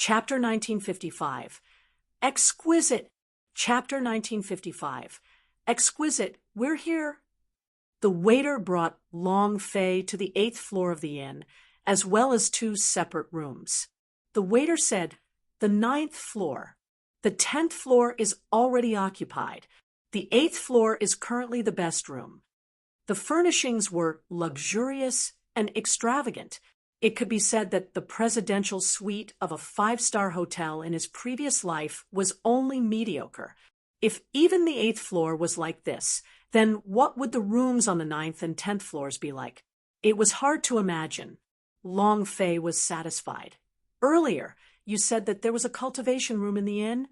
Chapter 1955. Exquisite. Chapter 1955. Exquisite, we're here. The waiter brought Long Fei to the 8th floor of the inn, as well as 2 separate rooms. The waiter said, "The 9th floor. The 10th floor is already occupied. The 8th floor is currently the best room." The furnishings were luxurious and extravagant. It could be said that the presidential suite of a 5-star hotel in his previous life was only mediocre. If even the 8th floor was like this, then what would the rooms on the 9th and 10th floors be like? It was hard to imagine. Long Fei was satisfied. "Earlier, you said that there was a cultivation room in the inn?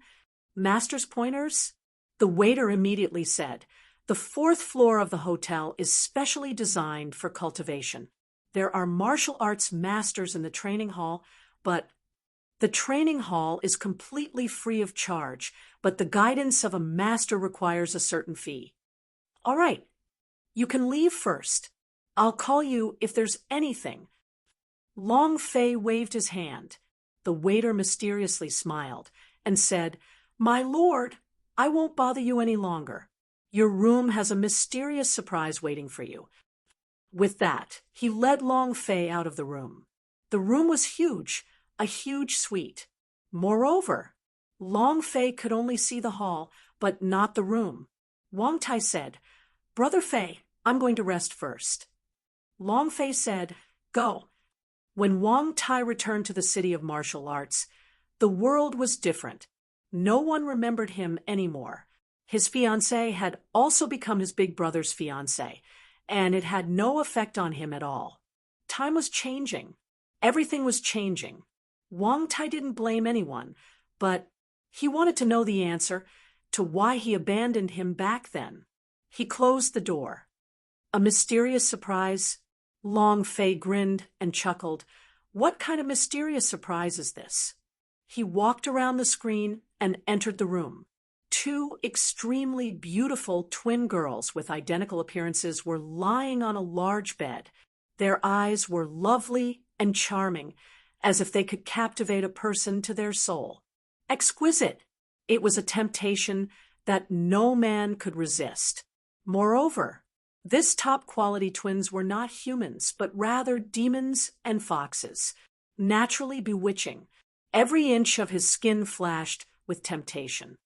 Master's pointers?" The waiter immediately said, "The 4th floor of the hotel is specially designed for cultivation. There are martial arts masters in the training hall, but the training hall is completely free of charge, but the guidance of a master requires a certain fee." "All right, you can leave first. I'll call you if there's anything." Long Fei waved his hand. The waiter mysteriously smiled and said, "My lord, I won't bother you any longer. Your room has a mysterious surprise waiting for you." With that, he led Long Fei out of the room. The room was huge, a huge suite. Moreover, Long Fei could only see the hall, but not the room. Wang Tai said, "Brother Fei, I'm going to rest first." Long Fei said, "Go." When Wang Tai returned to the city of martial arts, the world was different. No one remembered him anymore. His fiancée had also become his big brother's fiancée, and it had no effect on him at all. Time was changing. Everything was changing. Wang Tai didn't blame anyone, but he wanted to know the answer to why he abandoned him back then. He closed the door. A mysterious surprise? Long Fei grinned and chuckled. What kind of mysterious surprise is this? He walked around the screen and entered the room. 2 extremely beautiful twin girls with identical appearances were lying on a large bed. Their eyes were lovely and charming, as if they could captivate a person to their soul. Exquisite! It was a temptation that no man could resist. Moreover, this top-quality twins were not humans, but rather demons and foxes, naturally bewitching. Every inch of his skin flashed with temptation.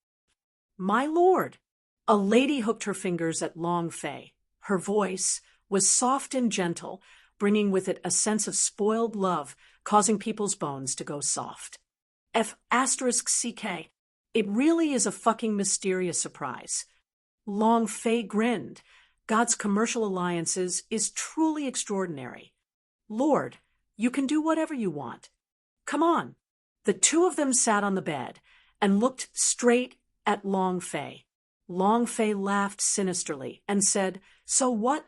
"My lord!" A lady hooked her fingers at Long Fei. Her voice was soft and gentle, bringing with it a sense of spoiled love, causing people's bones to go soft. F***CK. It really is a fucking mysterious surprise. Long Fei grinned. God's commercial alliances is truly extraordinary. "Lord, you can do whatever you want. Come on." The 2 of them sat on the bed and looked straight at Long Fei. Long Fei laughed sinisterly and said, "So what?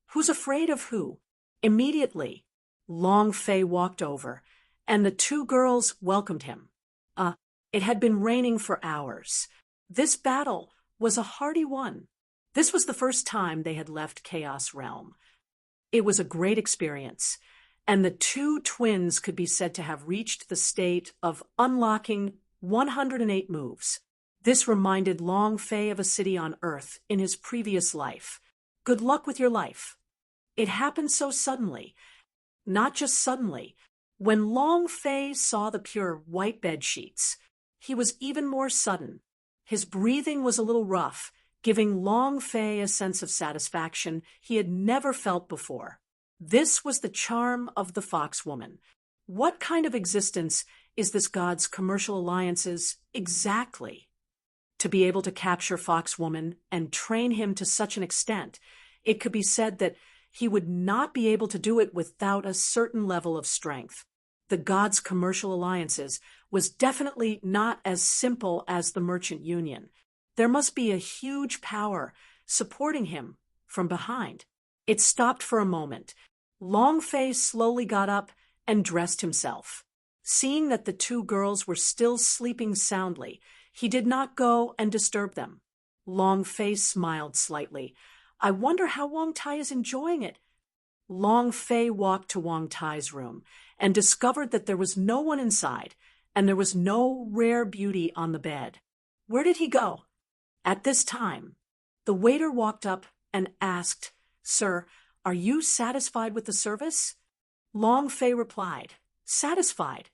Who's afraid of who?" Immediately, Long Fei walked over, and the 2 girls welcomed him. It had been raining for hours. This battle was a hearty one. This was the first time they had left Chaos Realm. It was a great experience, and the 2 twins could be said to have reached the state of unlocking 108 moves. This reminded Long Fei of a city on Earth in his previous life. Good luck with your life. It happened so suddenly. Not just suddenly. When Long Fei saw the pure white bed sheets, he was even more sudden. His breathing was a little rough, giving Long Fei a sense of satisfaction he had never felt before. This was the charm of the Fox Woman. What kind of existence is this God's commercial alliances exactly? To be able to capture Fox Woman and train him to such an extent, it could be said that he would not be able to do it without a certain level of strength. The God's commercial alliances was definitely not as simple as the Merchant Union. There must be a huge power supporting him from behind. It stopped for a moment. Long Fei slowly got up and dressed himself. Seeing that the 2 girls were still sleeping soundly, he did not go and disturb them. Long Fei smiled slightly. I wonder how Wang Tai is enjoying it. Long Fei walked to Wang Tai's room and discovered that there was no one inside, and there was no rare beauty on the bed. Where did he go? At this time, the waiter walked up and asked, "Sir, are you satisfied with the service?" Long Fei replied, "Satisfied."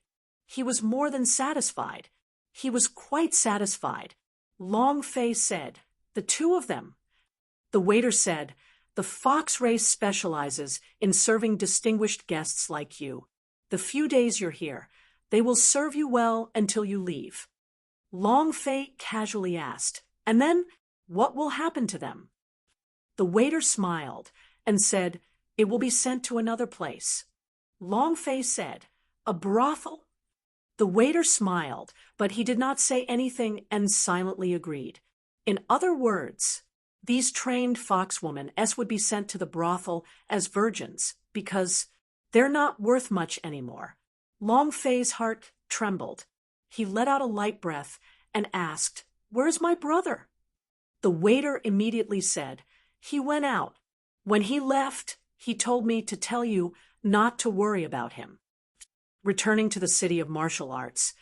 He was more than satisfied. He was quite satisfied. Long Fei said, "The two of them." The waiter said, "The fox race specializes in serving distinguished guests like you. The few days you're here, they will serve you well until you leave." Long Fei casually asked, "And then, what will happen to them?" The waiter smiled and said, "It will be sent to another place." Long Fei said, "A brothel?" The waiter smiled, but he did not say anything and silently agreed. In other words, these trained foxwomen would be sent to the brothel as virgins because they're not worth much anymore. Long Fei's heart trembled. He let out a light breath and asked, "Where's my brother?" The waiter immediately said, "He went out. When he left, he told me to tell you not to worry about him." Returning to the city of martial arts,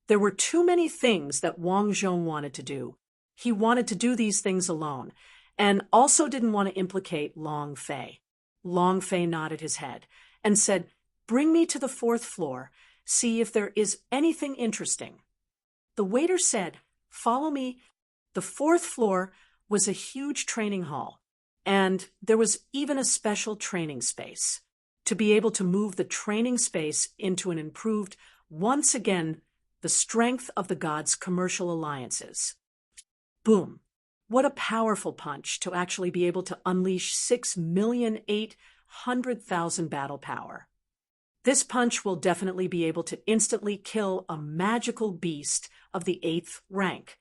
there were too many things that Wang Zhong wanted to do. He wanted to do these things alone, and also didn't want to implicate Long Fei. Long Fei nodded his head and said, "Bring me to the 4th floor, see if there is anything interesting." The waiter said, "Follow me." The 4th floor was a huge training hall, and there was even a special training space. To be able to move the training space into an improved, once again, the strength of the gods' commercial alliances. Boom. What a powerful punch to actually be able to unleash 6,800,000 battle power. This punch will definitely be able to instantly kill a magical beast of the 8th rank.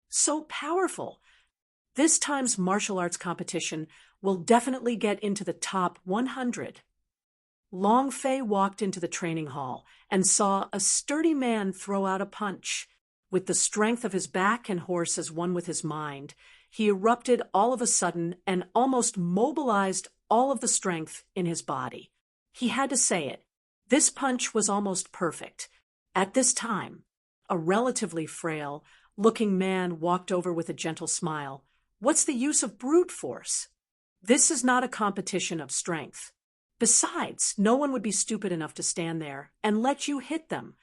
So powerful. This time's martial arts competition will definitely get into the top 100. Long Fei walked into the training hall and saw a sturdy man throw out a punch. With the strength of his back and horse as one with his mind, he erupted all of a sudden and almost mobilized all of the strength in his body. He had to say it. This punch was almost perfect. At this time, a relatively frail-looking man walked over with a gentle smile. "What's the use of brute force? This is not a competition of strength. Besides, no one would be stupid enough to stand there and let you hit them."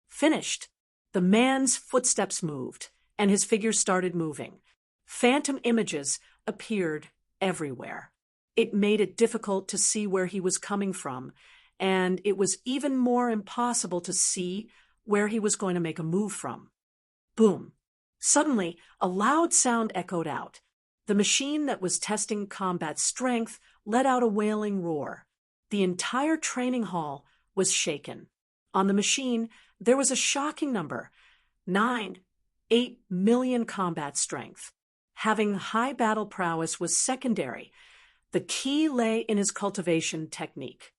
Finished. The man's footsteps moved, and his figure started moving. Phantom images appeared everywhere. It made it difficult to see where he was coming from, and it was even more impossible to see where he was going to make a move from. Boom. Suddenly, a loud sound echoed out. The machine that was testing combat strength let out a wailing roar. The entire training hall was shaken. On the machine, there was a shocking number, 8 million combat strength. Having high battle prowess was secondary. The key lay in his cultivation technique.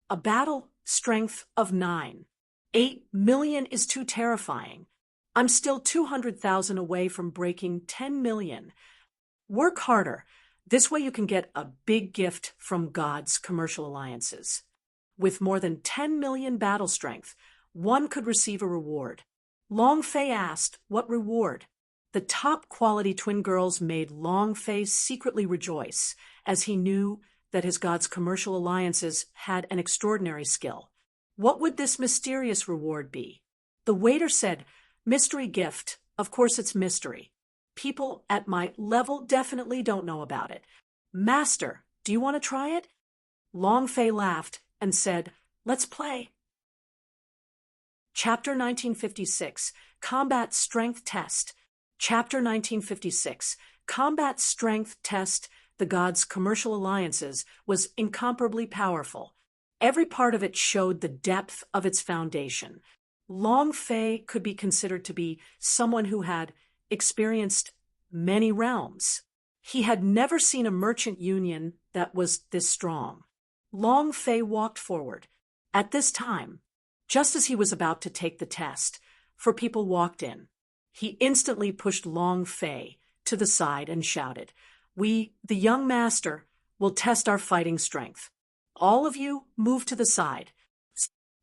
A battle strength of 9. 8 million is too terrifying. I'm still 200,000 away from breaking 10 million. Work harder. This way you can get a big gift from God's commercial alliances. With more than 10 million battle strength, one could receive a reward. Long Fei asked, "What reward?" The top-quality twin girls made Long Fei secretly rejoice, as he knew that his God's commercial alliances had an extraordinary skill. What would this mysterious reward be? The waiter said, "Mystery gift. Of course it's mystery. People at my level definitely don't know about it. Master, do you want to try it?" Long Fei laughed and said, "Let's play." Chapter 1956, Combat Strength Test. Chapter 1956, Combat Strength Test. The gods' commercial alliances was incomparably powerful. Every part of it showed the depth of its foundation. Long Fei could be considered to be someone who had experienced many realms. He had never seen a merchant union that was this strong. Long Fei walked forward. At this time, just as he was about to take the test, four people walked in. He instantly pushed Long Fei to the side and shouted, "We, the young master, will test our fighting strength. All of you move to the side."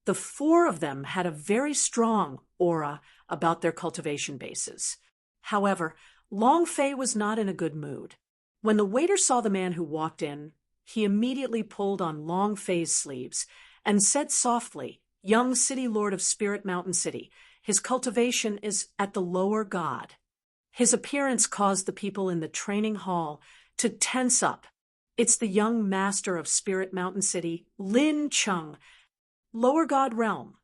The four of them had a very strong aura about their cultivation bases. However, Long Fei was not in a good mood. When the waiter saw the man who walked in, he immediately pulled on Long Fei's sleeves and said softly, "Young city lord of Spirit Mountain City, his cultivation is at the lower god." His appearance caused the people in the training hall to tense up. It's the young master of Spirit Mountain City, Lin Chung, lower god realm.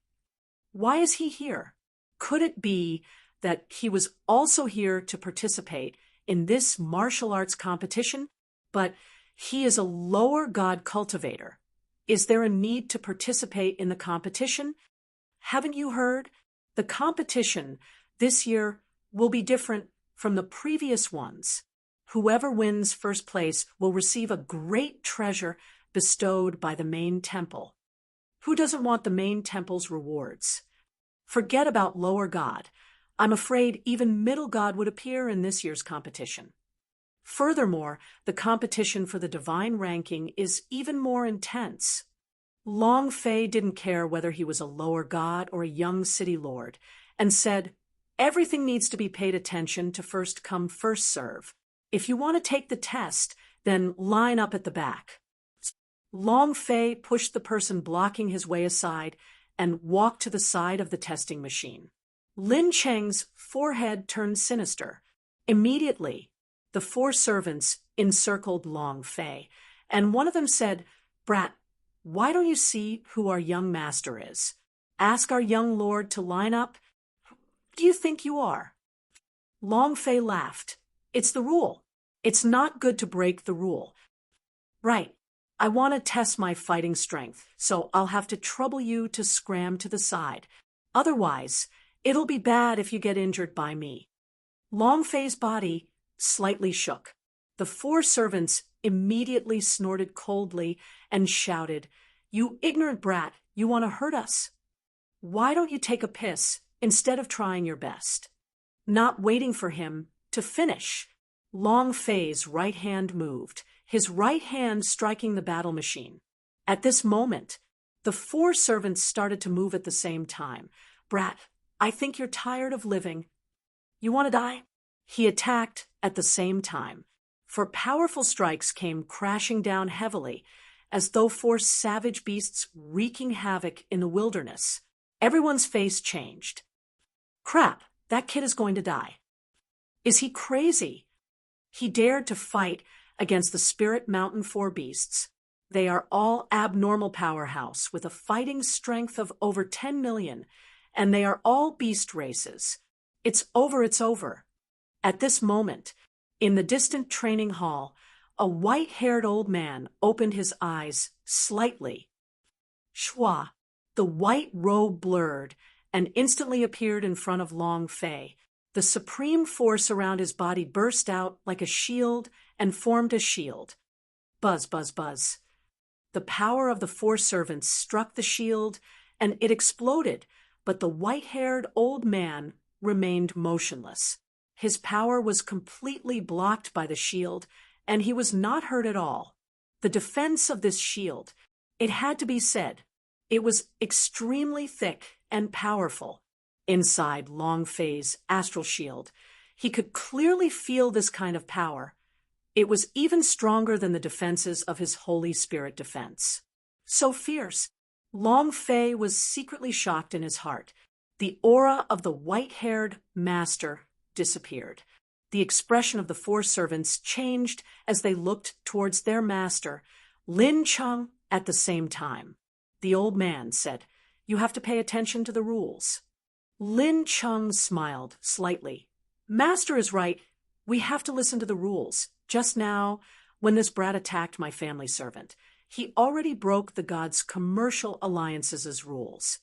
Why is he here? Could it be that he was also here to participate in this martial arts competition? But he is a lower god cultivator. Is there a need to participate in the competition? Haven't you heard? The competition this year will be different from the previous ones. Whoever wins first place will receive a great treasure bestowed by the main temple. Who doesn't want the main temple's rewards? Forget about lower god. I'm afraid even middle god would appear in this year's competition. Furthermore, the competition for the divine ranking is even more intense. Long Fei didn't care whether he was a lower god or a young city lord, and said, "Everything needs to be paid attention to first come, first serve. If you want to take the test, then line up at the back." Long Fei pushed the person blocking his way aside and walked to the side of the testing machine. Lin Cheng's forehead turned sinister. Immediately, the four servants encircled Long Fei, and one of them said, "Brat, why don't you see who our young master is? Ask our young lord to line up. Who do you think you are?" Long Fei laughed. "It's the rule. It's not good to break the rule." "Right. I want to test my fighting strength, so I'll have to trouble you to scram to the side. Otherwise, it'll be bad if you get injured by me." Long Fei's body slightly shook. The four servants immediately snorted coldly and shouted, "You ignorant brat, you want to hurt us? Why don't you take a piss instead of trying your best?" Not waiting for him to finish, Long Fei's right hand moved, his right hand striking the battle machine. At this moment, the four servants started to move at the same time. "Brat, I think you're tired of living. You want to die?" He attacked at the same time, for powerful strikes came crashing down heavily, as though four savage beasts wreaking havoc in the wilderness. Everyone's face changed. "Crap, that kid is going to die. Is he crazy?" He dared to fight against the Spirit Mountain Four Beasts. They are all abnormal powerhouse with a fighting strength of over 10 million, and they are all beast races. It's over, it's over. At this moment, in the distant training hall, a white-haired old man opened his eyes slightly. Shua, the white robe blurred and instantly appeared in front of Long Fei. The supreme force around his body burst out like a shield and formed a shield. Buzz, buzz, buzz. The power of the four servants struck the shield, and it exploded, but the white-haired old man remained motionless. His power was completely blocked by the shield, and he was not hurt at all. The defense of this shield, it had to be said, it was extremely thick and powerful. Inside Long Fei's astral shield, he could clearly feel this kind of power. It was even stronger than the defenses of his Holy Spirit defense. So fierce, Long Fei was secretly shocked in his heart. The aura of the white-haired master disappeared. The expression of the four servants changed as they looked towards their master, Lin Chung, at the same time. The old man said, "You have to pay attention to the rules." Lin Chung smiled slightly. "Master is right. We have to listen to the rules. Just now, when this brat attacked my family servant, he already broke the god's commercial alliances' rules."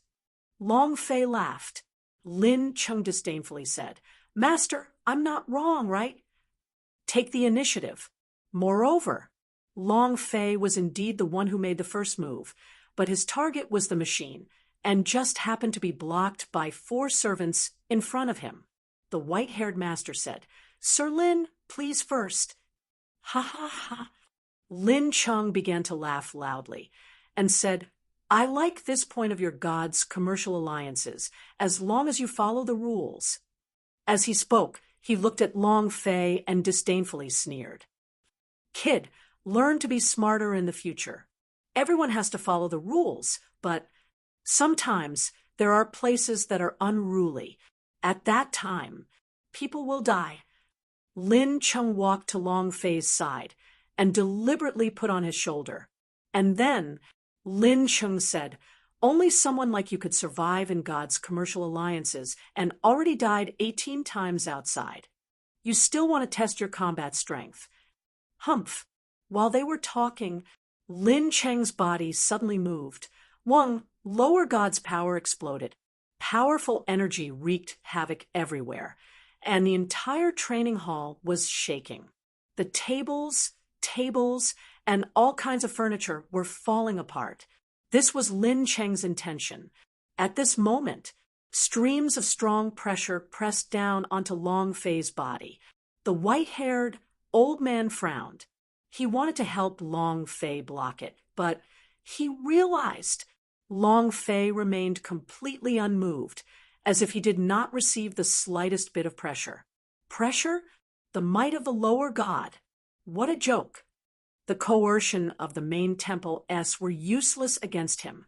Long Fei laughed. Lin Chung disdainfully said, "Master, I'm not wrong, right? Take the initiative." Moreover, Long Fei was indeed the one who made the first move, but his target was the machine, and just happened to be blocked by four servants in front of him. The white-haired master said, "Sir Lin, please first." "Ha ha ha." Lin Chung began to laugh loudly and said, I like this point of your God's commercial alliances, as long as you follow the rules. As he spoke, he looked at Long Fei and disdainfully sneered. Kid, learn to be smarter in the future. Everyone has to follow the rules, but sometimes there are places that are unruly. At that time, people will die. Lin Chung walked to Long Fei's side and deliberately put on his shoulder. And then Lin Chung said, only someone like you could survive in God's commercial alliances and already died 18 times outside. You still want to test your combat strength. Humph. While they were talking, Lin Cheng's body suddenly moved. Wang, lower God's power exploded. Powerful energy wreaked havoc everywhere, and the entire training hall was shaking. The tables, and all kinds of furniture were falling apart. This was Lin Cheng's intention. At this moment, streams of strong pressure pressed down onto Long Fei's body. The white-haired old man frowned. He wanted to help Long Fei block it, but he realized Long Fei remained completely unmoved, as if he did not receive the slightest bit of pressure. Pressure? The might of the lower god. What a joke. The coercion of the main temple were useless against him.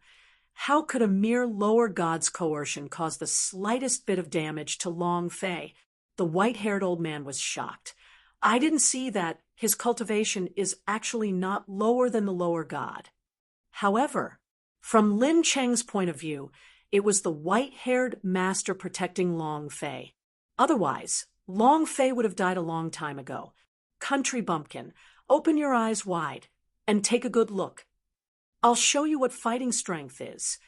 How could a mere lower god's coercion cause the slightest bit of damage to Long Fei? The white-haired old man was shocked. I didn't see that his cultivation is actually not lower than the lower god. However, from Lin Cheng's point of view, it was the white-haired master protecting Long Fei. Otherwise, Long Fei would have died a long time ago. Country bumpkin, open your eyes wide and take a good look. I'll show you what fighting strength is.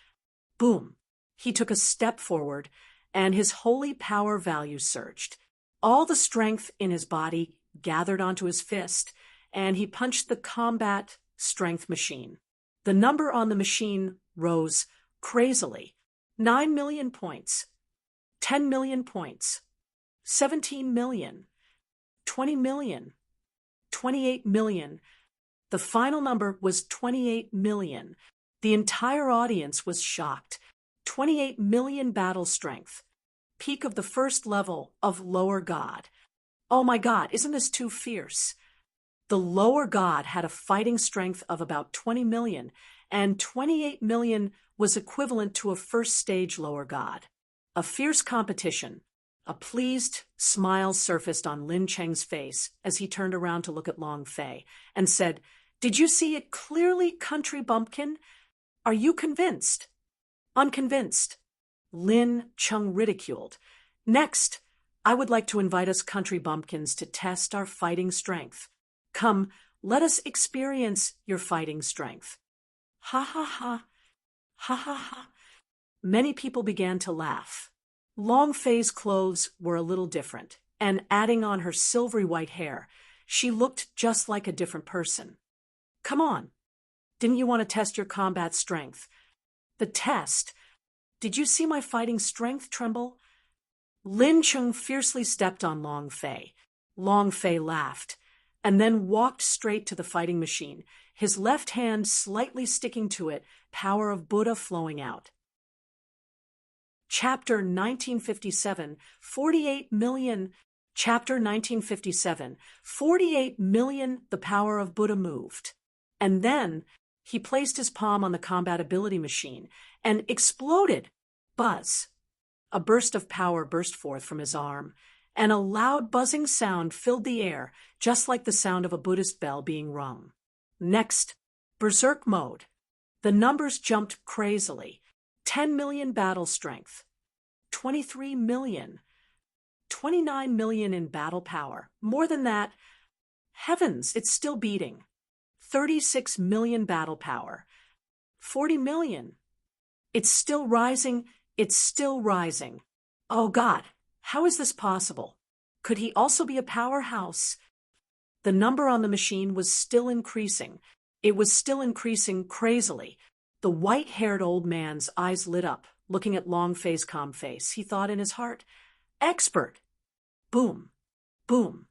Boom. He took a step forward, and his holy power value surged. All the strength in his body gathered onto his fist, and he punched the combat strength machine. The number on the machine rose crazily. 9 million points. 10 million points. 17 million. 20 million. 28 million. The final number was 28 million. The entire audience was shocked. 28 million battle strength. Peak of the first level of lower god. Oh my god, isn't this too fierce? The lower god had a fighting strength of about 20 million, and 28 million was equivalent to a first stage lower god. A fierce competition. A pleased smile surfaced on Lin Cheng's face as he turned around to look at Long Fei and said, "Did you see it clearly, country bumpkin? Are you convinced?" "Unconvinced," Lin Chung ridiculed. "Next, I would like to invite us country bumpkins to test our fighting strength. Come, let us experience your fighting strength." Ha ha ha. Ha ha ha. Many people began to laugh. Long Fei's clothes were a little different, and adding on her silvery white hair, she looked just like a different person. "Come on. Didn't you want to test your combat strength?" "The test? Did you see my fighting strength tremble?" Lin Chung fiercely stepped on Long Fei. Long Fei laughed, and then walked straight to the fighting machine, his left hand slightly sticking to it, power of Buddha flowing out. Chapter 1957, 48 million. Chapter 1957, 48 million, the power of Buddha moved. And then he placed his palm on the combat ability machine and exploded. Buzz. A burst of power burst forth from his arm, and a loud buzzing sound filled the air, just like the sound of a Buddhist bell being rung. Next, berserk mode. The numbers jumped crazily. 10 million battle strength, 23 million, 29 million in battle power. More than that, heavens, it's still beating. 36 million battle power, 40 million. It's still rising, it's still rising. Oh God, how is this possible? Could he also be a powerhouse? The number on the machine was still increasing. It was still increasing crazily. The white-haired old man's eyes lit up, looking at Long Fei's calm face. He thought in his heart, "Expert!" Boom, boom.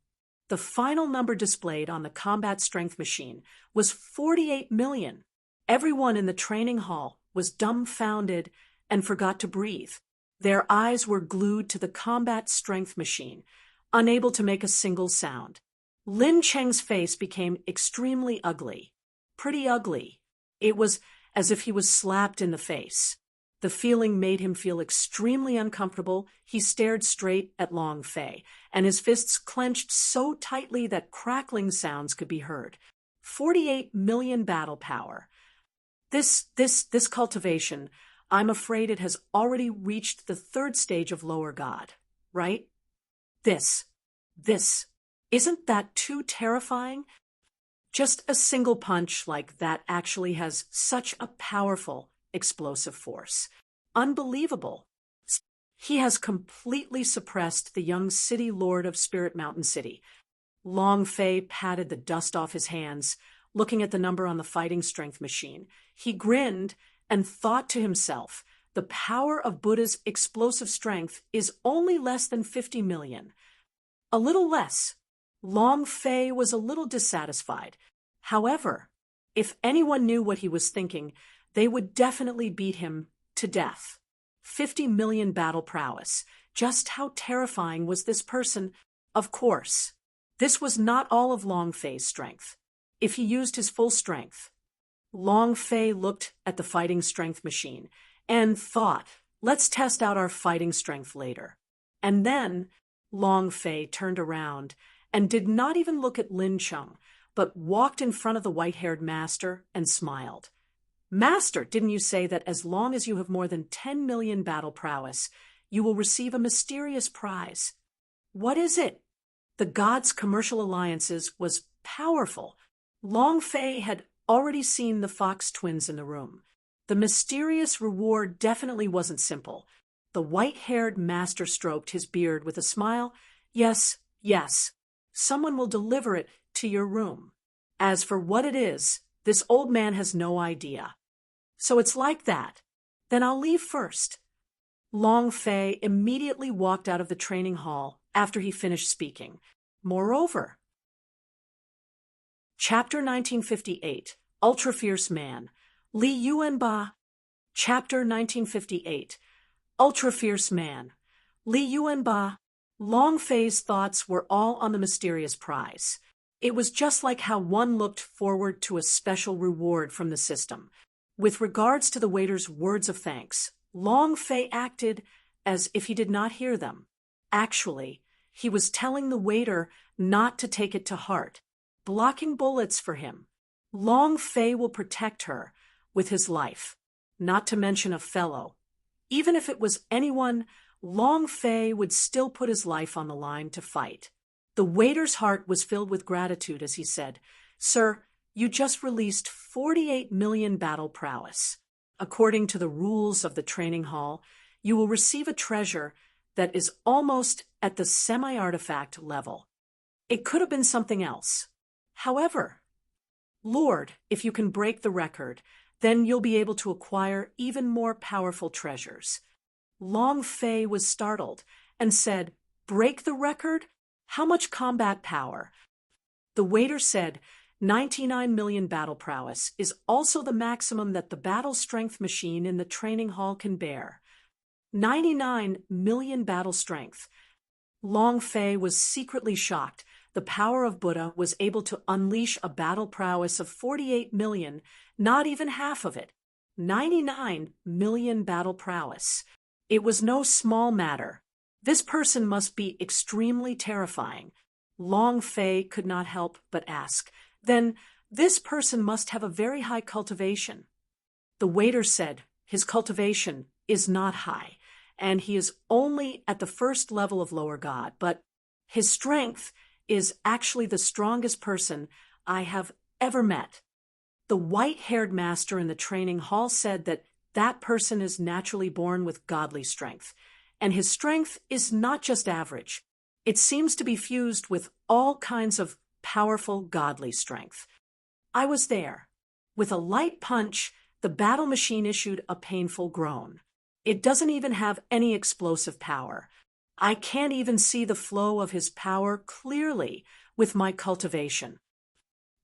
The final number displayed on the combat strength machine was 48 million. Everyone in the training hall was dumbfounded and forgot to breathe. Their eyes were glued to the combat strength machine, unable to make a single sound. Lin Cheng's face became extremely ugly. Pretty ugly. It was as if he was slapped in the face. The feeling made him feel extremely uncomfortable. He stared straight at Long Fei, and his fists clenched so tightly that crackling sounds could be heard. 48 million battle power. This cultivation, I'm afraid it has already reached the third stage of lower god, right? This. Isn't that too terrifying? Just a single punch like that actually has such a powerful, explosive force. Unbelievable. He has completely suppressed the young city lord of Spirit Mountain City. Long Fei patted the dust off his hands, looking at the number on the fighting strength machine. He grinned and thought to himself, the power of Buddha's explosive strength is only less than 50 million. A little less. Long Fei was a little dissatisfied. However, if anyone knew what he was thinking, they would definitely beat him to death. 50 million battle prowess. Just how terrifying was this person? Of course, this was not all of Long Fei's strength. If he used his full strength, Long Fei looked at the fighting strength machine and thought, let's test out our fighting strength later. And then Long Fei turned around and did not even look at Lin Cheng, but walked in front of the white-haired master and smiled. Master, didn't you say that as long as you have more than 10 million battle prowess, you will receive a mysterious prize? What is it? The gods' commercial alliances was powerful. Long Fei had already seen the Fox twins in the room. The mysterious reward definitely wasn't simple. The white-haired master stroked his beard with a smile. Yes, someone will deliver it to your room. As for what it is, this old man has no idea. So it's like that. Then I'll leave first. Long Fei immediately walked out of the training hall after he finished speaking. Moreover, Chapter 1958, Ultra Fierce Man. Li Yuanba. Chapter 1958, Ultra Fierce Man. Li Yuanba. Long Fei's thoughts were all on the mysterious prize. It was just like how one looked forward to a special reward from the system. With regards to the waiter's words of thanks, Long Fei acted as if he did not hear them. Actually, he was telling the waiter not to take it to heart, blocking bullets for him. Long Fei will protect her with his life, not to mention a fellow. Even if it was anyone, Long Fei would still put his life on the line to fight. The waiter's heart was filled with gratitude as he said, Sir, you just released 48 million battle prowess. According to the rules of the training hall, you will receive a treasure that is almost at the semi-artifact level. It could have been something else. However, Lord, if you can break the record, then you'll be able to acquire even more powerful treasures. Long Fei was startled and said, Break the record? How much combat power? The waiter said, 99 million battle prowess is also the maximum that the battle strength machine in the training hall can bear. 99 million battle strength. Long Fei was secretly shocked. The power of Buddha was able to unleash a battle prowess of 48 million, not even half of it. 99 million battle prowess. It was no small matter. This person must be extremely terrifying. Long Fei could not help but ask, then this person must have a very high cultivation. The waiter said his cultivation is not high, and he is only at the first level of lower god, but his strength is actually the strongest person I have ever met. The white-haired master in the training hall said that that person is naturally born with godly strength, and his strength is not just average. It seems to be fused with all kinds of powerful godly strength. I was there. With a light punch, the battle machine issued a painful groan. It doesn't even have any explosive power. I can't even see the flow of his power clearly with my cultivation.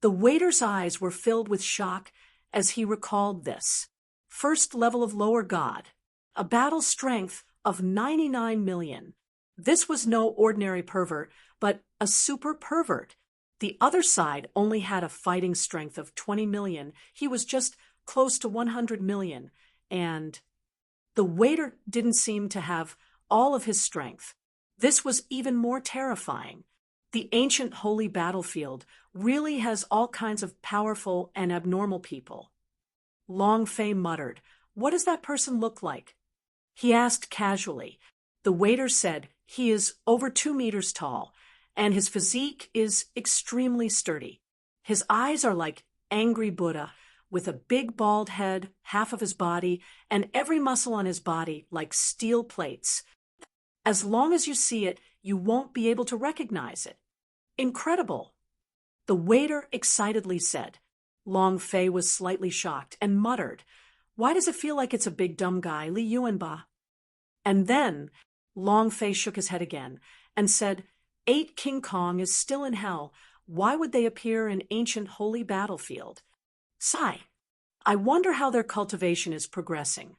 The waiter's eyes were filled with shock as he recalled this. first level of lower god, a battle strength of 99 million. This was no ordinary pervert, but a super pervert. The other side only had a fighting strength of 20 million. He was just close to 100 million. And the waiter didn't seem to have all of his strength. This was even more terrifying. The ancient holy battlefield really has all kinds of powerful and abnormal people. Long Fei muttered, "What does that person look like?" He asked casually. The waiter said, "He is over 2 meters tall, and his physique is extremely sturdy. His eyes are like angry Buddha, with a big bald head, half of his body, and every muscle on his body like steel plates. As long as you see it, you won't be able to recognize it. Incredible." The waiter excitedly said. Long Fei was slightly shocked and muttered, "Why does it feel like it's a big dumb guy, Li Yuanba?" And then Long Fei shook his head again and said, 8 King Kong is still in hell. Why would they appear in ancient holy battlefield? Sigh. I wonder how their cultivation is progressing.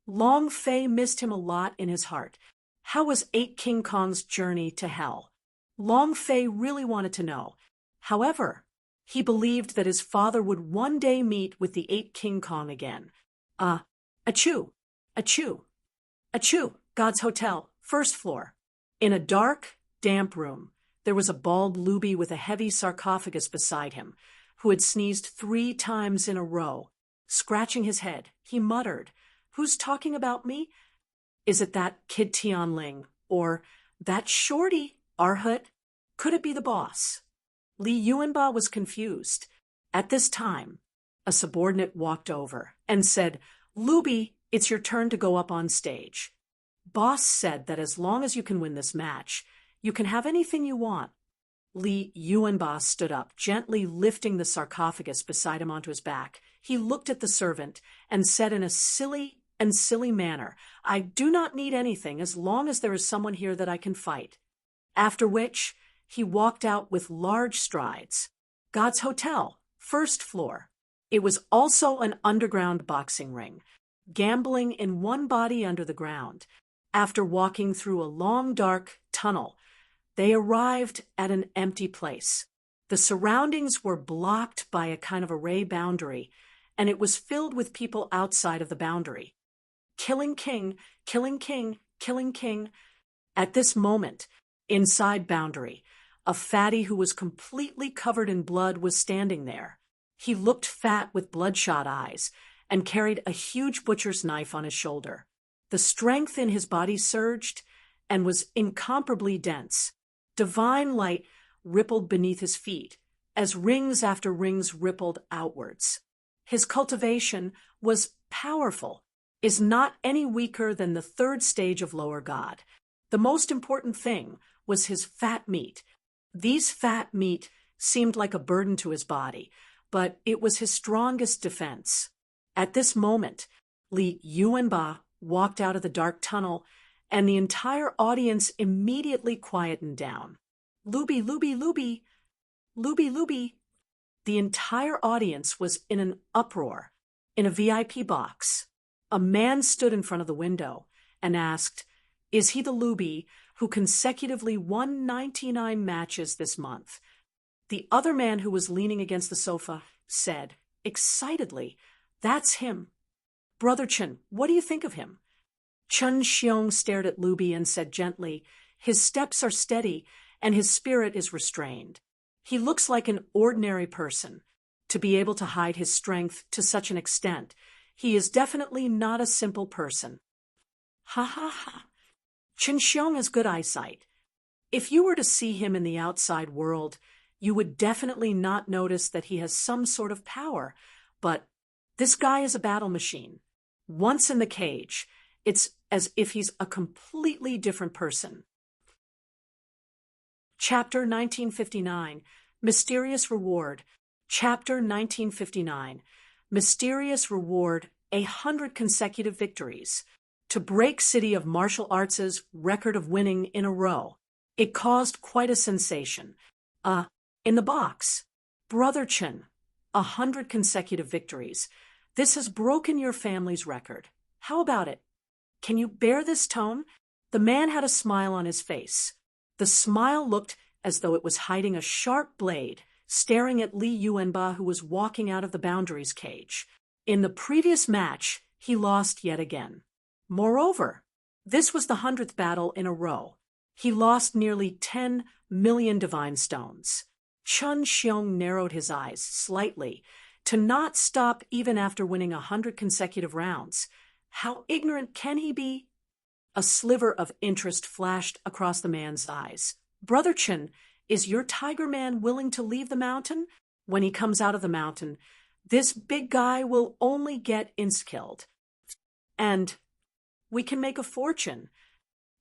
Long Fei missed him a lot in his heart. How was 8 King Kong's journey to hell? Long Fei really wanted to know. However, he believed that his father would one day meet with the 8 King Kong again. Achoo, achoo, achoo, God's Hotel, first floor. In a dark, damp room, there was a bald looby with a heavy sarcophagus beside him, who had sneezed 3 times in a row. Scratching his head, he muttered, "Who's talking about me? Is it that kid Tianling? Or that shorty, Arhut? Could it be the boss?" Li Yuanba was confused. At this time, a subordinate walked over and said, "Looby, it's your turn to go up on stage. Boss said that as long as you can win this match, you can have anything you want." Li Yuanba stood up, gently lifting the sarcophagus beside him onto his back. He looked at the servant and said in a silly manner, "I do not need anything as long as there is someone here that I can fight." After which, he walked out with large strides. God's Hotel, first floor. It was also an underground boxing ring, gambling in one body under the ground. After walking through a long, dark tunnel, they arrived at an empty place. The surroundings were blocked by a kind of array boundary, and it was filled with people outside of the boundary. Killing king, killing king, killing king. At this moment, inside boundary, a fatty who was completely covered in blood was standing there. He looked fat with bloodshot eyes and carried a huge butcher's knife on his shoulder. The strength in his body surged and was incomparably dense. Divine light rippled beneath his feet as rings after rings rippled outwards. His cultivation was powerful, is not any weaker than the 3rd stage of lower god. The most important thing was his fat meat. These fat meat seemed like a burden to his body, but it was his strongest defense. At this moment, Li Yuanba walked out of the dark tunnel, and the entire audience immediately quietened down. "Looby, looby, looby, looby, looby." The entire audience was in an uproar. In a VIP box, a man stood in front of the window and asked, "Is he the looby who consecutively won 99 matches this month?" The other man, who was leaning against the sofa, said excitedly, "That's him. Brother Chen, what do you think of him?" Chen Xiong stared at Looby and said gently, "His steps are steady and his spirit is restrained. He looks like an ordinary person. To be able to hide his strength to such an extent, he is definitely not a simple person." Ha ha ha. Chen Xiong has good eyesight. If you were to see him in the outside world, you would definitely not notice that he has some sort of power. But this guy is a battle machine. Once in the cage, it's as if he's a completely different person. Chapter 1959, Mysterious Reward. Chapter 1959, Mysterious Reward, 100 consecutive victories. To break City of Martial Arts' record of winning in a row. It caused quite a sensation. In the box, Brother Chen, 100 consecutive victories. This has broken your family's record. How about it? Can you bear this tone? The man had a smile on his face. The smile looked as though it was hiding a sharp blade, staring at Li Yuanba, who was walking out of the boundaries cage. In the previous match, he lost yet again. Moreover, this was the 100th battle in a row. He lost nearly 10 million divine stones. Chen Xiong narrowed his eyes slightly, to not stop even after winning 100 consecutive rounds. How ignorant can he be? A sliver of interest flashed across the man's eyes. Brother Chen, is your tiger man willing to leave the mountain? When he comes out of the mountain, this big guy will only get insta-killed. And we can make a fortune.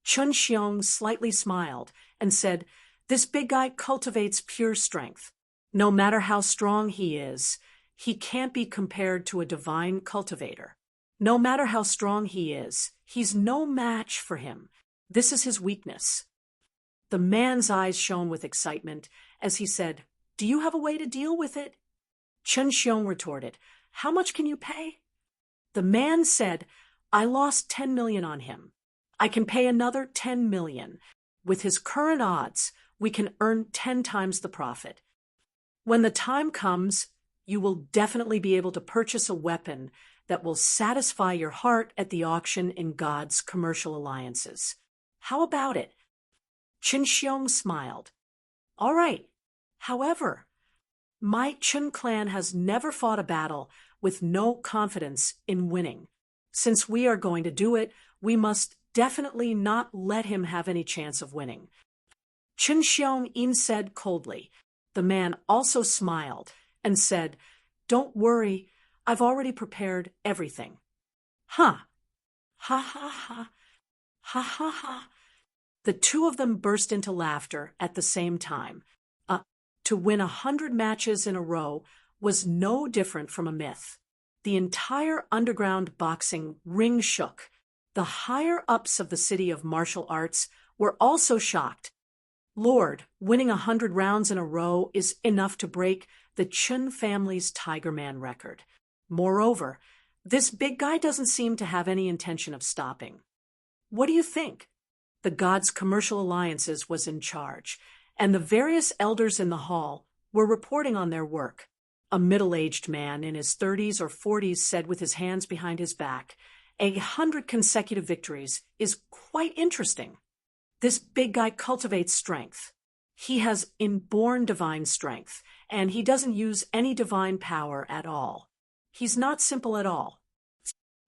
Chen Xiong slightly smiled and said, this big guy cultivates pure strength. No matter how strong he is, he can't be compared to a divine cultivator. No matter how strong he is, he's no match for him. This is his weakness. The man's eyes shone with excitement as he said, do you have a way to deal with it? Chen Xiong retorted, how much can you pay? The man said, I lost 10 million on him. I can pay another 10 million. With his current odds, we can earn 10 times the profit. When the time comes, you will definitely be able to purchase a weapon that will satisfy your heart at the auction in God's commercial alliances. How about it? Chen Xiong smiled. All right. However, my Chen clan has never fought a battle with no confidence in winning. Since we are going to do it, we must definitely not let him have any chance of winning. Chen Xiong said coldly. The man also smiled and said, don't worry, I've already prepared everything. Huh. Ha ha ha. Ha ha ha. The two of them burst into laughter at the same time. To win 100 matches in a row was no different from a myth. The entire underground boxing ring shook. The higher-ups of the city of martial arts were also shocked. Lord, winning 100 rounds in a row is enough to break the Chen family's Tiger Man record. Moreover, this big guy doesn't seem to have any intention of stopping. What do you think? The God's commercial alliances was in charge, and the various elders in the hall were reporting on their work. A middle-aged man in his 30s or 40s said with his hands behind his back, 100 consecutive victories is quite interesting. This big guy cultivates strength. He has inborn divine strength, and he doesn't use any divine power at all. He's not simple at all.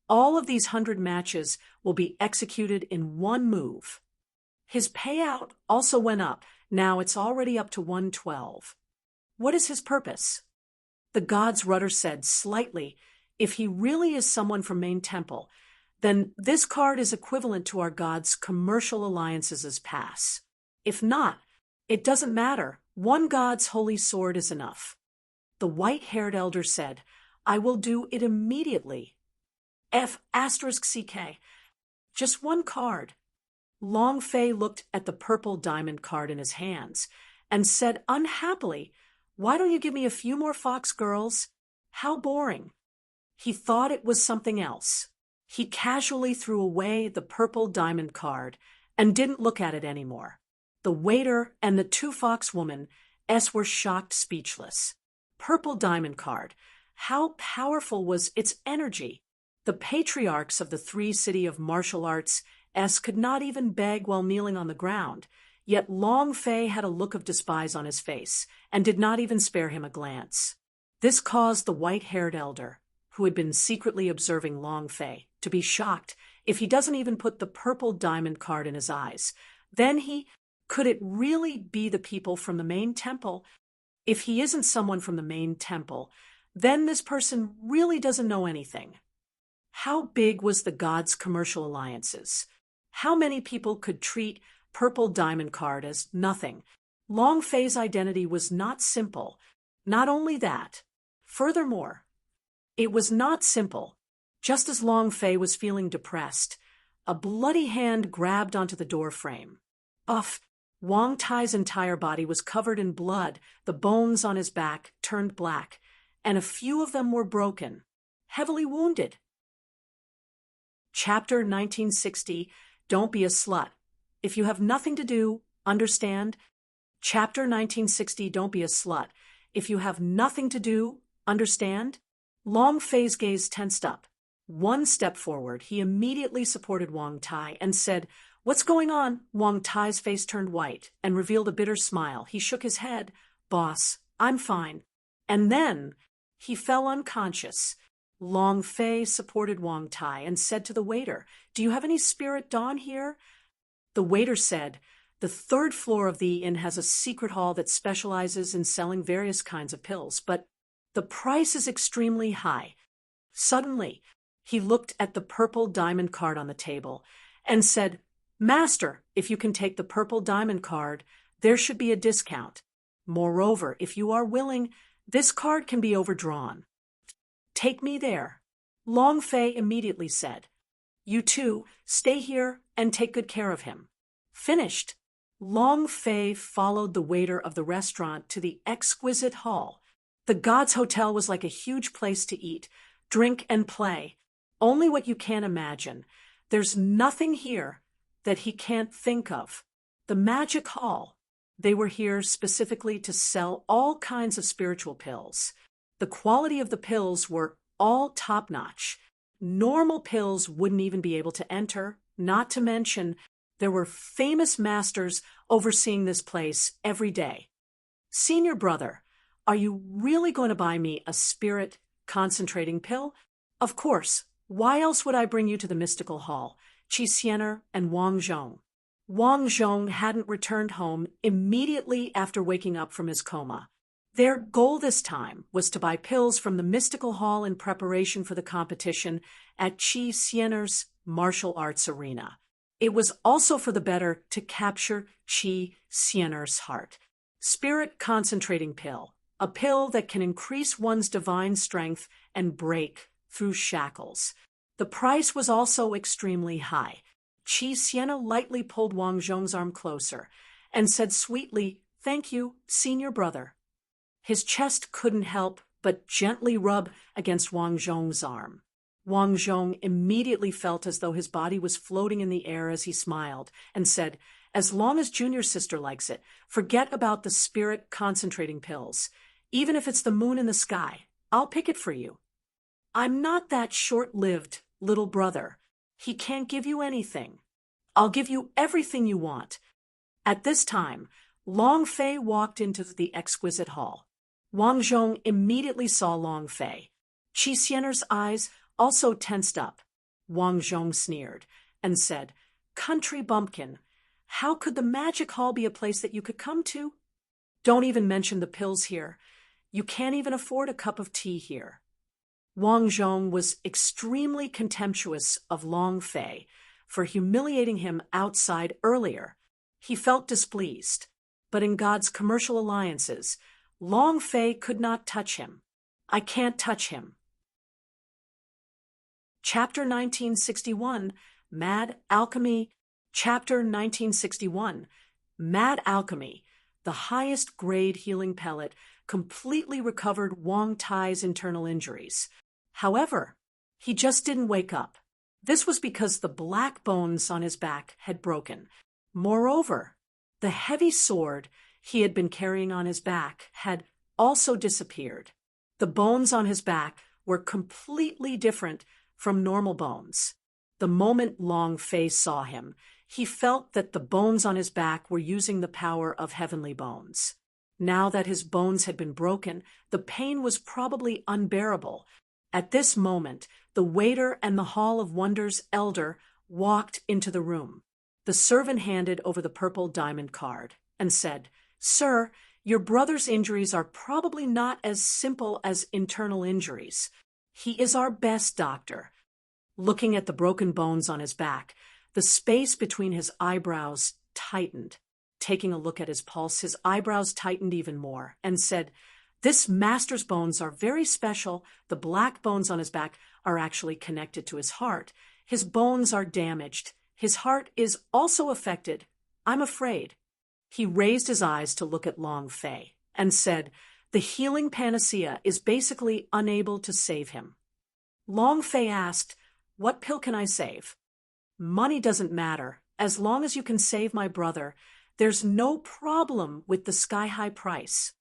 All of these 100 matches will be executed in one move. His payout also went up. Now it's already up to 112. What is his purpose? The God's rudder said slightly, if he really is someone from Main Temple, then this card is equivalent to our God's commercial alliances' pass. If not, it doesn't matter. One God's holy sword is enough. The white-haired elder said, I will do it immediately. F***CK. Just one card. Long Fei looked at the purple diamond card in his hands and said unhappily, why don't you give me a few more fox girls? How boring. He thought it was something else. He casually threw away the purple diamond card and didn't look at it anymore. The waiter and the two fox women were shocked speechless. Purple diamond card. How powerful was its energy? The patriarchs of the three city of martial arts could not even beg while kneeling on the ground, yet Long Fei had a look of despise on his face and did not even spare him a glance. This caused the white-haired elder, who had been secretly observing Long Fei, to be shocked if he doesn't even put the purple diamond card in his eyes. Then could it really be the people from the main temple? If he isn't someone from the main temple, then this person really doesn't know anything. How big was the God's commercial alliances? How many people could treat purple diamond card as nothing? Long Fei's identity was not simple. Not only that, furthermore, it was not simple. Just as Long Fei was feeling depressed, a bloody hand grabbed onto the door frame. Wang Tai's entire body was covered in blood, the bones on his back turned black, and a few of them were broken. heavily wounded. Chapter 1960, Don't Be a Slut. If you have nothing to do, understand? Chapter 1960, Don't Be a Slut. If you have nothing to do, understand? Long Fei's gaze tensed up. One step forward, he immediately supported Wang Tai and said, "What's going on?" Wang Tai's face turned white and revealed a bitter smile. He shook his head. "Boss, I'm fine." And then he fell unconscious. Long Fei supported Wang Tai and said to the waiter, "Do you have any spirit dawn here?" The waiter said, "The third floor of the inn has a secret hall that specializes in selling various kinds of pills, but the price is extremely high." Suddenly, he looked at the purple diamond card on the table and said, "Master, if you can take the purple diamond card, there should be a discount. Moreover, if you are willing, this card can be overdrawn. Take me there." Long Fei immediately said, "You two, stay here and take good care of him." Finished. Long Fei followed the waiter of the restaurant to the exquisite hall. The God's Hotel was like a huge place to eat, drink, and play. Only what you can't imagine. There's nothing here that he can't think of. The Magic Hall. They were here specifically to sell all kinds of spiritual pills. The quality of the pills were all top-notch. Normal pills wouldn't even be able to enter, not to mention there were famous masters overseeing this place every day. "Senior brother, are you really going to buy me a spirit concentrating pill?" "Of course. Why else would I bring you to the mystical hall?" Qi Xianer and Wang Zhong. Wang Zhong hadn't returned home immediately after waking up from his coma. Their goal this time was to buy pills from the mystical hall in preparation for the competition at Qi Xianer's martial arts arena. It was also for the better to capture Qi Xianer's heart. Spirit concentrating pill, a pill that can increase one's divine strength and break through shackles. The price was also extremely high. Qi Xianer lightly pulled Wang Zhong's arm closer and said sweetly, "Thank you, senior brother." His chest couldn't help but gently rub against Wang Zhong's arm. Wang Zhong immediately felt as though his body was floating in the air as he smiled and said, "As long as Junior Sister likes it, forget about the spirit concentrating pills. Even if it's the moon in the sky, I'll pick it for you." "I'm not that short-lived, little brother. He can't give you anything. I'll give you everything you want." At this time, Long Fei walked into the exquisite hall. Wang Zhong immediately saw Long Fei. Qi Xianer's eyes also tensed up. Wang Zhong sneered and said, "Country bumpkin, how could the magic hall be a place that you could come to? Don't even mention the pills here. You can't even afford a cup of tea here." Wang Zhong was extremely contemptuous of Long Fei for humiliating him outside earlier. He felt displeased, but in God's commercial alliances, Long Fei could not touch him. "I can't touch him." Chapter 1961, Mad Alchemy. Chapter 1961, Mad Alchemy. The highest grade healing pellet completely recovered Wang Tai's internal injuries. However, he just didn't wake up. This was because the black bones on his back had broken. Moreover, the heavy sword he had been carrying on his back had also disappeared. The bones on his back were completely different from normal bones. The moment Long Fei saw him, he felt that the bones on his back were using the power of heavenly bones. Now that his bones had been broken, the pain was probably unbearable. At this moment, the waiter and the Hall of Wonders elder walked into the room. The servant handed over the purple diamond card and said, "Sir, your brother's injuries are probably not as simple as internal injuries. He is our best doctor." Looking at the broken bones on his back, the space between his eyebrows tightened. Taking a look at his pulse, his eyebrows tightened even more and said, "This master's bones are very special. The black bones on his back are actually connected to his heart. His bones are damaged. His heart is also affected. I'm afraid." He raised his eyes to look at Long Fei and said, "The healing panacea is basically unable to save him." Long Fei asked, "What pill can I save?" "Money doesn't matter. As long as you can save my brother, there's no problem with the sky-high price."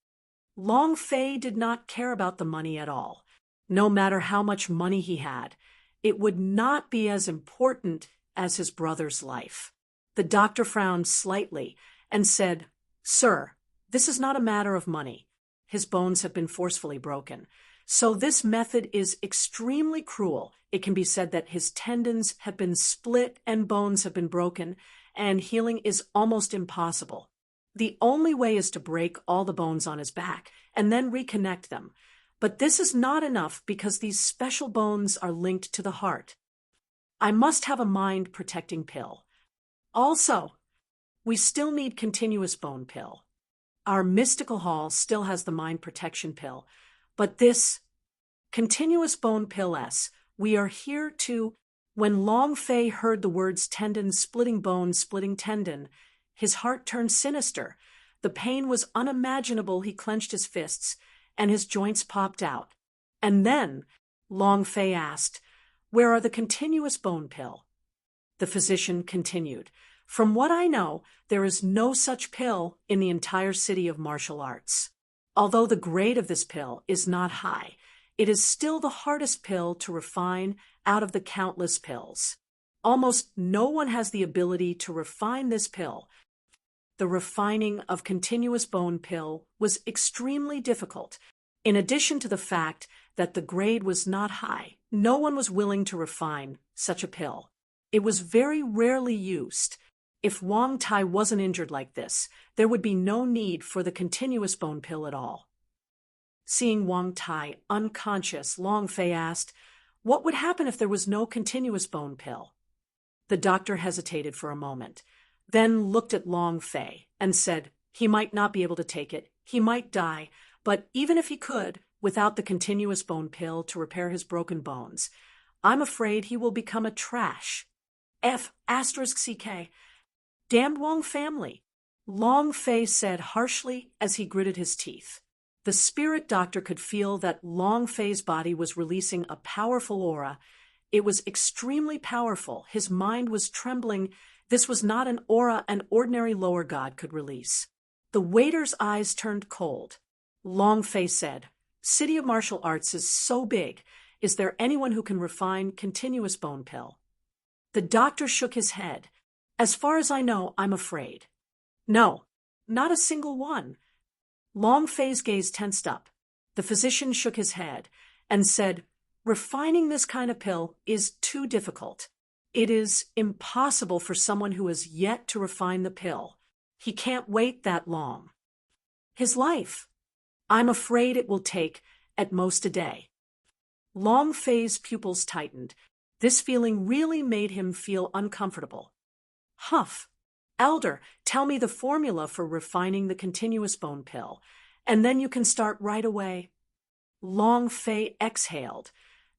Long Fei did not care about the money at all. No matter how much money he had, it would not be as important as his brother's life. The doctor frowned slightly and said, "Sir, this is not a matter of money. His bones have been forcefully broken. So this method is extremely cruel. It can be said that his tendons have been split and bones have been broken, and healing is almost impossible. The only way is to break all the bones on his back and then reconnect them. But this is not enough because these special bones are linked to the heart. I must have a mind-protecting pill. Also, we still need continuous bone pill. Our mystical hall still has the mind protection pill, but this continuous bone pill we are here to." When Long Fei heard the words tendon splitting bone splitting tendon, his heart turned sinister. The pain was unimaginable. He clenched his fists, and his joints popped out. And then Long Fei asked, "Where are the continuous bone pill?" The physician continued, "From what I know, there is no such pill in the entire city of martial arts. Although the grade of this pill is not high, it is still the hardest pill to refine out of the countless pills. Almost no one has the ability to refine this pill. The refining of continuous bone pill was extremely difficult. In addition to the fact that the grade was not high, no one was willing to refine such a pill. It was very rarely used. If Wang Tai wasn't injured like this, there would be no need for the continuous bone pill at all." Seeing Wang Tai unconscious, Long Fei asked, "What would happen if there was no continuous bone pill?" The doctor hesitated for a moment, then looked at Long Fei and said, "He might not be able to take it. He might die. But even if he could, without the continuous bone pill to repair his broken bones, I'm afraid he will become a trash. F***CK. Damned Wang family," Long Fei said harshly as he gritted his teeth. The spirit doctor could feel that Long Fei's body was releasing a powerful aura. It was extremely powerful. His mind was trembling. This was not an aura an ordinary lower god could release. The waiter's eyes turned cold. Long Fei said, "City of Martial Arts is so big. Is there anyone who can refine continuous bone pill?" The doctor shook his head. "As far as I know, I'm afraid. No, not a single one." Long Fei's gaze tensed up. The physician shook his head and said, "Refining this kind of pill is too difficult. It is impossible for someone who has yet to refine the pill. He can't wait that long. His life, I'm afraid it will take at most a day." Long Fei's pupils tightened. This feeling really made him feel uncomfortable. "Humph. Elder, tell me the formula for refining the continuous bone pill, and then you can start right away." Long Fei exhaled.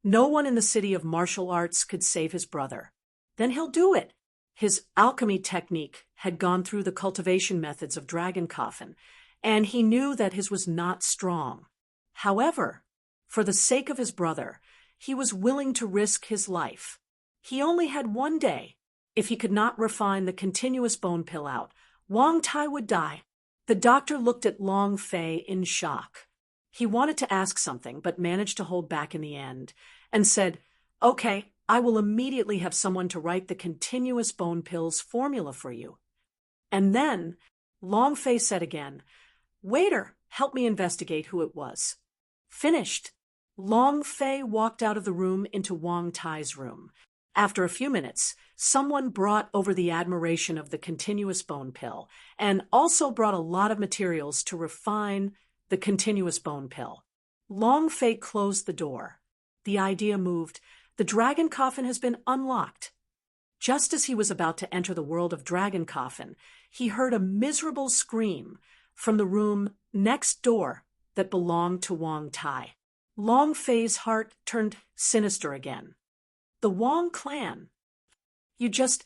No one in the city of martial arts could save his brother. Then he'll do it. His alchemy technique had gone through the cultivation methods of Dragon Coffin, and he knew that his was not strong. However, for the sake of his brother, he was willing to risk his life. He only had one day. If he could not refine the continuous bone pill out, Wang Tai would die. The doctor looked at Long Fei in shock. He wanted to ask something, but managed to hold back in the end, and said, "Okay, I will immediately have someone to write the continuous bone pill's formula for you." And then Long Fei said again, "Waiter, help me investigate who it was." Finished. Long Fei walked out of the room into Wang Tai's room. After a few minutes, someone brought over the admiration of the continuous bone pill and also brought a lot of materials to refine the continuous bone pill. Long Fei closed the door. The idea moved. The dragon coffin has been unlocked. Just as he was about to enter the world of Dragon Coffin, he heard a miserable scream from the room next door that belonged to Wang Tai. Long Fei's heart turned sinister again. The Wang clan. You just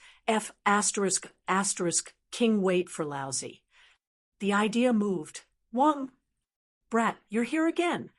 King wait for lousy. The idea moved. Wang, brat, you're here again.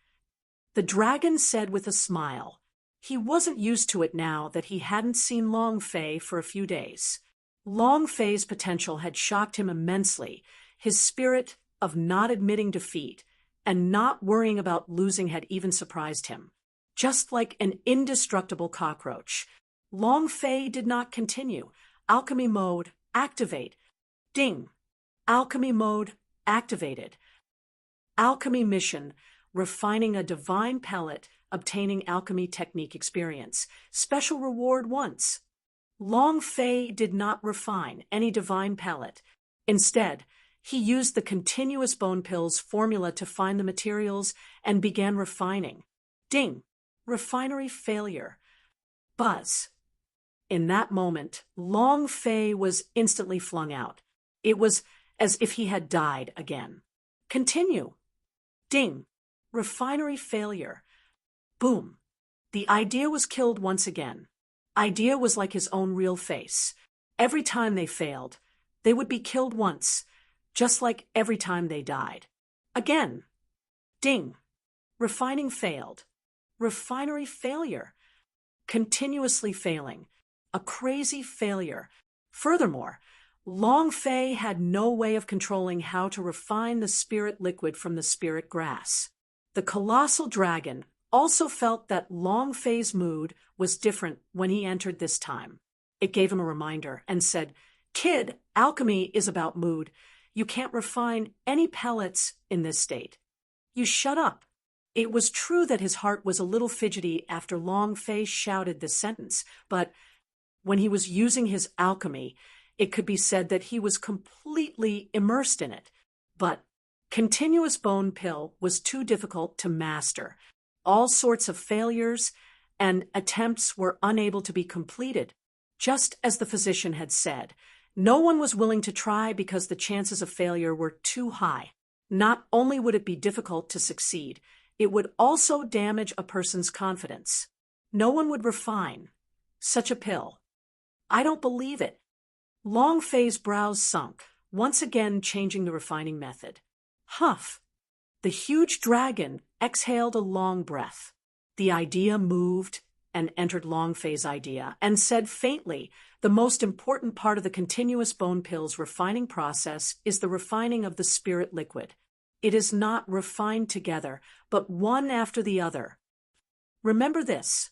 The dragon said with a smile. He wasn't used to it now that he hadn't seen Long Fei for a few days. Long Fei's potential had shocked him immensely. His spirit of not admitting defeat and not worrying about losing had even surprised him. Just like an indestructible cockroach, Long Fei did not continue. Alchemy mode, activate. Ding. Alchemy mode, activated. Alchemy mission, refining a divine pellet, obtaining alchemy technique experience. Special reward once. Long Fei did not refine any divine pellet. Instead, he used the continuous bone pills formula to find the materials and began refining. Ding. Refinery failure. Buzz. In that moment, Long Fei was instantly flung out. It was as if he had died again. Continue. Ding. Refinery failure. Boom. The idea was killed once again. Idea was like his own real face. Every time they failed, they would be killed once, just like every time they died. Again. Ding. Refining failed. Refinery failure. Continuously failing. A crazy failure. Furthermore, Long Fei had no way of controlling how to refine the spirit liquid from the spirit grass. The colossal dragon also felt that Long Fei's mood was different when he entered this time. It gave him a reminder and said, "Kid, alchemy is about mood. You can't refine any pellets in this state. You shut up." It was true that his heart was a little fidgety after Long Fei shouted this sentence, but when he was using his alchemy, it could be said that he was completely immersed in it. But continuous bone pill was too difficult to master. All sorts of failures and attempts were unable to be completed. Just as the physician had said, no one was willing to try because the chances of failure were too high. Not only would it be difficult to succeed, it would also damage a person's confidence. No one would refine such a pill. I don't believe it. Long Fei's brows sunk, once again changing the refining method. Huff. The huge dragon exhaled a long breath. The idea moved and entered Long Fei's idea and said faintly, "The most important part of the continuous bone pill's refining process is the refining of the spirit liquid. It is not refined together, but one after the other. Remember this."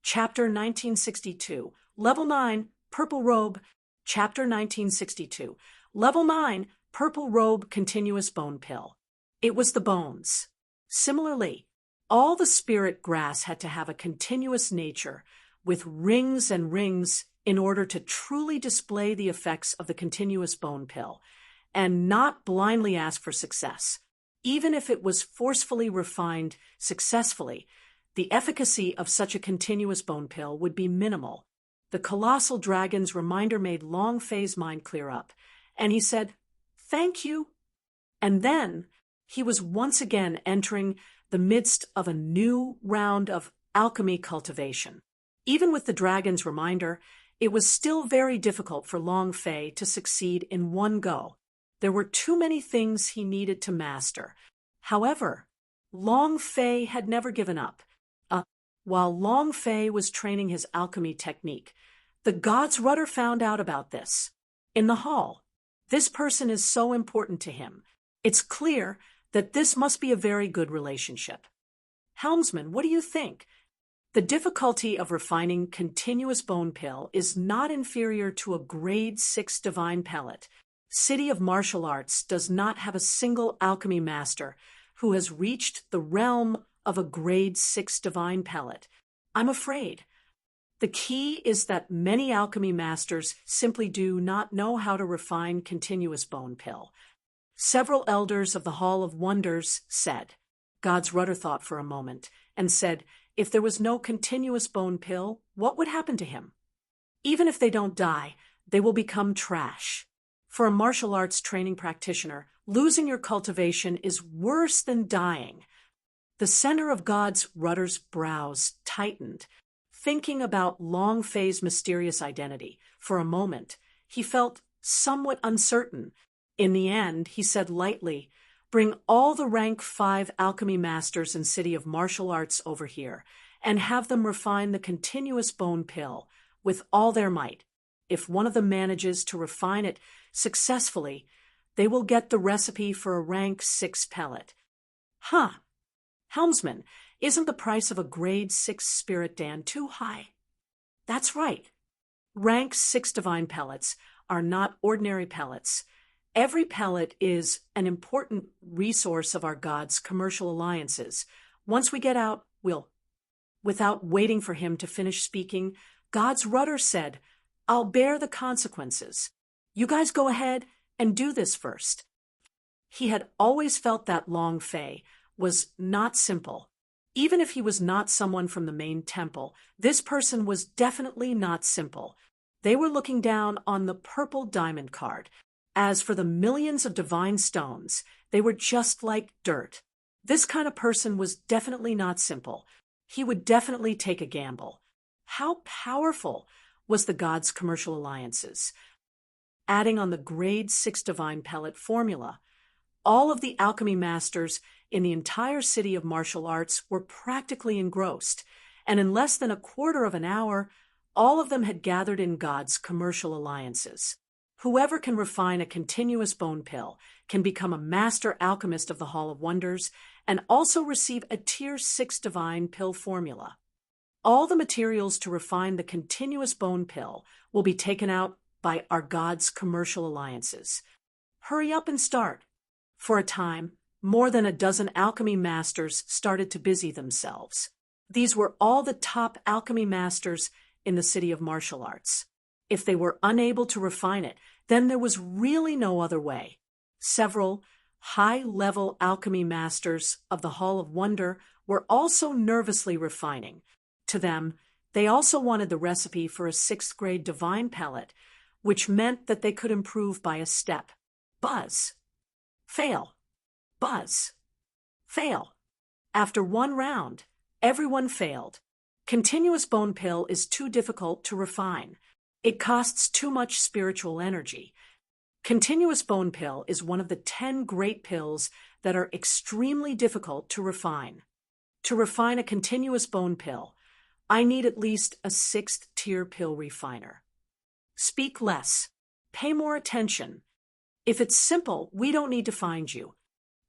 Chapter 1962, Level 9, Purple Robe. Chapter 1962, Level 9, Purple Robe Continuous Bone Pill. It was the bones. Similarly, all the spirit grass had to have a continuous nature, with rings and rings in order to truly display the effects of the continuous bone pill, and not blindly ask for success. Even if it was forcefully refined successfully, the efficacy of such a continuous bone pill would be minimal. The colossal dragon's reminder made Long Fei's mind clear up, and he said, "Thank you." And then he was once again entering the midst of a new round of alchemy cultivation. Even with the dragon's reminder, it was still very difficult for Long Fei to succeed in one go. There were too many things he needed to master. However, Long Fei had never given up. While Long Fei was training his alchemy technique, the God's Rudder found out about this. In the hall, this person is so important to him. It's clear that this must be a very good relationship. Helmsman, what do you think? The difficulty of refining continuous bone pill is not inferior to a grade 6 divine pellet. City of Martial Arts does not have a single alchemy master who has reached the realm of a grade 6 divine pellet. I'm afraid. The key is that many alchemy masters simply do not know how to refine continuous bone pill. Several elders of the Hall of Wonders said. God's Rudder thought for a moment and said, if there was no continuous bone pill, what would happen to him? Even if they don't die, they will become trash. For a martial arts training practitioner, losing your cultivation is worse than dying. The center of God's Rudder's brows tightened, thinking about Long Fei's mysterious identity. For a moment, he felt somewhat uncertain. In the end, he said lightly, Bring all the rank 5 alchemy masters and City of Martial Arts over here, and have them refine the continuous bone pill with all their might. If one of them manages to refine it successfully, they will get the recipe for a rank 6 pellet. Huh. Helmsman, isn't the price of a grade 6 spirit Dan too high? That's right. Rank 6 divine pellets are not ordinary pellets. Every pellet is an important resource of our God's commercial alliances. Once we get out, we'll... Without waiting for him to finish speaking, God's rudder said, I'll bear the consequences. You guys go ahead and do this first. He had always felt that Long Fei was not simple. Even if he was not someone from the main temple, this person was definitely not simple. They were looking down on the purple diamond card. As for the millions of divine stones, they were just like dirt. This kind of person was definitely not simple. He would definitely take a gamble. How powerful was the God's commercial alliances? Adding on the grade 6 divine pellet formula, all of the alchemy masters in the entire City of Martial Arts were practically engrossed, and in less than a quarter of an hour, all of them had gathered in God's commercial alliances. Whoever can refine a continuous bone pill can become a master alchemist of the Hall of Wonders and also receive a Tier 6 divine pill formula. All the materials to refine the continuous bone pill will be taken out by our God's commercial alliances. Hurry up and start. For a time, more than a dozen alchemy masters started to busy themselves. These were all the top alchemy masters in the City of Martial Arts. If they were unable to refine it, then there was really no other way. Several high-level alchemy masters of the Hall of Wonder were also nervously refining. To them, they also wanted the recipe for a 6th-grade divine pellet, which meant that they could improve by a step. Buzz. Fail. Buzz. Fail. After one round, everyone failed. Continuous bone pill is too difficult to refine. It costs too much spiritual energy. Continuous bone pill is one of the 10 great pills that are extremely difficult to refine. To refine a continuous bone pill, I need at least a 6th tier pill refiner. Speak less. Pay more attention. If it's simple, we don't need to find you.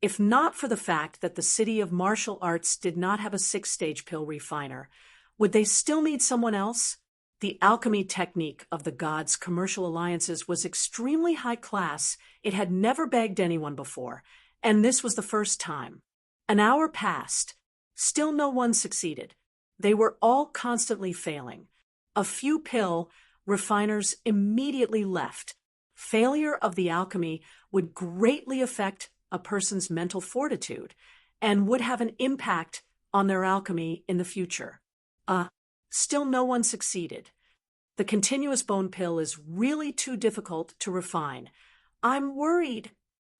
If not for the fact that the City of Martial Arts did not have a 6-stage pill refiner, would they still need someone else? The alchemy technique of the God's commercial alliances was extremely high class. It had never begged anyone before, and this was the first time. An hour passed. Still no one succeeded. They were all constantly failing. A few pill refiners immediately left. Failure of the alchemy would greatly affect a person's mental fortitude and would have an impact on their alchemy in the future. Still no one succeeded. The continuous bone pill is really too difficult to refine. I'm worried.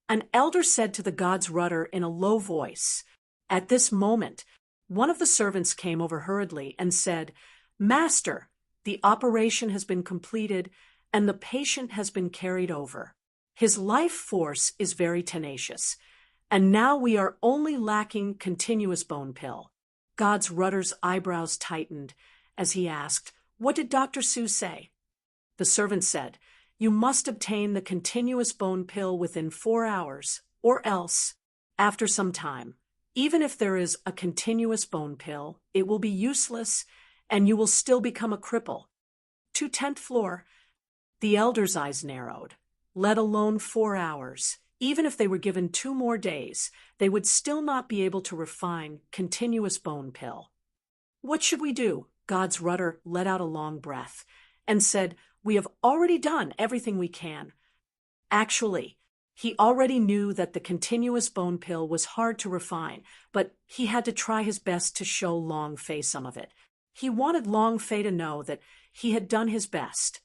An elder said to the God's rudder in a low voice. At this moment, one of the servants came over hurriedly and said, Master, the operation has been completed and the patient has been carried over. His life force is very tenacious, and now we are only lacking continuous bone pill. God's rudder's eyebrows tightened as he asked, What did Dr. Sue say? The servant said, You must obtain the continuous bone pill within 4 hours, or else, after some time, even if there is a continuous bone pill, it will be useless and you will still become a cripple. To 10th floor, the elder's eyes narrowed. Let alone 4 hours. Even if they were given 2 more days, they would still not be able to refine continuous bone pill. What should we do? God's rudder let out a long breath and said, We have already done everything we can. Actually, he already knew that the continuous bone pill was hard to refine, but he had to try his best to show Long Fei some of it. He wanted Long Fei to know that he had done his best.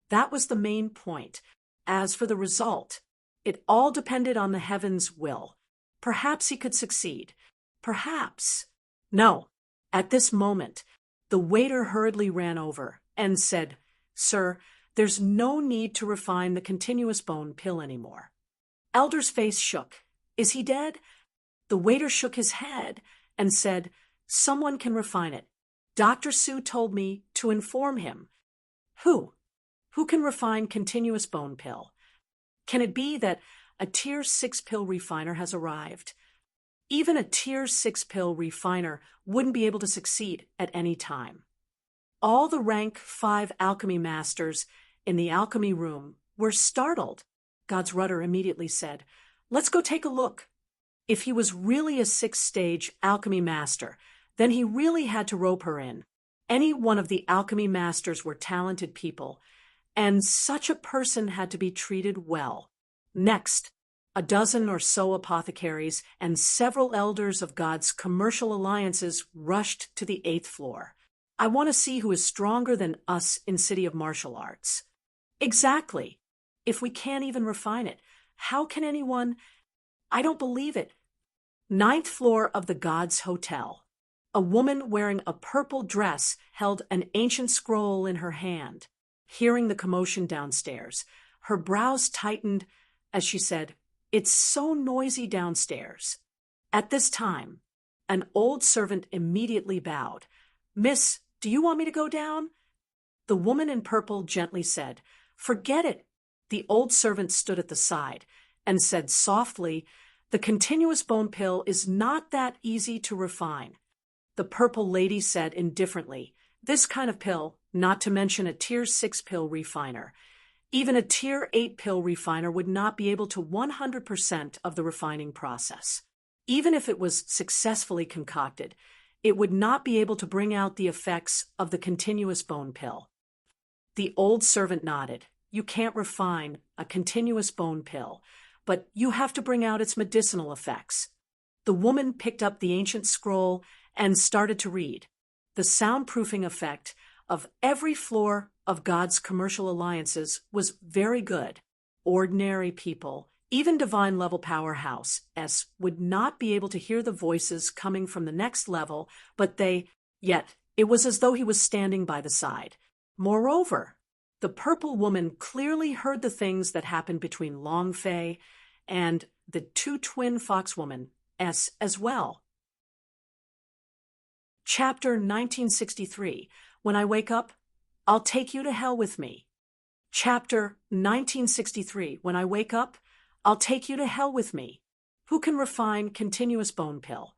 That was the main point. As for the result, it all depended on the heaven's will. Perhaps he could succeed. Perhaps. No. At this moment, the waiter hurriedly ran over and said, Sir, there's no need to refine the continuous bone pill anymore. Elder's face shook. Is he dead? The waiter shook his head and said, "Someone can refine it. Dr. Sue told me to inform him." Who? Who can refine continuous bone pill? Can it be that a Tier 6 pill refiner has arrived? Even a Tier 6 pill refiner wouldn't be able to succeed at any time. All the rank 5 alchemy masters in the alchemy room were startled. God's rudder immediately said, "Let's go take a look." If he was really a 6th-stage alchemy master, then he really had to rope her in. Any one of the alchemy masters were talented people, and such a person had to be treated well. Next, a dozen or so apothecaries and several elders of God's commercial alliances rushed to the 8th floor. "I want to see who is stronger than us in City of Martial Arts." Exactly. If we can't even refine it, how can anyone? I don't believe it. 9th floor of the Gods Hotel. A woman wearing a purple dress held an ancient scroll in her hand. Hearing the commotion downstairs, her brows tightened as she said, "It's so noisy downstairs." At this time, an old servant immediately bowed. "Miss, do you want me to go down?" The woman in purple gently said, "Forget it." The old servant stood at the side and said softly, "The continuous bone pill is not that easy to refine." The purple lady said indifferently, "This kind of pill, not to mention a Tier 6 pill refiner, even a Tier 8 pill refiner would not be able to 100% of the refining process. Even if it was successfully concocted, it would not be able to bring out the effects of the continuous bone pill." The old servant nodded. "You can't refine a continuous bone pill, but you have to bring out its medicinal effects." The woman picked up the ancient scroll and started to read. The soundproofing effect of every floor of God's commercial alliances was very good. Ordinary people, even divine-level powerhouses, would not be able to hear the voices coming from the next level, but yet it was as though he was standing by the side. Moreover, the purple woman clearly heard the things that happened between Long Fei and the 2 twin foxwomen as well. Chapter 1963. When I wake up, I'll take you to hell with me. Chapter 1963. When I wake up, I'll take you to hell with me. Who can refine continuous bone pill?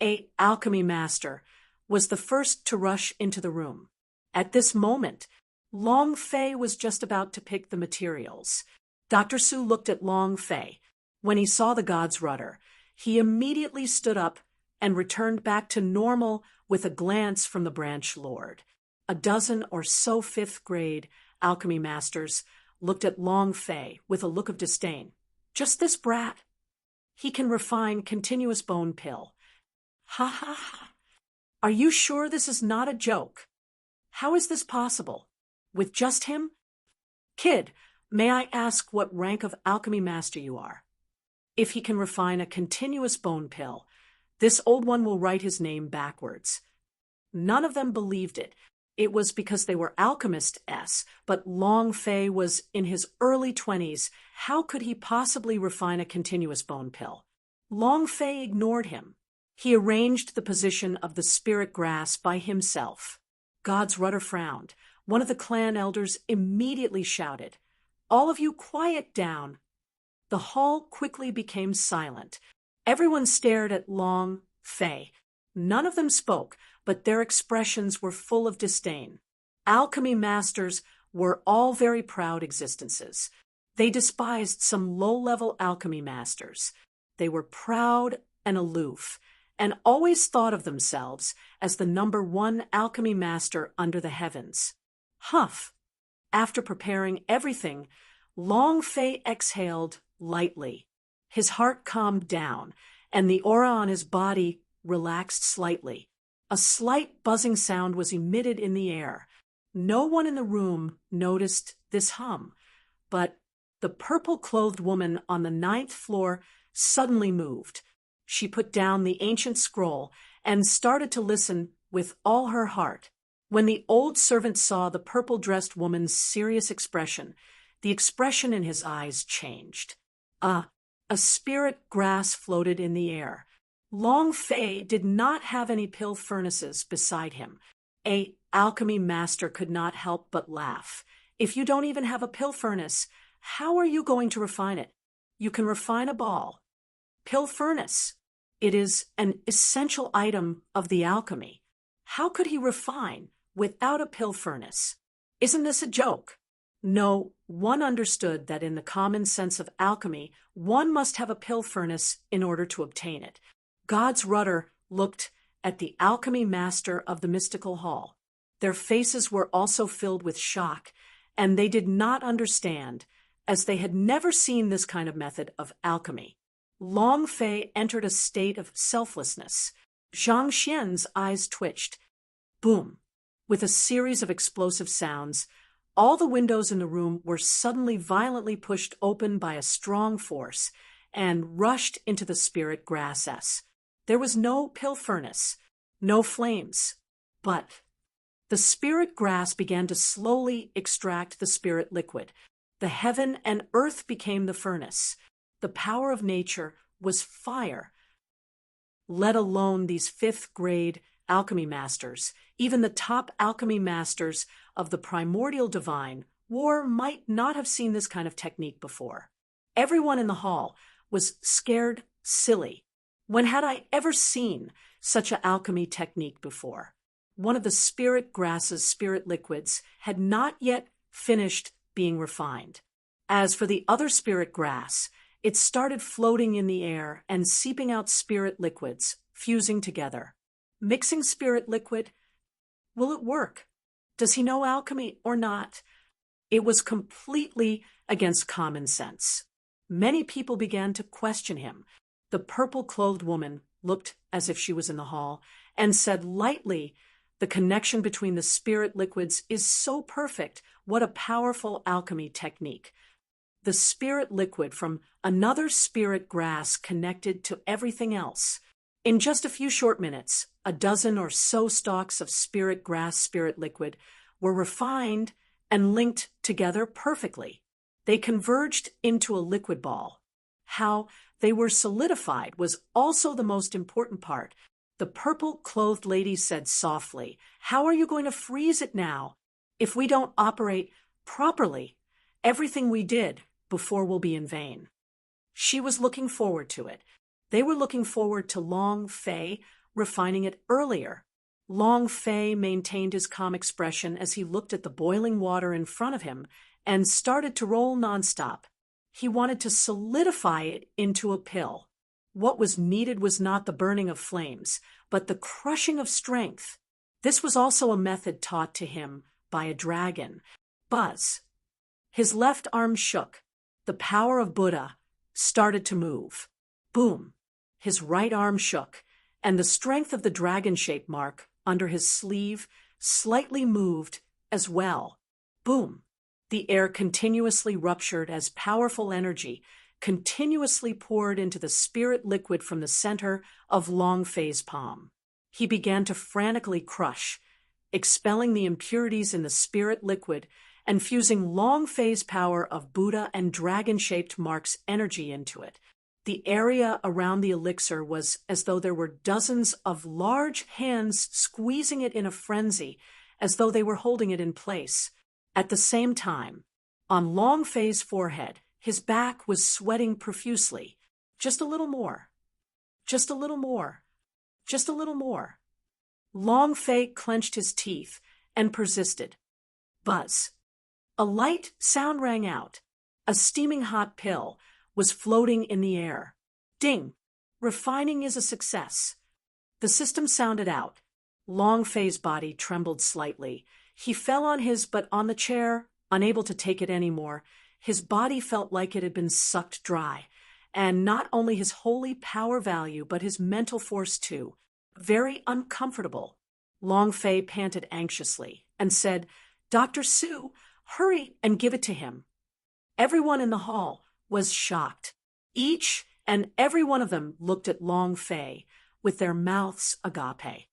A alchemy master was the first to rush into the room. At this moment, Long Fei was just about to pick the materials. Dr. Sue looked at Long Fei. When he saw the god's rudder, he immediately stood up and returned back to normal with a glance from the branch lord. A dozen or so 5th-grade alchemy masters looked at Long Fei with a look of disdain. "Just this brat. He can refine continuous bone pill. Ha ha ha. Are you sure this is not a joke? How is this possible? With just him? Kid, may I ask what rank of alchemy master you are? If he can refine a continuous bone pill, this old one will write his name backwards." None of them believed it. It was because they were alchemists, but Long Fei was in his early 20s. How could he possibly refine a continuous bone pill? Long Fei ignored him. He arranged the position of the spirit grass by himself. God's rudder frowned. One of the clan elders immediately shouted, "All of you quiet down." The hall quickly became silent. Everyone stared at Long Fei. None of them spoke, but their expressions were full of disdain. Alchemy masters were all very proud existences. They despised some low-level alchemy masters. They were proud and aloof, and always thought of themselves as the number 1 alchemy master under the heavens. Huff! After preparing everything, Long Fei exhaled lightly. His heart calmed down, and the aura on his body relaxed slightly. A slight buzzing sound was emitted in the air. No one in the room noticed this hum, but the purple-clothed woman on the 9th floor suddenly moved. She put down the ancient scroll and started to listen with all her heart. When the old servant saw the purple-dressed woman's serious expression, the expression in his eyes changed. A A spirit grass floated in the air. Long Fei did not have any pill furnaces beside him. A alchemy master could not help but laugh. If you don't even have a pill furnace, how are you going to refine it? You can refine a ball. Pill furnace. It is an essential item of the alchemy. How could he refine without a pill furnace? Isn't this a joke? No, one understood that in the common sense of alchemy, one must have a pill furnace in order to obtain it. God's rudder looked at the alchemy master of the mystical hall. Their faces were also filled with shock, and they did not understand, as they had never seen this kind of method of alchemy. Long Fei entered a state of selflessness. Zhang Xian's eyes twitched. Boom! With a series of explosive sounds, all the windows in the room were suddenly violently pushed open by a strong force and rushed into the spirit grass. There was no pill furnace, no flames, but the spirit grass began to slowly extract the spirit liquid. The heaven and earth became the furnace. The power of nature was fire. Let alone these fifth-grade alchemy masters, even the top alchemy masters of the primordial divine war might not have seen this kind of technique before. Everyone in the hall was scared silly. When had I ever seen such an alchemy technique before? One of the spirit grass's spirit liquids had not yet finished being refined. As for the other spirit grass, it started floating in the air and seeping out spirit liquids, fusing together. Mixing spirit liquid, will it work? Does he know alchemy or not? It was completely against common sense. Many people began to question him. The purple-clothed woman looked as if she was in the hall and said lightly, "The connection between the spirit liquids is so perfect. What a powerful alchemy technique." The spirit liquid from another spirit grass connected to everything else. In just a few short minutes, a dozen or so stalks of spirit grass spirit liquid were refined and linked together perfectly. They converged into a liquid ball. How they were solidified was also the most important part. The purple-clothed lady said softly, "How are you going to freeze it now? If we don't operate properly, everything we did before will be in vain." She was looking forward to it. They were looking forward to Long Fei refining it earlier. Long Fei maintained his calm expression as he looked at the boiling water in front of him and started to roll nonstop. He wanted to solidify it into a pill. What was needed was not the burning of flames, but the crushing of strength. This was also a method taught to him by a dragon. Buzz. His left arm shook. The power of Buddha started to move. Boom. His right arm shook, and the strength of the dragon-shaped mark under his sleeve slightly moved as well. Boom. The air continuously ruptured as powerful energy continuously poured into the spirit liquid from the center of Long Fei's palm. He began to frantically crush, expelling the impurities in the spirit liquid and fusing Long Fei's power of Buddha and dragon-shaped mark's energy into it. The area around the elixir was as though there were dozens of large hands squeezing it in a frenzy, as though they were holding it in place. At the same time, on Long Fei's forehead, his back was sweating profusely. Just a little more. Just a little more. Just a little more. Long Fei clenched his teeth and persisted. Buzz. A light sound rang out. A steaming hot pill was floating in the air. Ding! Refining is a success. The system sounded out. Long Fei's body trembled slightly. He fell on the chair, unable to take it anymore. His body felt like it had been sucked dry. And not only his holy power value, but his mental force too. Very uncomfortable. Long Fei panted anxiously and said, "Dr. Su, hurry and give it to him." Everyone in the hall was shocked. Each and every one of them looked at Long Fei with their mouths agape.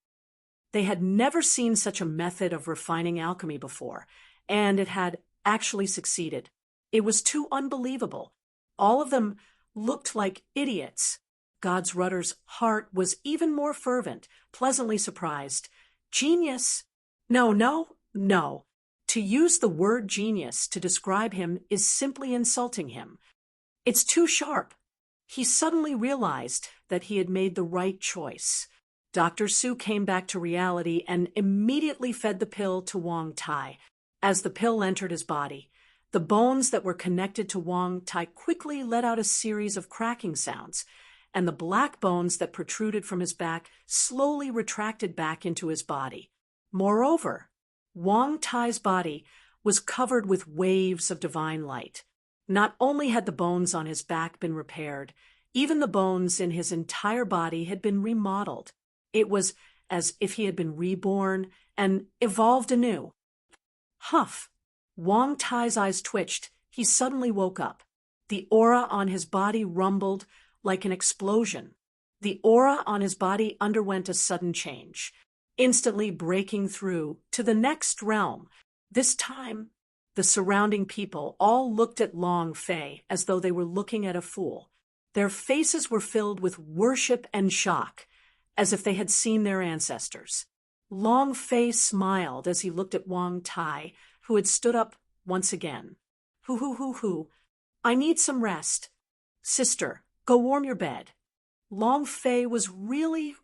They had never seen such a method of refining alchemy before, and it had actually succeeded. It was too unbelievable. All of them looked like idiots. God's Rudder's heart was even more fervent, pleasantly surprised. Genius? No, no, no. To use the word genius to describe him is simply insulting him. It's too sharp. He suddenly realized that he had made the right choice. Dr. Su came back to reality and immediately fed the pill to Wang Tai. As the pill entered his body, the bones that were connected to Wang Tai quickly let out a series of cracking sounds, and the black bones that protruded from his back slowly retracted back into his body. Moreover, Wang Tai's body was covered with waves of divine light. Not only had the bones on his back been repaired, even the bones in his entire body had been remodeled. It was as if he had been reborn and evolved anew. Huff! Wang Tai's eyes twitched. He suddenly woke up. The aura on his body rumbled like an explosion. The aura on his body underwent a sudden change, instantly breaking through to the next realm. This time, the surrounding people all looked at Long Fei as though they were looking at a fool. Their faces were filled with worship and shock, as if they had seen their ancestors. Long Fei smiled as he looked at Wang Tai, who had stood up once again. Hoo. I need some rest. Sister, go warm your bed. Long Fei was really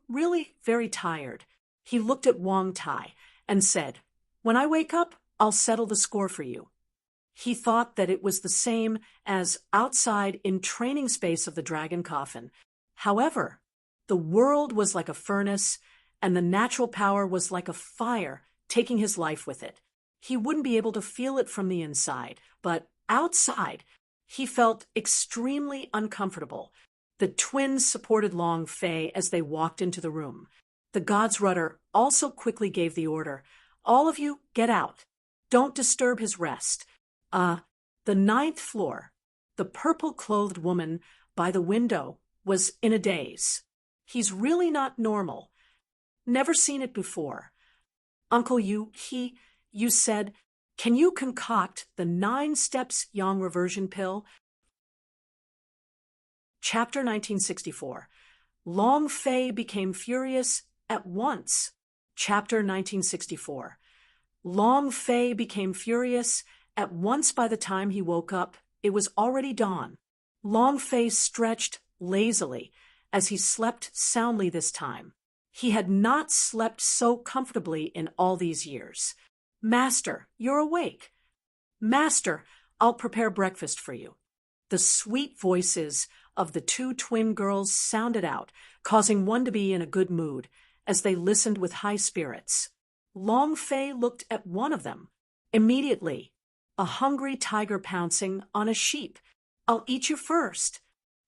very tired. He looked at Wang Tai and said, When I wake up, I'll settle the score for you. He thought that it was the same as outside in training space of the dragon coffin. However, the world was like a furnace, and the natural power was like a fire, taking his life with it. He wouldn't be able to feel it from the inside, but outside, he felt extremely uncomfortable. The twins supported Long Fei as they walked into the room. The God's Rudder also quickly gave the order, All of you, get out. Don't disturb his rest. The 9th floor. The purple-clothed woman by the window was in a daze. He's really not normal. Never seen it before. Uncle, you said, can you concoct the 9 steps yang reversion pill? Chapter 1964. Long Fei became furious at once. Chapter 1964. Long Fei became furious at once. By the time he woke up, it was already dawn. Long Fei stretched lazily as he slept soundly this time. He had not slept so comfortably in all these years. Master, you're awake. Master, I'll prepare breakfast for you. The sweet voices of the 2 twin girls sounded out, causing one to be in a good mood as they listened with high spirits. Long Fei looked at one of them. Immediately, a hungry tiger pouncing on a sheep. I'll eat you first.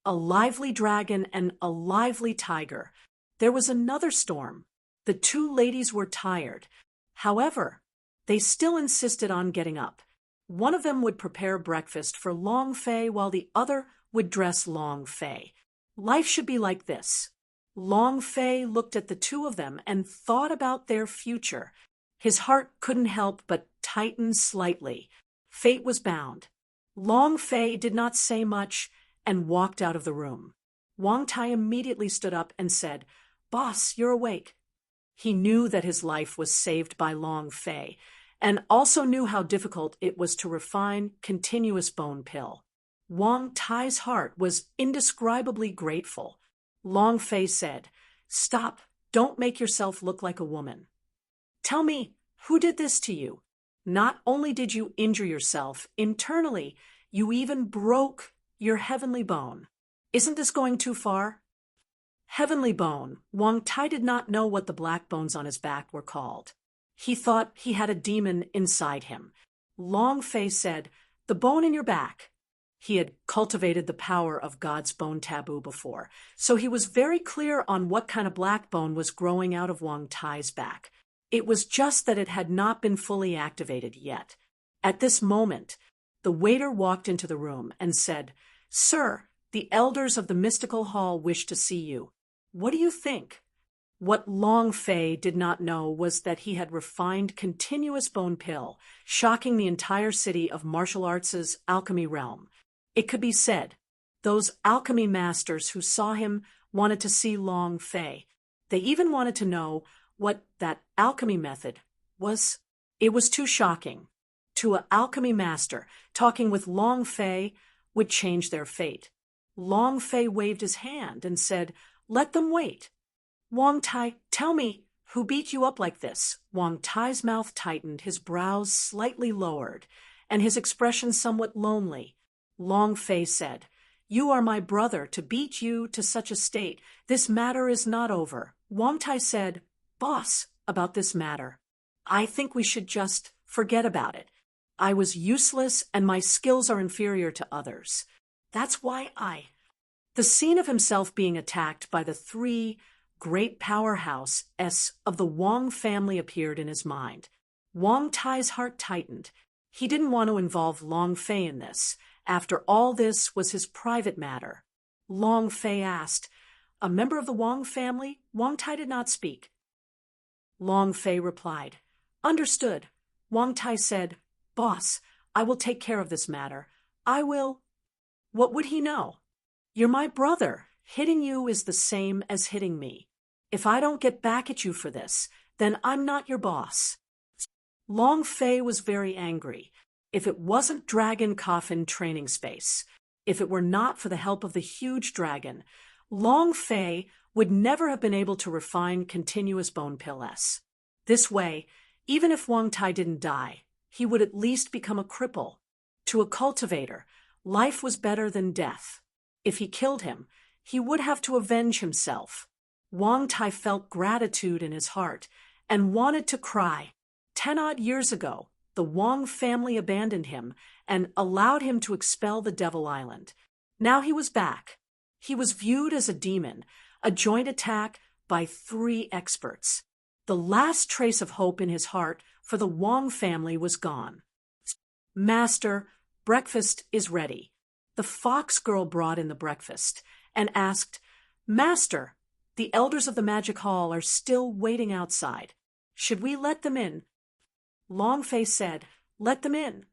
A lively dragon and a lively tiger. There was another storm. The 2 ladies were tired. However, they still insisted on getting up. One of them would prepare breakfast for Long Fei while the other would dress Long Fei. Life should be like this. Long Fei looked at the 2 of them and thought about their future. His heart couldn't help but tighten slightly. Fate was bound. Long Fei did not say much and walked out of the room. Wang Tai immediately stood up and said, Boss, you're awake. He knew that his life was saved by Long Fei, and also knew how difficult it was to refine continuous bone pill. Wang Tai's heart was indescribably grateful. Long Fei said, Stop, don't make yourself look like a woman. Tell me, who did this to you? Not only did you injure yourself internally, you even broke your heavenly bone. Isn't this going too far? Heavenly bone. Wang Tai did not know what the black bones on his back were called. He thought he had a demon inside him. Long Fei said, The bone in your back. He had cultivated the power of God's bone taboo before, so he was very clear on what kind of black bone was growing out of Wang Tai's back. It was just that it had not been fully activated yet. At this moment, the waiter walked into the room and said, Sir, the elders of the mystical hall wish to see you. What do you think? What Long Fei did not know was that he had refined continuous bone pill, shocking the entire city of martial arts' alchemy realm. It could be said, Those alchemy masters who saw him wanted to see Long Fei. They even wanted to know what that alchemy method was. It was too shocking. To an alchemy master, talking with Long Fei would change their fate. Long Fei waved his hand and said, "Let them wait." "Wang Tai, tell me, who beat you up like this?" Wang Tai's mouth tightened, his brows slightly lowered, and his expression somewhat lonely. Long Fei said, "You are my brother. To beat you to such a state, this matter is not over." Wang Tai said, "Boss, about this matter, I think we should just forget about it. I was useless and my skills are inferior to others. That's why The scene of himself being attacked by the three great powerhouses of the Wang family appeared in his mind. Wang Tai's heart tightened. He didn't want to involve Long Fei in this. After all, this was his private matter. Long Fei asked, "A member of the Wang family?" Wang Tai did not speak. Long Fei replied, "Understood." Wang Tai said, "Boss, I will take care of this matter. I will." What would he know? "You're my brother. Hitting you is the same as hitting me. If I don't get back at you for this, then I'm not your boss." Long Fei was very angry. If it wasn't Dragon Coffin training space, if it were not for the help of the huge dragon, Long Fei would never have been able to refine continuous bone pill S. This way, even if Wang Tai didn't die, he would at least become a cripple. To a cultivator, life was better than death. If he killed him, he would have to avenge himself. Wang Tai felt gratitude in his heart and wanted to cry. 10-odd years ago, the Wang family abandoned him and allowed him to expel the Devil Island. Now he was back. He was viewed as a demon, a joint attack by 3 experts. The last trace of hope in his heart for the Wang family was gone. "Master, breakfast is ready." The fox girl brought in the breakfast and asked, "Master, the elders of the magic hall are still waiting outside. Should we let them in?" Long Fei said, "Let them in."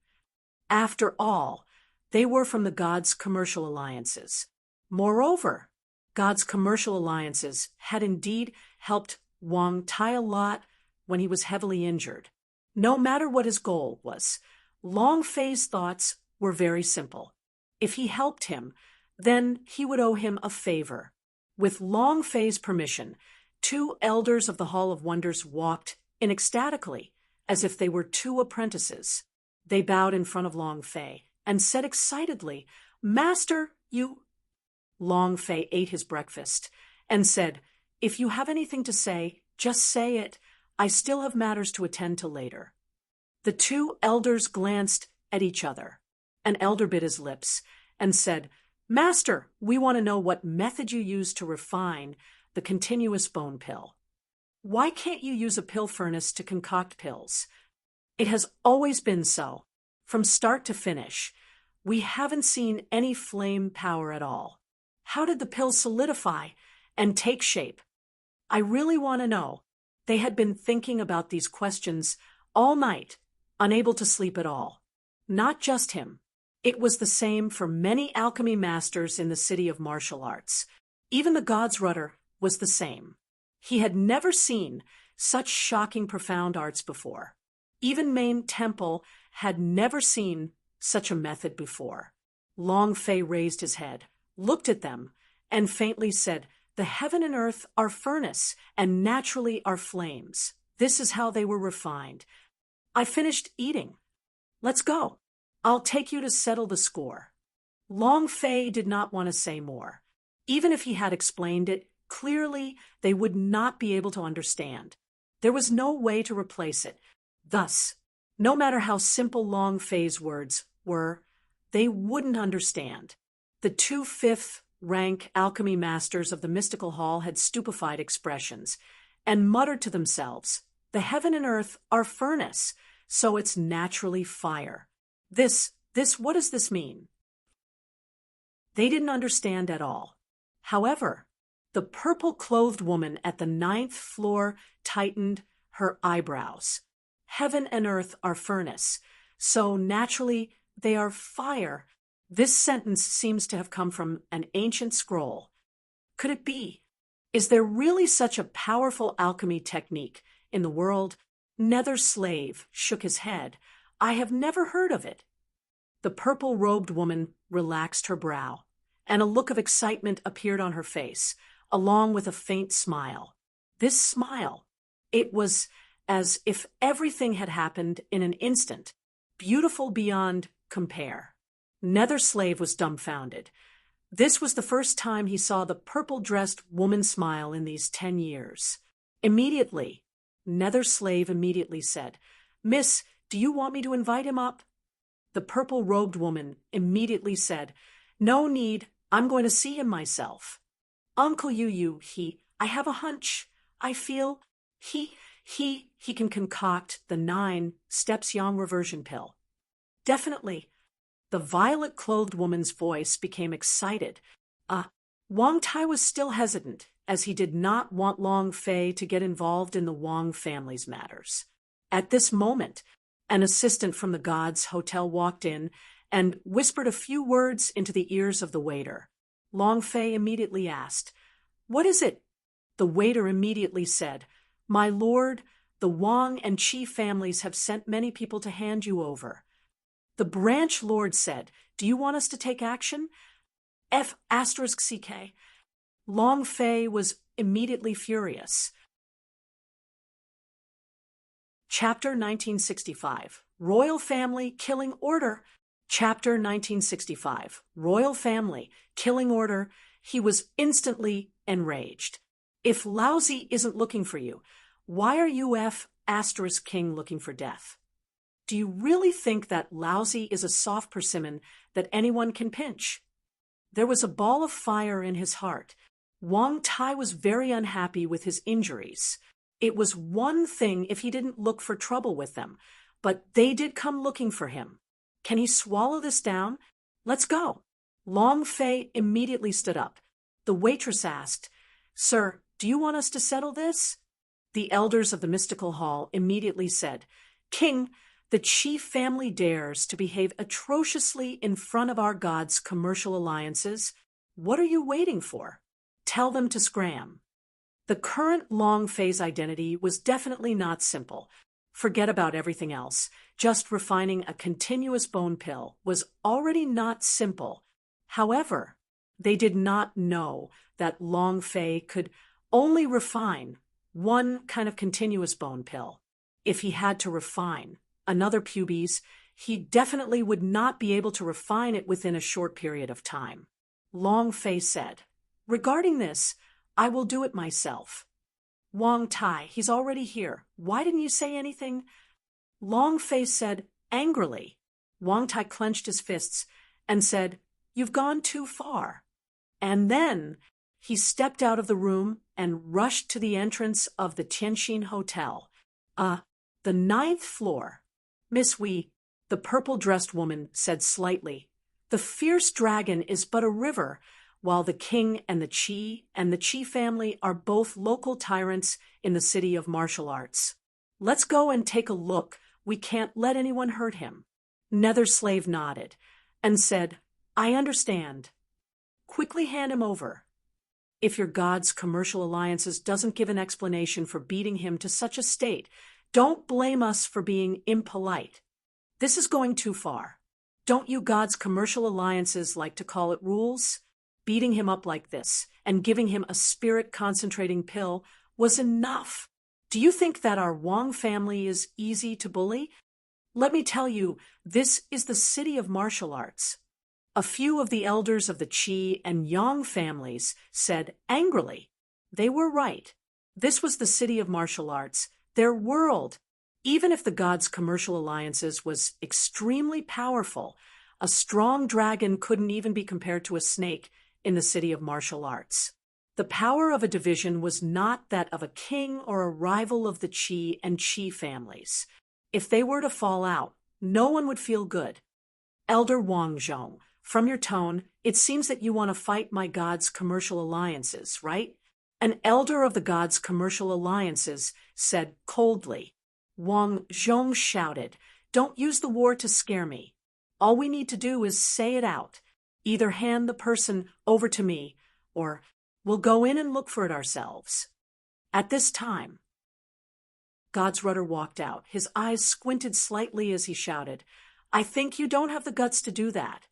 After all, they were from the gods' commercial alliances. Moreover, God's commercial alliances had indeed helped Wang Tai a lot when he was heavily injured. No matter what his goal was, Long Fei's thoughts were very simple. If he helped him, then he would owe him a favor. With Long Fei's permission, 2 elders of the Hall of Wonders walked in ecstatically, as if they were 2 apprentices. They bowed in front of Long Fei and said excitedly, "Master, you—" Long Fei ate his breakfast and said, "If you have anything to say, just say it. I still have matters to attend to later." The 2 elders glanced at each other. An elder bit his lips and said, "Master, we want to know what method you use to refine the continuous bone pill. Why can't you use a pill furnace to concoct pills? It has always been so. From start to finish, we haven't seen any flame power at all. How did the pill solidify and take shape? I really want to know." They had been thinking about these questions all night, unable to sleep at all. Not just him. It was the same for many alchemy masters in the city of martial arts. Even the god's rudder was the same. He had never seen such shocking, profound arts before. Even Main Temple had never seen such a method before. Long Fei raised his head, looked at them, and faintly said, "The heaven and earth are furnace, and naturally are flames. This is how they were refined. I finished eating. Let's go. I'll take you to settle the score." Long Fei did not want to say more. Even if he had explained it, clearly they would not be able to understand. There was no way to replace it. Thus, no matter how simple Long Fei's words were, they wouldn't understand. The 2 5th-rank alchemy masters of the mystical hall had stupefied expressions and muttered to themselves, "The heaven and earth are furnace, so it's naturally fire. What does this mean?" They didn't understand at all. However, the purple-clothed woman at the 9th floor tightened her eyebrows. "Heaven and earth are furnace, so naturally they are fire. This sentence seems to have come from an ancient scroll. Could it be? Is there really such a powerful alchemy technique in the world? Nether Slave shook his head. I have never heard of it. The purple-robed woman relaxed her brow, and a look of excitement appeared on her face, along with a faint smile. This smile, it was as if everything had happened in an instant, beautiful beyond compare. Nether Slave was dumbfounded. This was the first time he saw the purple-dressed woman smile in these 10 years. Immediately, Nether Slave immediately said, Miss, do you want me to invite him up? The purple-robed woman immediately said, No need, I'm going to see him myself. Uncle Yu, I have a hunch. I feel he can concoct the 9 steps yang reversion pill. Definitely. The violet-clothed woman's voice became excited. Wang Tai was still hesitant, as he did not want Long Fei to get involved in the Wang family's matters. At this moment, an assistant from the Gods Hotel walked in and whispered a few words into the ears of the waiter. Long Fei immediately asked, What is it? The waiter immediately said, My lord, the Wang and Qi families have sent many people to hand you over. The branch lord said, Do you want us to take action? F***CK. Long Fei was immediately furious. Chapter 1965. Royal Family Killing Order. Chapter 1965. Royal Family Killing Order. He was instantly enraged. If Lousy isn't looking for you, why are you King looking for death? Do you really think that Lousy is a soft persimmon that anyone can pinch? There was a ball of fire in his heart. Wang Tai was very unhappy with his injuries. It was one thing if he didn't look for trouble with them, but they did come looking for him. Can he swallow this down? Let's go. Long Fei immediately stood up. The waitress asked, Sir, do you want us to settle this? The elders of the mystical hall immediately said, King, the Qi family dares to behave atrociously in front of our gods' commercial alliances. What are you waiting for? Tell them to scram. The current Long Fei's identity was definitely not simple. Forget about everything else. Just refining a continuous bone pill was already not simple. However, they did not know that Long Fei could only refine one kind of continuous bone pill. If he had to refine another pubes, he definitely would not be able to refine it within a short period of time. Long Fei said, Regarding this, I will do it myself. Wang Tai, he's already here. Why didn't you say anything? Long Fei said angrily. Wang Tai clenched his fists and said, You've gone too far. And then he stepped out of the room and rushed to the entrance of the Tianxin Hotel. The 9th floor. Miss Wei, the purple-dressed woman said slightly, The fierce dragon is but a river, while the king and the Qi family are both local tyrants in the city of martial arts. Let's go and take a look. We can't let anyone hurt him. Nether Slave nodded and said, I understand. Quickly hand him over. If your god's commercial alliances doesn't give an explanation for beating him to such a state, don't blame us for being impolite. This is going too far. Don't you god's commercial alliances like to call it rules? Beating him up like this and giving him a spirit-concentrating pill was enough. Do you think that our Wang family is easy to bully? Let me tell you, this is the city of martial arts. A few of the elders of the Qi and Yang families said angrily. They were right. This was the city of martial arts, their world. Even if the gods' commercial alliances was extremely powerful, a strong dragon couldn't even be compared to a snake in the city of martial arts. The power of a division was not that of a king or a rival of the Qi and Qi families. If they were to fall out, no one would feel good. Elder Wang Zhong, from your tone, it seems that you want to fight my god's commercial alliances, right? An elder of the god's commercial alliances said coldly. Wang Zhong shouted, Don't use the war to scare me. All we need to do is say it out. Either hand the person over to me, or we'll go in and look for it ourselves. At this time, God's rudder walked out. His eyes squinted slightly as he shouted, "I think you don't have the guts to do that."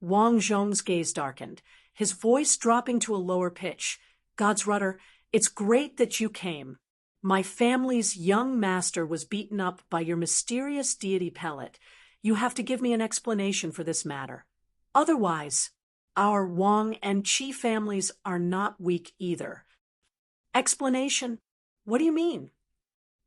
Wang Zhong's gaze darkened, his voice dropping to a lower pitch. "God's rudder, it's great that you came. My family's young master was beaten up by your mysterious deity Pellet. You have to give me an explanation for this matter. Otherwise, our Wang and Qi families are not weak either." "Explanation? What do you mean?"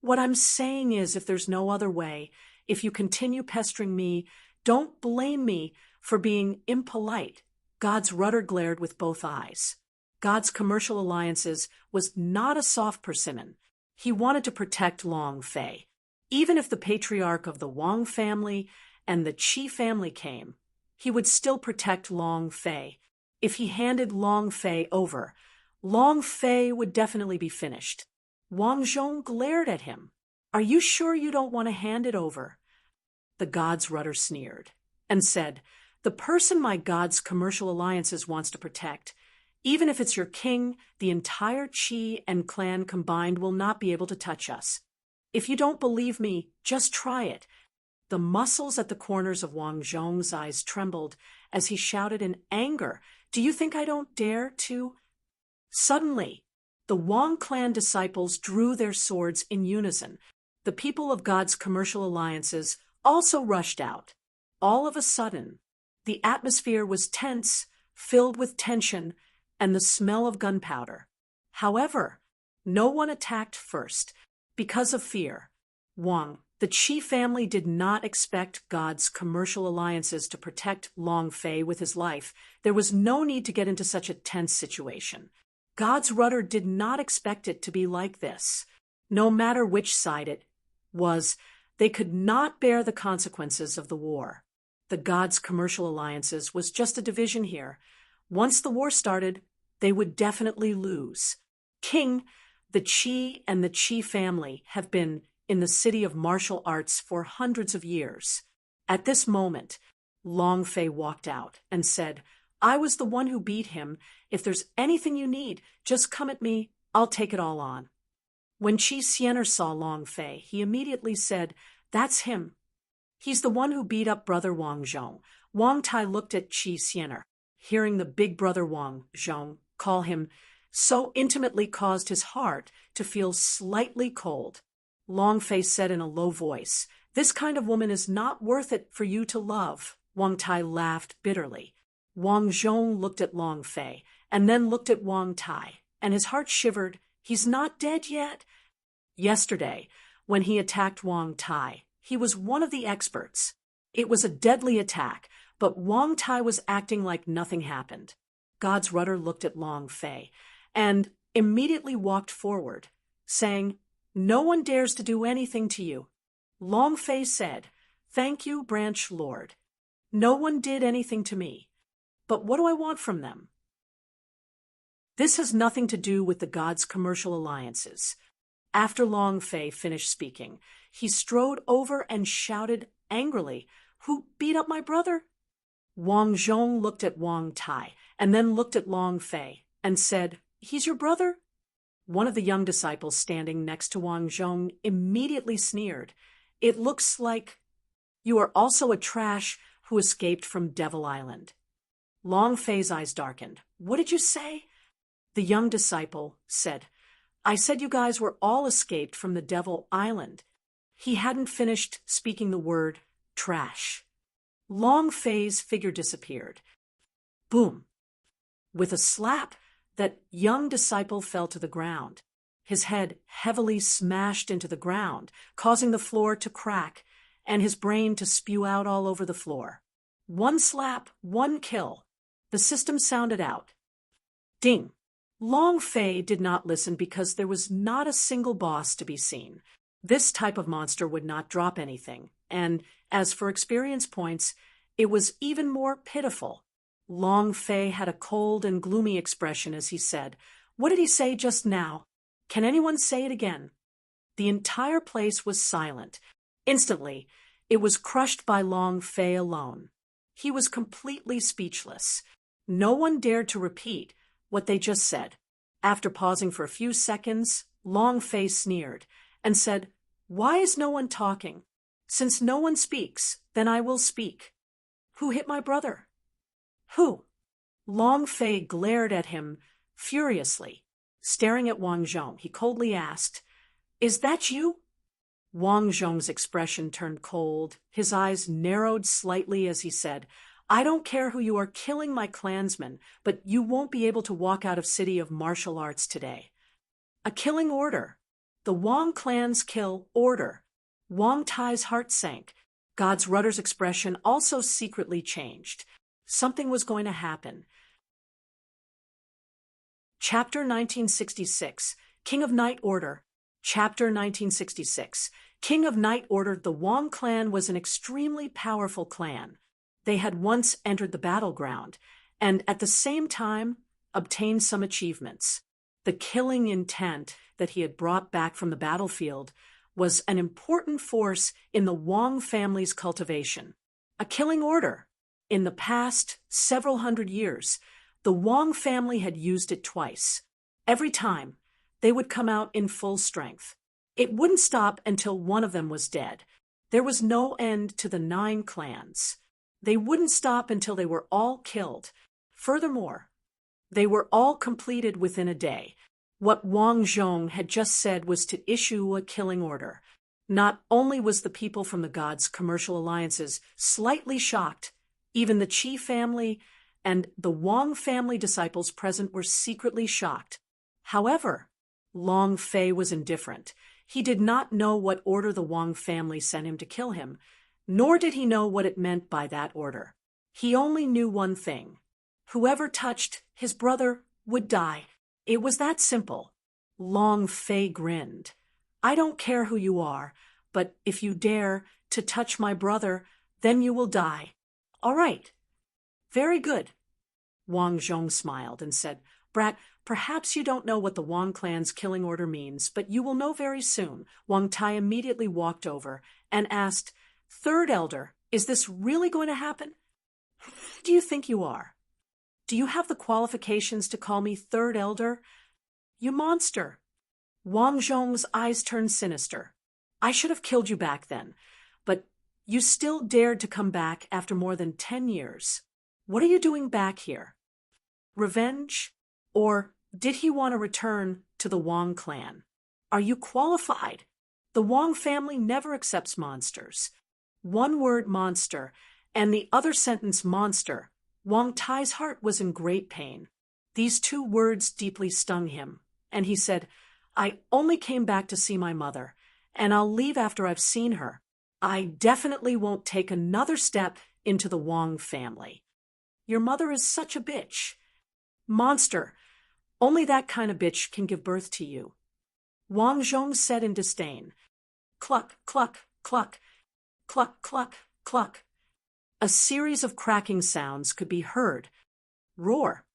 "What I'm saying is, if there's no other way, if you continue pestering me, don't blame me for being impolite." God's rudder glared with both eyes. God's commercial alliances was not a soft persimmon. He wanted to protect Long Fei. Even if the patriarch of the Wang family and the Qi family came, he would still protect Long Fei. If he handed Long Fei over, Long Fei would definitely be finished. Wang Zhong glared at him. "Are you sure you don't want to hand it over?" The God's rudder sneered and said, "The person my God's commercial alliances wants to protect, even if it's your king, the entire Qi and clan combined will not be able to touch us. If you don't believe me, just try it." The muscles at the corners of Wang Zhong's eyes trembled as he shouted in anger, "Do you think I don't dare to?" Suddenly, the Wang clan disciples drew their swords in unison. The people of God's commercial alliances also rushed out. All of a sudden, the atmosphere was tense, filled with tension, and the smell of gunpowder. However, no one attacked first because of fear. Wang, the Qi family, did not expect God's commercial alliances to protect Long Fei with his life. There was no need to get into such a tense situation. God's rudder did not expect it to be like this. No matter which side it was, they could not bear the consequences of the war. The God's commercial alliances was just a division here. Once the war started, they would definitely lose. King, the Qi and the Qi family have been in the city of martial arts for hundreds of years. At this moment, Long Fei walked out and said, "I was the one who beat him. If there's anything you need, just come at me. I'll take it all on." When Qi Xianer saw Long Fei, he immediately said, "That's him. He's the one who beat up brother Wang Zhong." Wang Tai looked at Qi Xianer. Hearing the big brother Wang Zhong call him so intimately caused his heart to feel slightly cold. Long Fei said in a low voice, "This kind of woman is not worth it for you to love." Wang Tai laughed bitterly. Wang Zhong looked at Long Fei and then looked at Wang Tai, and his heart shivered. He's not dead yet. Yesterday, when he attacked Wang Tai, he was one of the experts. It was a deadly attack, but Wang Tai was acting like nothing happened. God's rudder looked at Long Fei and immediately walked forward, saying, "No one dares to do anything to you." Long Fei said, "Thank you, Branch Lord. No one did anything to me. But what do I want from them?" This has nothing to do with the God's commercial alliances. After Long Fei finished speaking, he strode over and shouted angrily, "Who beat up my brother?" Wang Zhong looked at Wang Tai and then looked at Long Fei and said, "He's your brother?" One of the young disciples standing next to Wang Zhong immediately sneered. "It looks like you are also a trash who escaped from Devil Island." Long Fei's eyes darkened. "What did you say?" The young disciple said, "I said you guys were all escaped from the Devil Island." He hadn't finished speaking the word trash. Long Fei's figure disappeared. Boom! With a slap, that young disciple fell to the ground. His head heavily smashed into the ground, causing the floor to crack and his brain to spew out all over the floor. One slap, one kill. The system sounded out. Ding! Long Fei did not listen because there was not a single boss to be seen. This type of monster would not drop anything, and as for experience points, it was even more pitiful. Long Fei had a cold and gloomy expression as he said, "What did he say just now? Can anyone say it again?" The entire place was silent. Instantly, it was crushed by Long Fei alone. He was completely speechless. No one dared to repeat what they just said. After pausing for a few seconds, Long Fei sneered and said, "Why is no one talking? Since no one speaks, then I will speak. Who hit my brother?" "Who?" Long Fei glared at him furiously. Staring at Wang Zhong, he coldly asked, "Is that you?" Wang Zhong's expression turned cold. His eyes narrowed slightly as he said, "I don't care who you are killing my clansmen, but you won't be able to walk out of City of Martial Arts today." A killing order. The Wang clan's kill order. Wang Tai's heart sank. God's Rudder's expression also secretly changed. Something was going to happen. Chapter 1966, King of Night Order. Chapter 1966, King of Night Order. The Wang clan was an extremely powerful clan. They had once entered the battleground, and at the same time obtained some achievements. The killing intent that he had brought back from the battlefield was an important force in the Wang family's cultivation. A killing order. In the past several hundred years, the Wang family had used it twice. Every time, they would come out in full strength. It wouldn't stop until one of them was dead. There was no end to the 9 clans. They wouldn't stop until they were all killed. Furthermore, they were all completed within a day. What Wang Zhong had just said was to issue a killing order. Not only was the people from the gods' commercial alliances slightly shocked, even the Qi family and the Wang family disciples present were secretly shocked. However, Long Fei was indifferent. He did not know what order the Wang family sent him to kill him, nor did he know what it meant by that order. He only knew one thing. Whoever touched his brother would die. It was that simple. Long Fei grinned. "I don't care who you are, but if you dare to touch my brother, then you will die." "All right." "Very good." Wang Zhong smiled and said, "Brat, perhaps you don't know what the Wang clan's killing order means, but you will know very soon." Wang Tai immediately walked over and asked, "Third Elder, is this really going to happen? Who do you think you are? Do you have the qualifications to call me Third Elder? You monster." Wang Zhong's eyes turned sinister. "I should have killed you back then, but you still dared to come back after more than 10 years. What are you doing back here? Revenge? Or did he want to return to the Wang clan? Are you qualified? The Wang family never accepts monsters." One word monster, and the other sentence monster. Wang Tai's heart was in great pain. These 2 words deeply stung him, and he said, "I only came back to see my mother, and I'll leave after I've seen her. I definitely won't take another step into the Wang family." "Your mother is such a bitch." "Monster. Only that kind of bitch can give birth to you." Wang Zhong said in disdain. Cluck, cluck, cluck, cluck, cluck, cluck. A series of cracking sounds could be heard. Roar.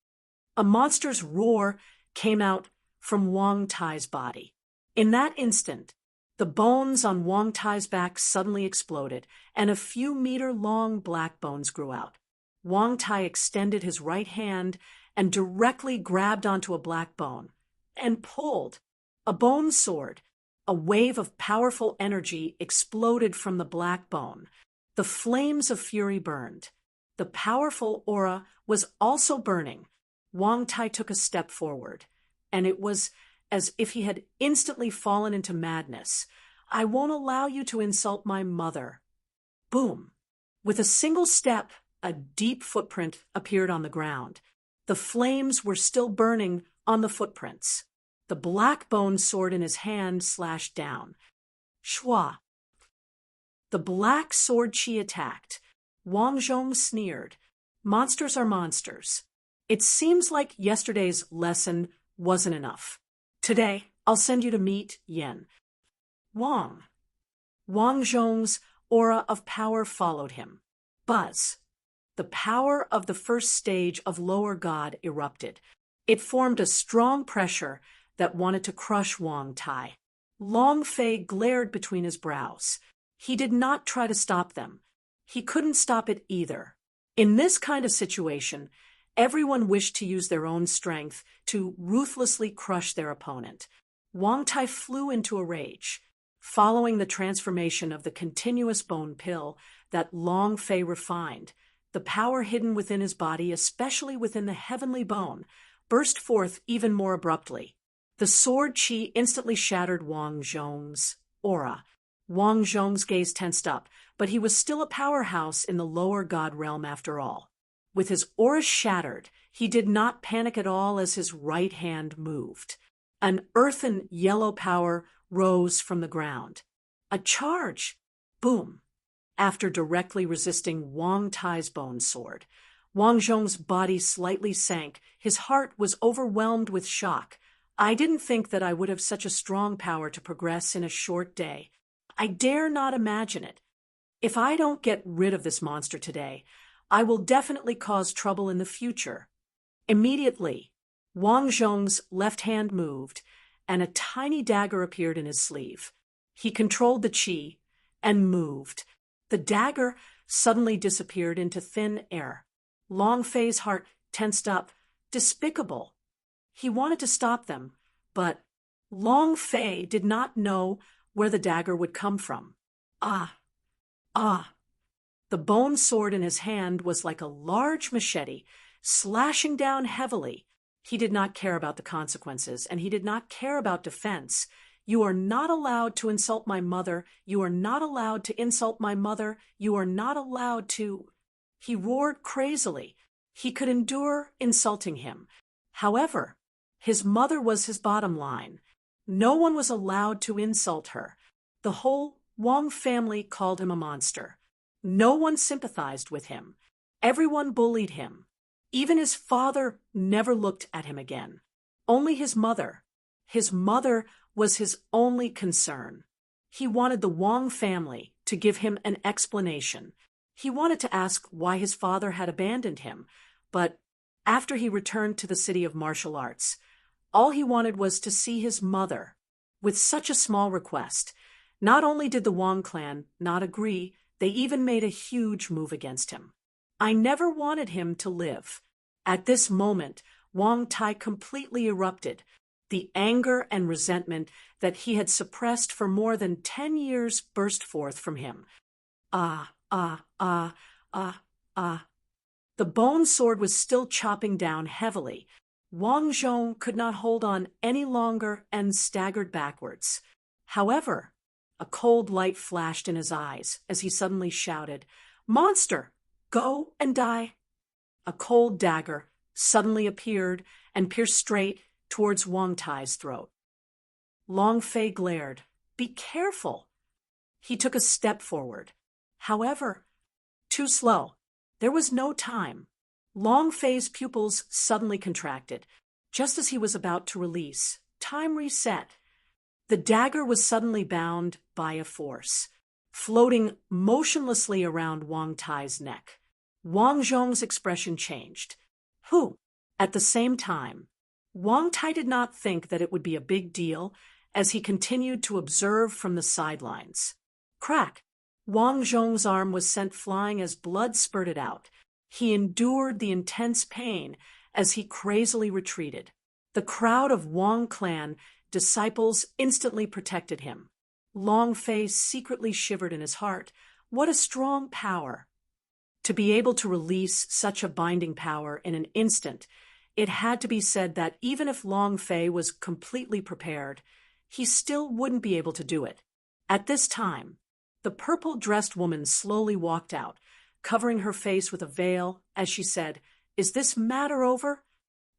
A monster's roar came out from Wang Tai's body. In that instant, the bones on Wang Tai's back suddenly exploded, and a few meter-long black bones grew out. Wang Tai extended his right hand and directly grabbed onto a black bone and pulled. A bone sword. A wave of powerful energy exploded from the black bone. The flames of fury burned. The powerful aura was also burning. Wang Tai took a step forward, and it was as if he had instantly fallen into madness. "I won't allow you to insult my mother." Boom! With a single step, a deep footprint appeared on the ground. The flames were still burning on the footprints. The black bone sword in his hand slashed down. Shua! The black sword chi attacked. Wang Zhong sneered. "Monsters are monsters. It seems like yesterday's lesson wasn't enough. Today, I'll send you to meet Yen." Wang. Wang Zhong's aura of power followed him. Buzz. The power of the first stage of Lower God erupted. It formed a strong pressure that wanted to crush Wang Tai. Long Fei glared between his brows. He did not try to stop them. He couldn't stop it either. In this kind of situation, everyone wished to use their own strength to ruthlessly crush their opponent. Wang Tai flew into a rage. Following the transformation of the continuous bone pill that Long Fei refined, the power hidden within his body, especially within the heavenly bone, burst forth even more abruptly. The sword chi instantly shattered Wang Zhong's aura. Wang Zhong's gaze tensed up, but he was still a powerhouse in the lower god realm after all. With his aura shattered, he did not panic at all as his right hand moved. An earthen yellow power rose from the ground. A charge! Boom! After directly resisting Wang Tai's bone sword, Wang Zhong's body slightly sank. His heart was overwhelmed with shock. I didn't think that I would have such a strong power to progress in a short day. I dare not imagine it. If I don't get rid of this monster today, I will definitely cause trouble in the future. Immediately, Wang Zhong's left hand moved, and a tiny dagger appeared in his sleeve. He controlled the chi and moved. The dagger suddenly disappeared into thin air. Long Fei's heart tensed up. Despicable. He wanted to stop them, but Long Fei did not know where the dagger would come from. Ah! The bone sword in his hand was like a large machete, slashing down heavily. He did not care about the consequences, and he did not care about defense. You are not allowed to insult my mother. You are not allowed to insult my mother. You are not allowed to... He roared crazily. He could endure insulting him. However, his mother was his bottom line. No one was allowed to insult her. The whole Wang family called him a monster. No one sympathized with him. Everyone bullied him. Even his father never looked at him again. Only his mother. His mother was his only concern. He wanted the Wang family to give him an explanation. He wanted to ask why his father had abandoned him, but after he returned to the city of martial arts, all he wanted was to see his mother. With such a small request, not only did the Wang clan not agree, they even made a huge move against him. I never wanted him to live. At this moment, Wang Tai completely erupted. The anger and resentment that he had suppressed for more than 10 years burst forth from him. The bone sword was still chopping down heavily. Wang Zhong could not hold on any longer and staggered backwards. However, a cold light flashed in his eyes as he suddenly shouted, "Monster, go and die!" A cold dagger suddenly appeared and pierced straight towards Wang Tai's throat. Long Fei glared. "Be careful!" He took a step forward. However, too slow. There was no time. Long Fei's pupils suddenly contracted. Just as he was about to release, time reset. The dagger was suddenly bound by a force, floating motionlessly around Wang Tai's neck. Wang Zhong's expression changed. Who? At the same time, Wang Tai did not think that it would be a big deal as he continued to observe from the sidelines. Crack! Wang Zhong's arm was sent flying as blood spurted out. He endured the intense pain as he crazily retreated. The crowd of Wang clan disciples instantly protected him. Long Fei secretly shivered in his heart. What a strong power! To be able to release such a binding power in an instant, it had to be said that even if Long Fei was completely prepared, he still wouldn't be able to do it. At this time, the purple-dressed woman slowly walked out, covering her face with a veil as she said, "Is this matter over?"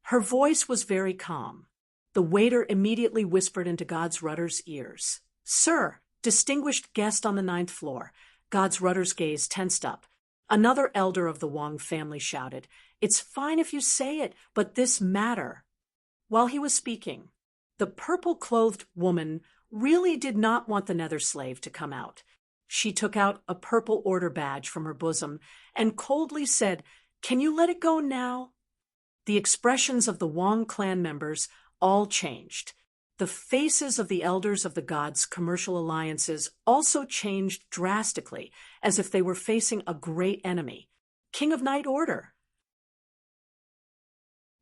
Her voice was very calm. The waiter immediately whispered into God's Rudder's ears. "Sir, distinguished guest on the 9th floor." God's Rudder's gaze tensed up. Another elder of the Wang family shouted, "It's fine if you say it, but this matter." While he was speaking, the purple-clothed woman really did not want the nether slave to come out. She took out a purple order badge from her bosom and coldly said, "Can you let it go now?" The expressions of the Wang clan members all changed. The faces of the elders of the gods' commercial alliances also changed drastically, as if they were facing a great enemy. King of Night Order.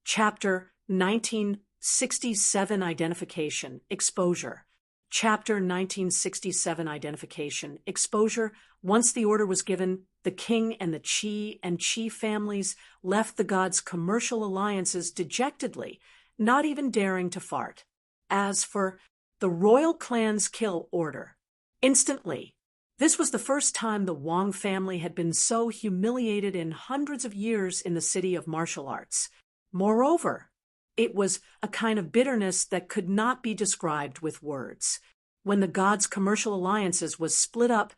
Chapter 1967 Identification, Exposure. Chapter 1967 Identification, Exposure. Once the order was given, the king and the Chi families left the gods' commercial alliances dejectedly, not even daring to fart. As for the royal clan's kill order, instantly. This was the first time the Wang family had been so humiliated in hundreds of years in the city of martial arts. Moreover, it was a kind of bitterness that could not be described with words. When the gods' commercial alliances was split up,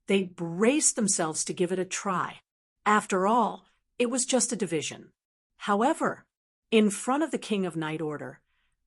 they braced themselves to give it a try. After all, it was just a division. However, in front of the King of Night Order,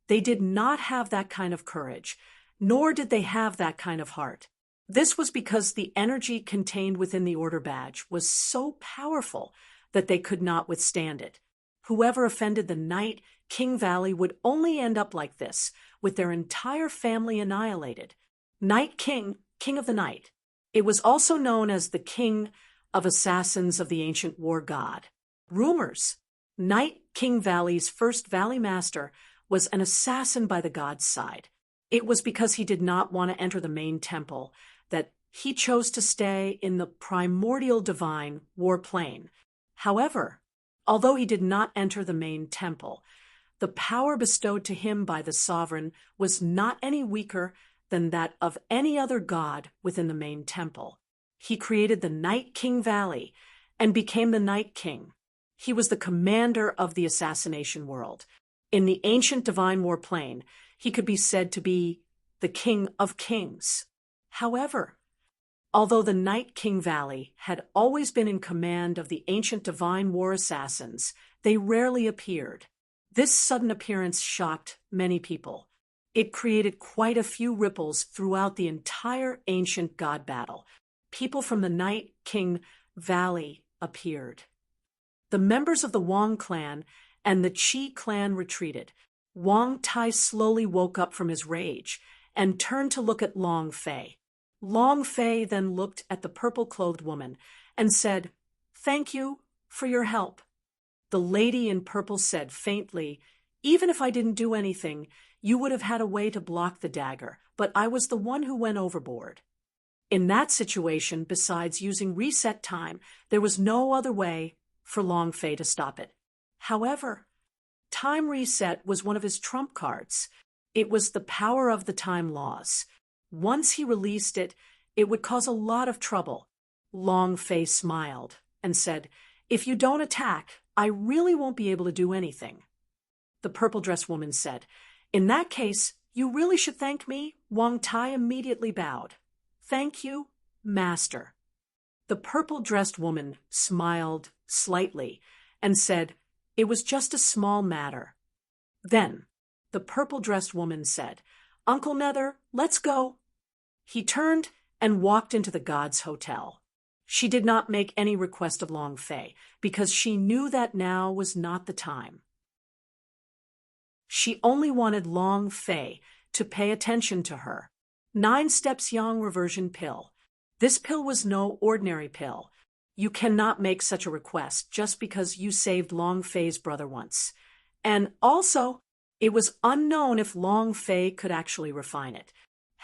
they did not have that kind of courage, nor did they have that kind of heart. This was because the energy contained within the order badge was so powerful that they could not withstand it. Whoever offended the Night King Valley would only end up like this, with their entire family annihilated. Night King, King of the Night. It was also known as the King of Assassins of the ancient war god. Rumors. Night King Valley's first Valley Master was an assassin by the god's side. It was because he did not want to enter the main temple that he chose to stay in the primordial divine war plane. However, although he did not enter the main temple, the power bestowed to him by the sovereign was not any weaker than that of any other god within the main temple. He created the Night King Valley and became the Night King. He was the commander of the assassination world. In the ancient divine war plane, he could be said to be the King of Kings. However, although the Night King Valley had always been in command of the ancient divine war assassins, they rarely appeared. This sudden appearance shocked many people. It created quite a few ripples throughout the entire ancient god battle. People from the Night King Valley appeared. The members of the Wang clan and the Qi clan retreated. Wang Tai slowly woke up from his rage and turned to look at Long Fei. Long Fei then looked at the purple-clothed woman and said, "Thank you for your help." The lady in purple said faintly, "Even if I didn't do anything, you would have had a way to block the dagger, but I was the one who went overboard." In that situation, besides using reset time, there was no other way for Long Fei to stop it. However, time reset was one of his trump cards. It was the power of the time laws. Once he released it, it would cause a lot of trouble. Long Fei smiled and said, "If you don't attack, I really won't be able to do anything." The purple-dressed woman said, "In that case, you really should thank me." Wang Tai immediately bowed. "Thank you, Master." The purple-dressed woman smiled slightly and said, "It was just a small matter." Then, the purple-dressed woman said, "Uncle Nether, let's go." He turned and walked into the god's hotel. She did not make any request of Long Fei, because she knew that now was not the time. She only wanted Long Fei to pay attention to her. 9 Steps Yang Reversion Pill. This pill was no ordinary pill. You cannot make such a request just because you saved Long Fei's brother once. And also, it was unknown if Long Fei could actually refine it.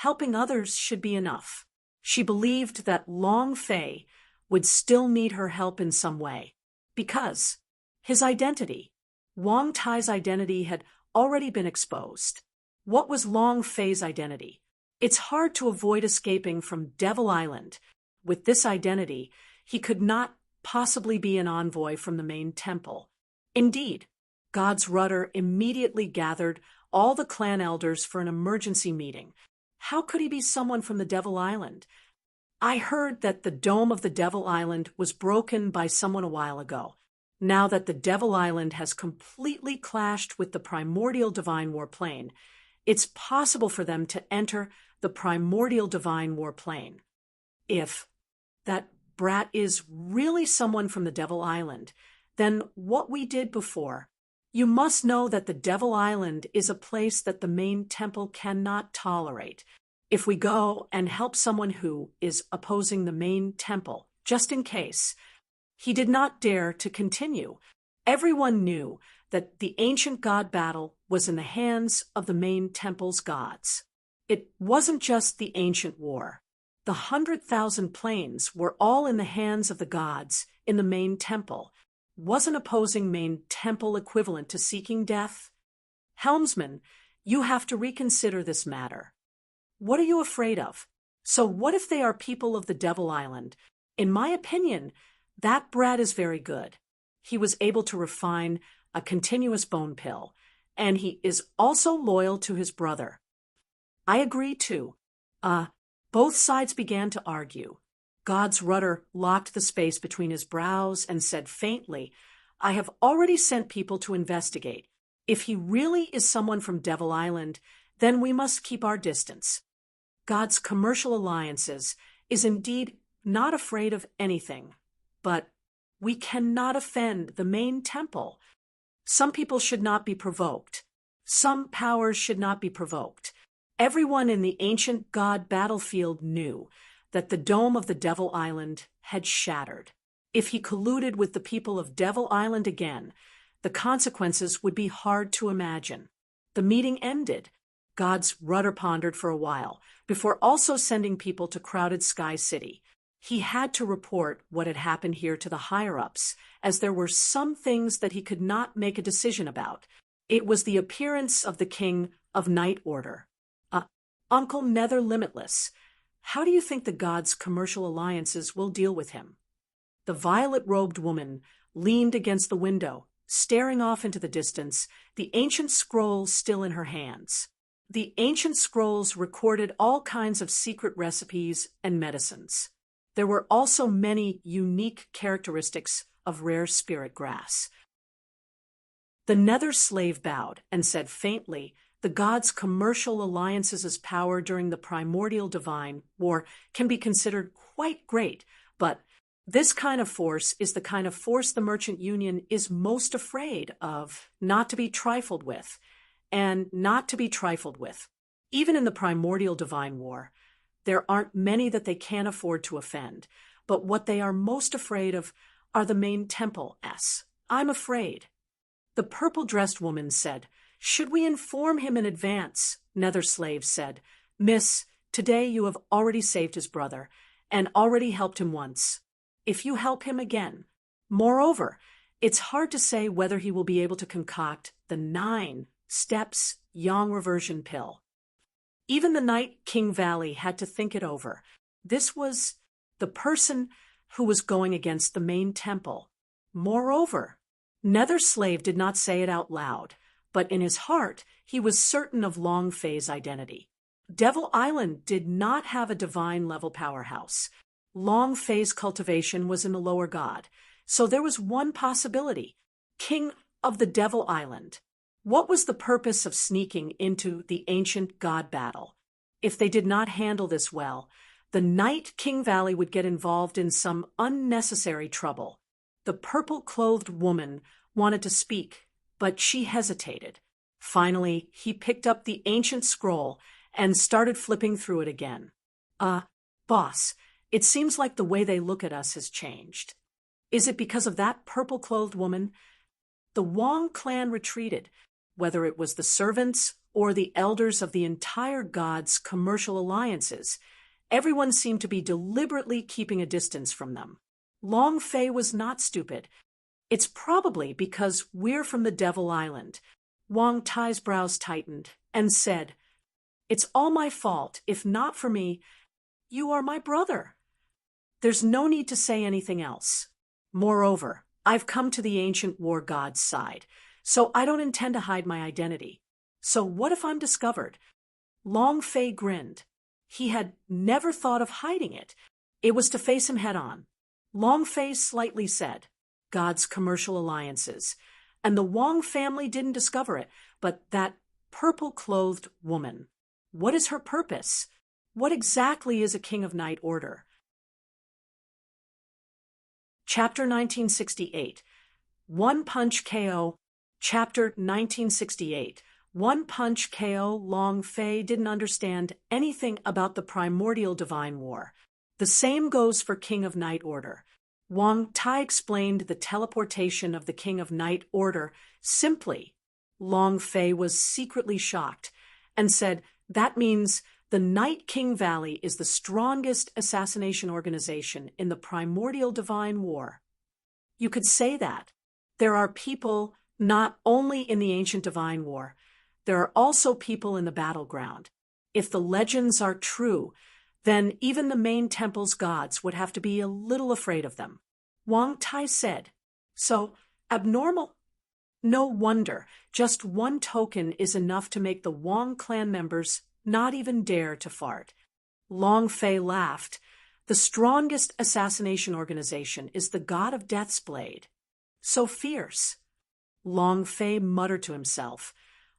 Helping others should be enough. She believed that Long Fei would still need her help in some way, because his identity, Wang Tai's identity, had already been exposed. What was Long Fei's identity? It's hard to avoid escaping from Devil Island. With this identity, he could not possibly be an envoy from the main temple. Indeed, God's Rudder immediately gathered all the clan elders for an emergency meeting. How could he be someone from the Devil Island? I heard that the dome of the Devil Island was broken by someone a while ago. Now that the Devil Island has completely clashed with the primordial divine war plane, it's possible for them to enter the primordial divine war plane. If that brat is really someone from the Devil Island, then what we did before. You must know that the Devil Island is a place that the main temple cannot tolerate. If we go and help someone who is opposing the main temple, just in case, He did not dare to continue. Everyone knew that the ancient god battle was in the hands of the main temple's gods. It wasn't just the ancient war. The 100,000 planes were all in the hands of the gods in the main temple. Wasn't opposing main temple equivalent to seeking death? Helmsman, you have to reconsider this matter. What are you afraid of? So what if they are people of the Devil Island? In my opinion, that brat is very good. He was able to refine a continuous bone pill, and he is also loyal to his brother. I agree too. Both sides began to argue. God's rudder locked the space between his brows and said faintly, I have already sent people to investigate. If he really is someone from Devil Island, then we must keep our distance. God's commercial alliances is indeed not afraid of anything, but we cannot offend the main temple. Some people should not be provoked. Some powers should not be provoked. Everyone in the ancient god battlefield knew that the dome of the Devil Island had shattered. If he colluded with the people of Devil Island again, the consequences would be hard to imagine. The meeting ended. God's rudder pondered for a while, before also sending people to crowded Sky City. He had to report what had happened here to the higher-ups, as there were some things that he could not make a decision about. It was the appearance of the King of Night Order. Uncle Nether Limitless, how do you think the gods' commercial alliances will deal with him? The violet-robed woman leaned against the window, staring off into the distance, the ancient scrolls still in her hands. The ancient scrolls recorded all kinds of secret recipes and medicines. There were also many unique characteristics of rare spirit grass. The Nether slave bowed and said faintly, the gods' commercial alliances' power during the primordial divine war can be considered quite great, but this kind of force is the kind of force the Merchant Union is most afraid of, not to be trifled with, and not to be trifled with. Even in the primordial divine war, there aren't many that they can't afford to offend, but what they are most afraid of are the main temple. I'm afraid. The purple-dressed woman said, should we inform him in advance? Nether slave said, Miss, today you have already saved his brother, and already helped him once. If you help him again. Moreover, it's hard to say whether he will be able to concoct the 9 steps yang reversion pill. Even the Night King Valley had to think it over. This was the person who was going against the main temple. Moreover, Nether slave did not say it out loud, but in his heart he was certain of Long Fei's identity. Devil Island did not have a divine-level powerhouse. Long Fei's cultivation was in the lower god, so there was one possibility, King of the Devil Island. What was the purpose of sneaking into the ancient god battle? If they did not handle this well, the Night King Valley would get involved in some unnecessary trouble. The purple-clothed woman wanted to speak, but she hesitated. Finally, he picked up the ancient scroll and started flipping through it again. Boss, it seems like the way they look at us has changed. Is it because of that purple-clothed woman? The Wong clan retreated, whether it was the servants or the elders of the entire god's commercial alliances. Everyone seemed to be deliberately keeping a distance from them. Long Fei was not stupid. It's probably because we're from the Devil Island. Wang Tai's brows tightened and said, It's all my fault. If not for me, you are my brother. There's no need to say anything else. Moreover, I've come to the ancient war god's side, so I don't intend to hide my identity. So what if I'm discovered? Long Fei grinned. He had never thought of hiding it. It was to face him head-on. Long Fei slightly said, God's commercial alliances. And the Wong family didn't discover it, but that purple-clothed woman. What is her purpose? What exactly is a King of Night Order? Chapter 1968. One Punch KO. Chapter 1968. One Punch KO. Long Fei didn't understand anything about the primordial divine war. The same goes for King of Night Order. Wang Tai explained the teleportation of the King of Night Order simply. Long Fei was secretly shocked and said, "That means the Night King Valley is the strongest assassination organization in the primordial divine war." You could say that. There are people not only in the ancient divine war, there are also people in the battleground. If the legends are true, then even the main temple's gods would have to be a little afraid of them. Wang Tai said, "So, abnormal? No wonder. Just one token is enough to make the Wang clan members not even dare to fart." Long Fei laughed. "The strongest assassination organization is the God of Death's blade. So fierce." Long Fei muttered to himself,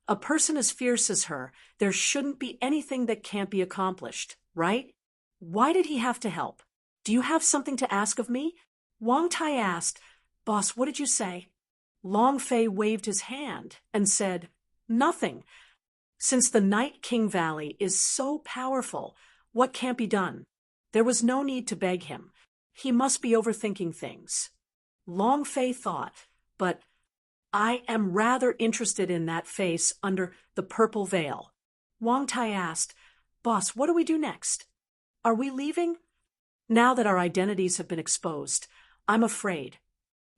"A person as fierce as her, there shouldn't be anything that can't be accomplished, right? Why did he have to help? Do you have something to ask of me?" Wang Tai asked, "Boss, what did you say?" Long Fei waved his hand and said, "Nothing. Since the Night King Valley is so powerful, what can't be done?" There was no need to beg him. He must be overthinking things. Long Fei thought, "But I am rather interested in that face under the purple veil." Wang Tai asked, "Boss, what do we do next? Are we leaving?" "Now that our identities have been exposed, I'm afraid.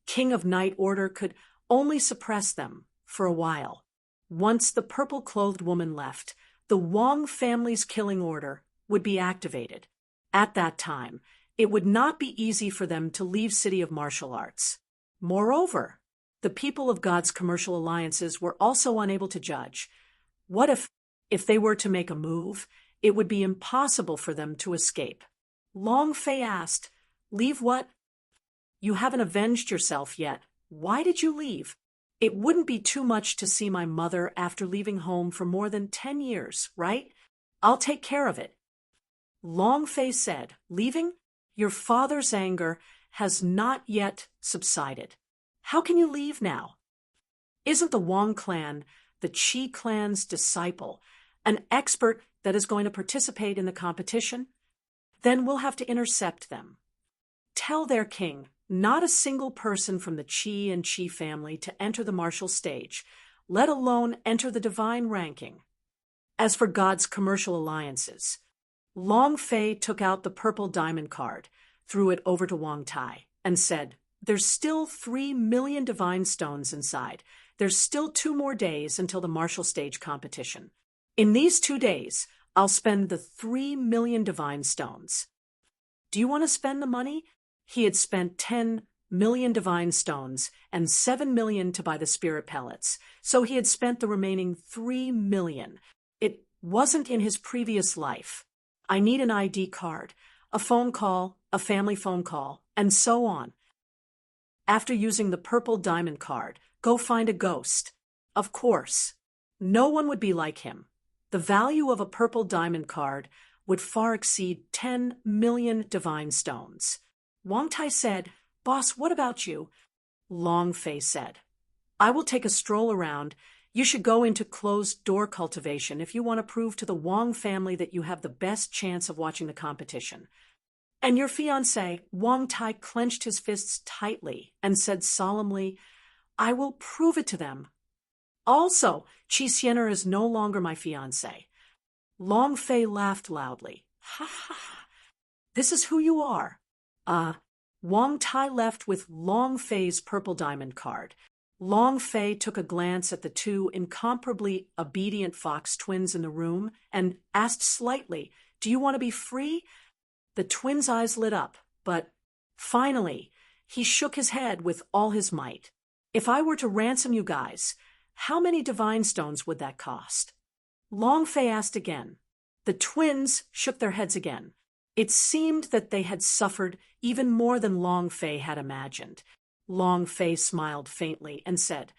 King of Night Order could only suppress them for a while. Once the purple-clothed woman left, the Wang family's killing order would be activated. At that time, it would not be easy for them to leave City of Martial Arts. Moreover, the people of God's commercial alliances were also unable to judge. What if they were to make a move, it would be impossible for them to escape." Long Fei asked, "Leave what? You haven't avenged yourself yet. Why did you leave?" "It wouldn't be too much to see my mother after leaving home for more than 10 years, right? I'll take care of it." Long Fei said, "Leaving? Your father's anger has not yet subsided. How can you leave now? Isn't the Wang clan the Qi clan's disciple, an expert that is going to participate in the competition? Then we'll have to intercept them. Tell their king not a single person from the Qi and Qi family to enter the martial stage, let alone enter the divine ranking." As for God's commercial alliances, Long Fei took out the purple diamond card, threw it over to Wang Tai, and said, "There's still 3 million divine stones inside. There's still 2 more days until the martial stage competition. In these 2 days, I'll spend the 3 million divine stones. Do you want to spend the money?" He had spent 10 million divine stones and 7 million to buy the spirit pellets, so he had spent the remaining 3 million. It wasn't in his previous life. "I need an ID card, a phone call, a family phone call, and so on. After using the purple diamond card, go find a ghost. Of course, no one would be like him. The value of a purple diamond card would far exceed 10 million divine stones." Wang Tai said, "Boss, what about you?" Long Fei said, "I will take a stroll around. You should go into closed-door cultivation if you want to prove to the Wang family that you have the best chance of watching the competition." "And your fiancé?" Wang Tai clenched his fists tightly and said solemnly, "I will prove it to them. Also, Qi Xianer is no longer my fiancé." Long Fei laughed loudly. "Ha ha ha. This is who you are." Wang Tai left with Long Fei's purple diamond card. Long Fei took a glance at the 2 incomparably obedient fox twins in the room and asked slightly, "Do you want to be free?" The twins' eyes lit up, but finally, he shook his head with all his might. "If I were to ransom you guys, how many divine stones would that cost?" Long Fei asked again. The twins shook their heads again. It seemed that they had suffered even more than Long Fei had imagined. Long Fei smiled faintly and said,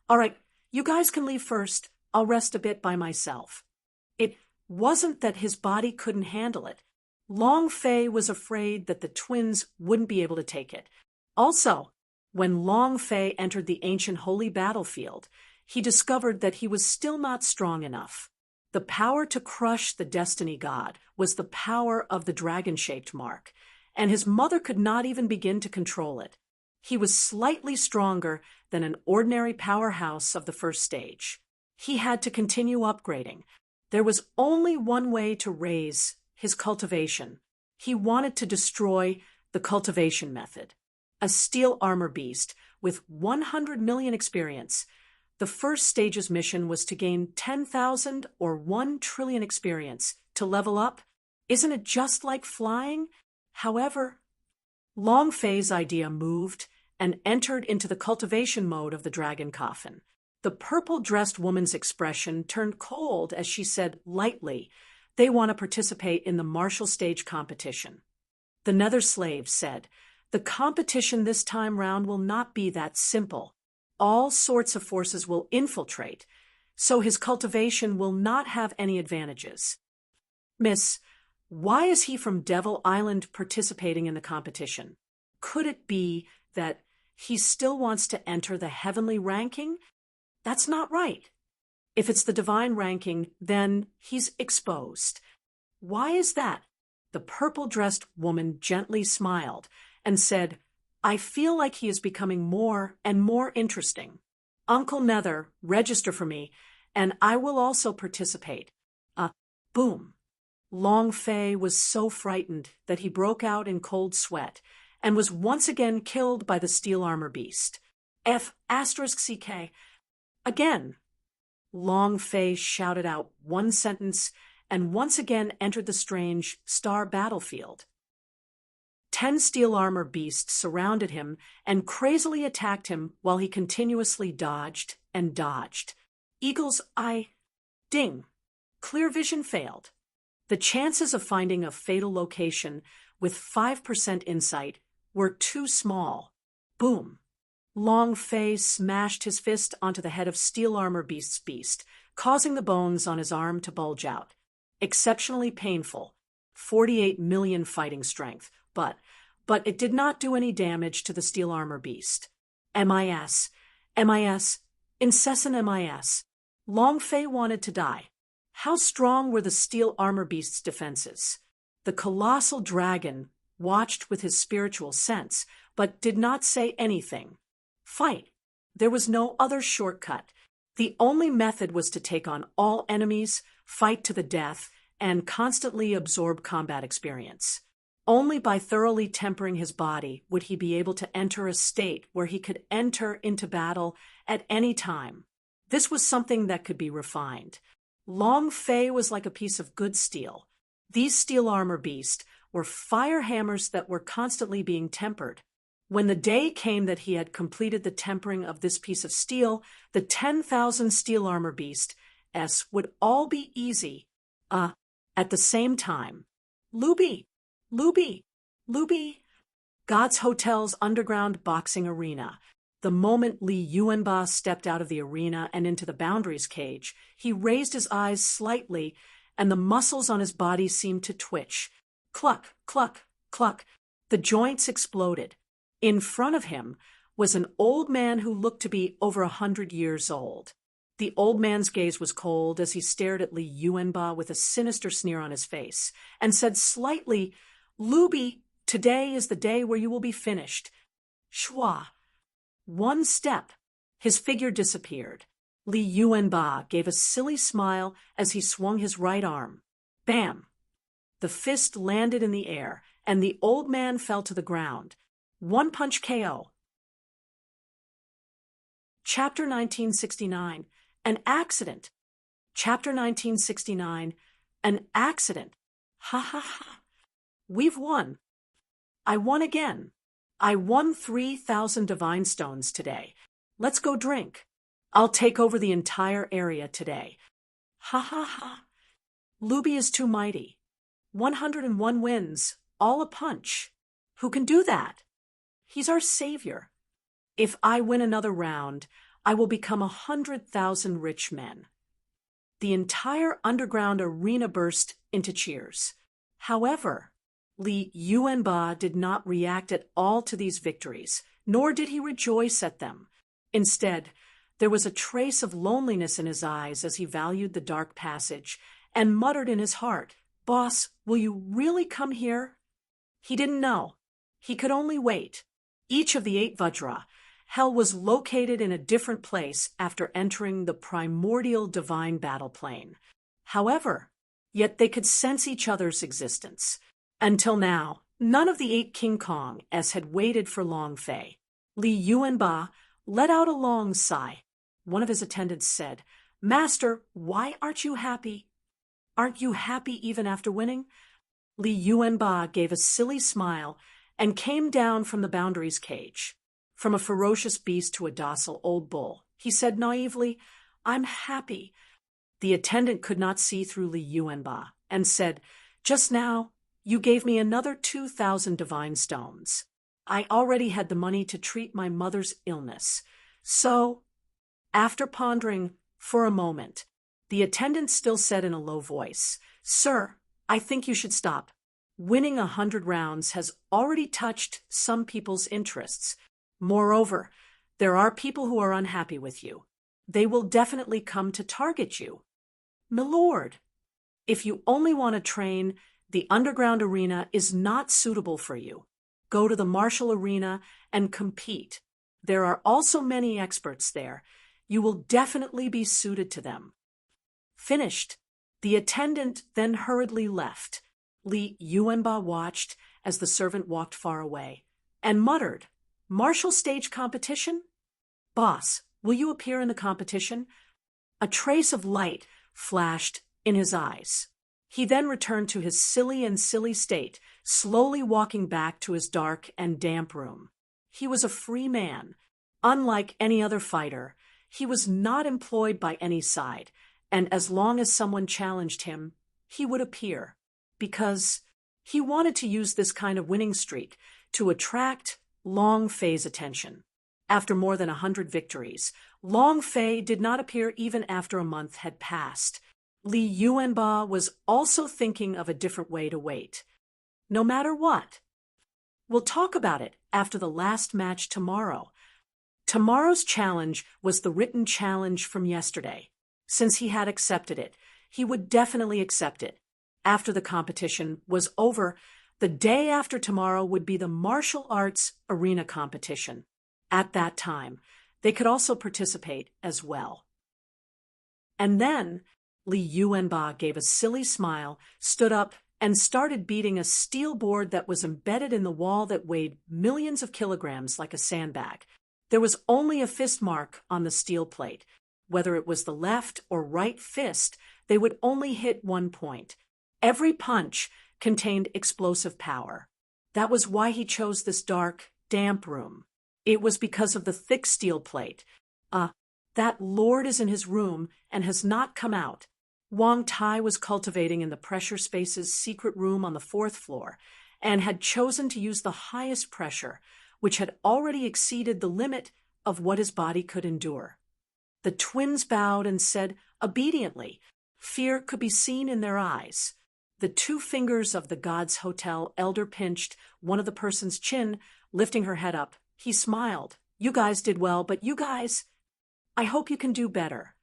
"All right, you guys can leave first. I'll rest a bit by myself." It wasn't that his body couldn't handle it. Long Fei was afraid that the twins wouldn't be able to take it. Also, when Long Fei entered the ancient holy battlefield, he discovered that he was still not strong enough. The power to crush the destiny god was the power of the dragon-shaped mark, and his mother could not even begin to control it. He was slightly stronger than an ordinary powerhouse of the first stage. He had to continue upgrading. There was only one way to raise his cultivation. He wanted to destroy the cultivation method. A steel armor beast with 100 million experience. The first stage's mission was to gain 10,000 or 1 trillion experience. To level up, isn't it just like flying? However, Long Fei's idea moved and entered into the cultivation mode of the dragon coffin. The purple-dressed woman's expression turned cold as she said lightly, "They want to participate in the martial stage competition." The nether slave said, "The competition this time round will not be that simple. All sorts of forces will infiltrate, so his cultivation will not have any advantages." "Miss, why is he from Devil Island participating in the competition? Could it be that he still wants to enter the heavenly ranking? That's not right. If it's the divine ranking, then he's exposed." "Why is that?" The purple-dressed woman gently smiled and said, "I feel like he is becoming more and more interesting. Uncle Nether, register for me, and I will also participate." Boom. Long Fei was so frightened that he broke out in cold sweat and was once again killed by the steel armor beast. F***CK. Again. Long Fei shouted out one sentence and once again entered the strange star battlefield. 10 steel armor beasts surrounded him and crazily attacked him while he continuously dodged and dodged. Eagle's eye. Ding. Clear vision failed. The chances of finding a fatal location with 5% insight were too small. Boom. Long Fei smashed his fist onto the head of Steel Armor Beast's beast, causing the bones on his arm to bulge out. Exceptionally painful. 48 million fighting strength, but it did not do any damage to the Steel Armor Beast. MIS. Incessant MIS. Long Fei wanted to die. How strong were the Steel Armor Beast's defenses? The colossal dragon watched with his spiritual sense, but did not say anything. Fight. There was no other shortcut. The only method was to take on all enemies, fight to the death, and constantly absorb combat experience. Only by thoroughly tempering his body would he be able to enter a state where he could enter into battle at any time. This was something that could be refined. Long Fei was like a piece of good steel. These steel armor beasts were fire hammers that were constantly being tempered. When the day came that he had completed the tempering of this piece of steel, the 10,000 steel armor beasts would all be easy. At the same time. Luby! God's Hotel's underground boxing arena. The moment Li Yuanba stepped out of the arena and into the boundaries cage, he raised his eyes slightly, and the muscles on his body seemed to twitch. Cluck, cluck, cluck. The joints exploded. In front of him was an old man who looked to be over 100 years old. The old man's gaze was cold as he stared at Li Yuanba with a sinister sneer on his face, and said slightly, "Luby, today is the day where you will be finished." Shwa. One step. His figure disappeared. Li Yuanba gave a silly smile as he swung his right arm. Bam! The fist landed in the air, and the old man fell to the ground. One punch KO. Chapter 1969. An accident. Chapter 1969. An accident. Ha ha ha. We've won. I won again. I won 3,000 divine stones today. Let's go drink. I'll take over the entire area today. Ha ha ha. Luby is too mighty. 101 wins, all a punch. Who can do that? He's our savior. If I win another round, I will become 100,000 rich men. The entire underground arena burst into cheers. However, Li Yuanba did not react at all to these victories, nor did he rejoice at them. Instead, there was a trace of loneliness in his eyes as he valued the dark passage and muttered in his heart, "Boss, will you really come here?" He didn't know. He could only wait. Each of the 8 Vajra, hell was located in a different place after entering the primordial divine battle plane. However, yet they could sense each other's existence. Until now, none of the 8 King Kongs had waited for Long Fei. Li Yuanba let out a long sigh. One of his attendants said, "Master, why aren't you happy? Aren't you happy even after winning?" Li Yuanba gave a silly smile and came down from the boundaries cage. From a ferocious beast to a docile old bull, he said naively, "I'm happy." The attendant could not see through Li Yuanba and said, "Just now, you gave me another 2,000 divine stones. I already had the money to treat my mother's illness. So," after pondering for a moment, the attendant still said in a low voice, "Sir, I think you should stop. Winning 100 rounds has already touched some people's interests. Moreover, there are people who are unhappy with you. They will definitely come to target you. Milord, if you only want to train, the underground arena is not suitable for you. Go to the martial arena and compete. There are also many experts there. You will definitely be suited to them." Finished, the attendant then hurriedly left. Li Yuanba watched as the servant walked far away and muttered, "Martial stage competition? Boss, will you appear in the competition?" A trace of light flashed in his eyes. He then returned to his silly state, slowly walking back to his dark and damp room. He was a free man. Unlike any other fighter, he was not employed by any side, and as long as someone challenged him, he would appear, because he wanted to use this kind of winning streak to attract Long Fei's attention. After more than 100 victories, Long Fei did not appear even after a month had passed. Li Yuanba was also thinking of a different way to wait. No matter what. We'll talk about it after the last match tomorrow. Tomorrow's challenge was the written challenge from yesterday. Since he had accepted it, he would definitely accept it. After the competition was over, the day after tomorrow would be the martial arts arena competition. At that time, they could also participate as well. And then Li Yuanba gave a silly smile, stood up, and started beating a steel board that was embedded in the wall that weighed millions of kilograms like a sandbag. There was only a fist mark on the steel plate. Whether it was the left or right fist, they would only hit one point. Every punch contained explosive power. That was why he chose this dark, damp room. It was because of the thick steel plate. That lord is in his room and has not come out. Wang Tai was cultivating in the Pressure Space's secret room on the 4th floor and had chosen to use the highest pressure, which had already exceeded the limit of what his body could endure. The twins bowed and said obediently. Fear could be seen in their eyes. The 2 fingers of the God's Hotel elder pinched one of the person's chin, lifting her head up. He smiled. "You guys did well, but you guys, I hope you can do better."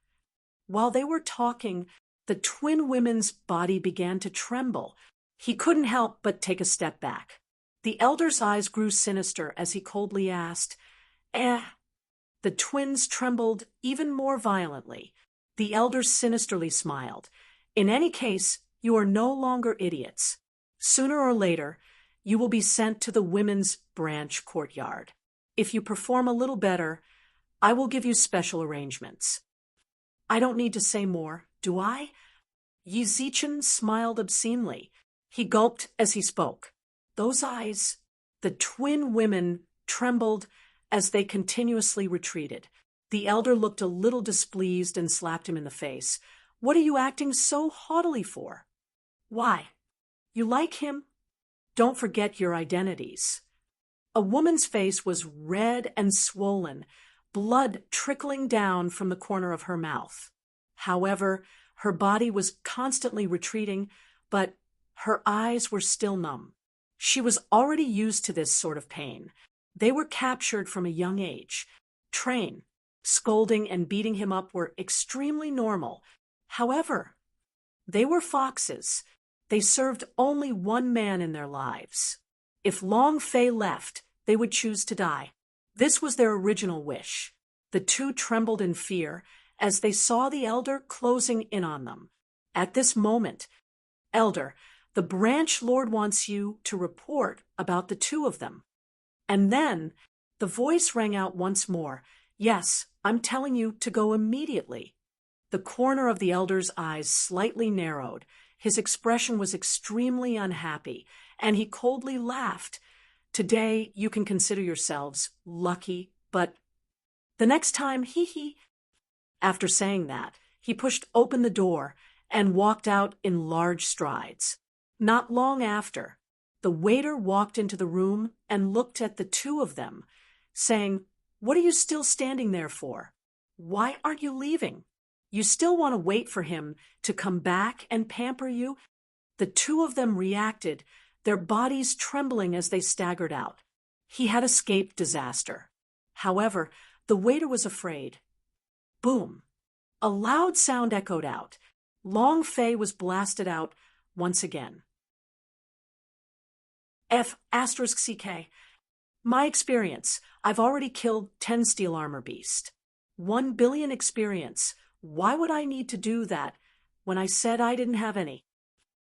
While they were talking, the twin women's body began to tremble. He couldn't help but take a step back. The elder's eyes grew sinister as he coldly asked, The twins trembled even more violently. The elder sinisterly smiled. "In any case, you are no longer idiots. Sooner or later, you will be sent to the women's branch courtyard. If you perform a little better, I will give you special arrangements." I don't need to say more, do I? Yi Zichen smiled obscenely. He gulped as he spoke. Those eyes, the twin women, trembled as they continuously retreated. The elder looked a little displeased and slapped him in the face. "What are you acting so haughtily for?" "Why? You like him? Don't forget your identities." A woman's face was red and swollen, blood trickling down from the corner of her mouth. However, her body was constantly retreating, but her eyes were still numb. She was already used to this sort of pain. They were captured from a young age. Train, scolding and beating him up were extremely normal. However, they were foxes. They served only one man in their lives. If Long Fei left, they would choose to die. This was their original wish. The two trembled in fear as they saw the elder closing in on them. At this moment, "Elder, the branch lord wants you to report about the two of them." And then the voice rang out once more, "Yes, I'm telling you to go immediately." The corner of the elder's eyes slightly narrowed. His expression was extremely unhappy, and he coldly laughed. "Today you can consider yourselves lucky, but the next time, hee." After saying that, he pushed open the door and walked out in large strides. Not long after, the waiter walked into the room and looked at the two of them, saying, "What are you still standing there for? Why aren't you leaving? You still want to wait for him to come back and pamper you?" The two of them reacted, their bodies trembling as they staggered out. He had escaped disaster. However, the waiter was afraid. Boom! A loud sound echoed out. Long Fei was blasted out once again. F***CK. My experience. I've already killed 10 steel armor beast. 1 billion experience. Why would I need to do that when I said I didn't have any?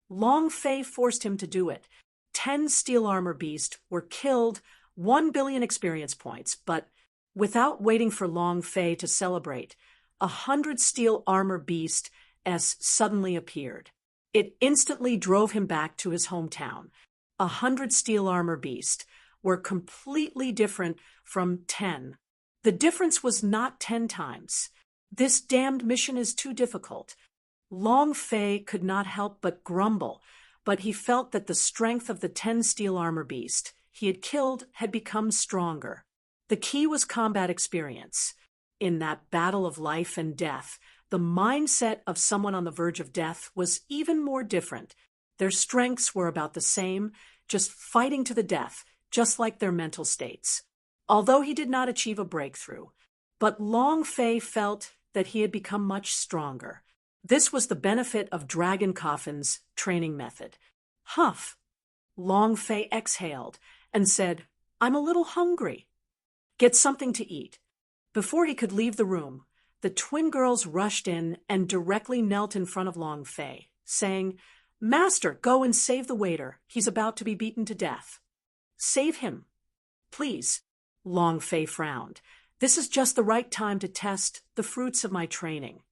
Long Fei forced him to do it. 10 steel armor beast were killed, 1 billion experience points, but without waiting for Long Fei to celebrate, 100 steel armor beast suddenly appeared. It instantly drove him back to his hometown. 100 steel armor beast were completely different from 10. The difference was not 10 times. This damned mission is too difficult. Long Fei could not help but grumble, but he felt that the strength of the 10 steel armor beast he had killed had become stronger. The key was combat experience. In that battle of life and death, the mindset of someone on the verge of death was even more different. Their strengths were about the same, just fighting to the death, just like their mental states. Although he did not achieve a breakthrough, but Long Fei felt that he had become much stronger. This was the benefit of Dragon Coffin's training method. Huff! Long Fei exhaled and said, "I'm a little hungry. Get something to eat." Before he could leave the room, the twin girls rushed in and directly knelt in front of Long Fei, saying, "Master, go and save the waiter. He's about to be beaten to death." "Save him, please." Long Fei frowned. "This is just the right time to test the fruits of my training."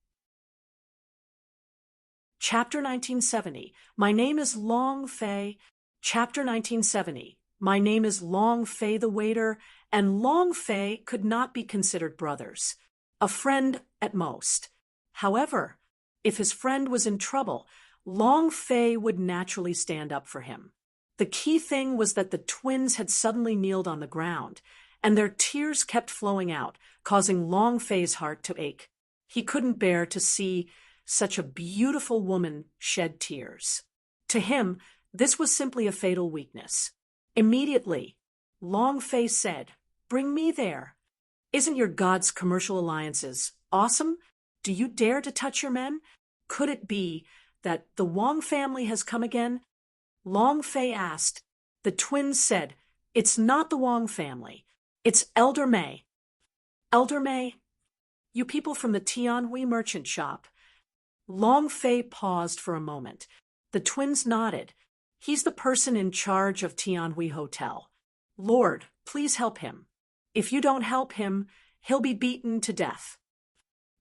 Chapter 1970. My name is Long Fei. Chapter 1970. My name is Long Fei the waiter, and Long Fei could not be considered brothers. A friend at most. However, if his friend was in trouble, Long Fei would naturally stand up for him. The key thing was that the twins had suddenly kneeled on the ground, and their tears kept flowing out, causing Long Fei's heart to ache. He couldn't bear to see such a beautiful woman shed tears. To him, this was simply a fatal weakness. Immediately, Long Fei said, "Bring me there. Isn't your God's commercial alliances awesome? Do you dare to touch your men? Could it be that the Wang family has come again?" Long Fei asked. The twins said, "It's not the Wang family. It's Elder Mei." "Elder Mei? You people from the Tianhui merchant shop." Long Fei paused for a moment. The twins nodded. "He's the person in charge of Tianhui Hotel. Lord, please help him. If you don't help him, he'll be beaten to death."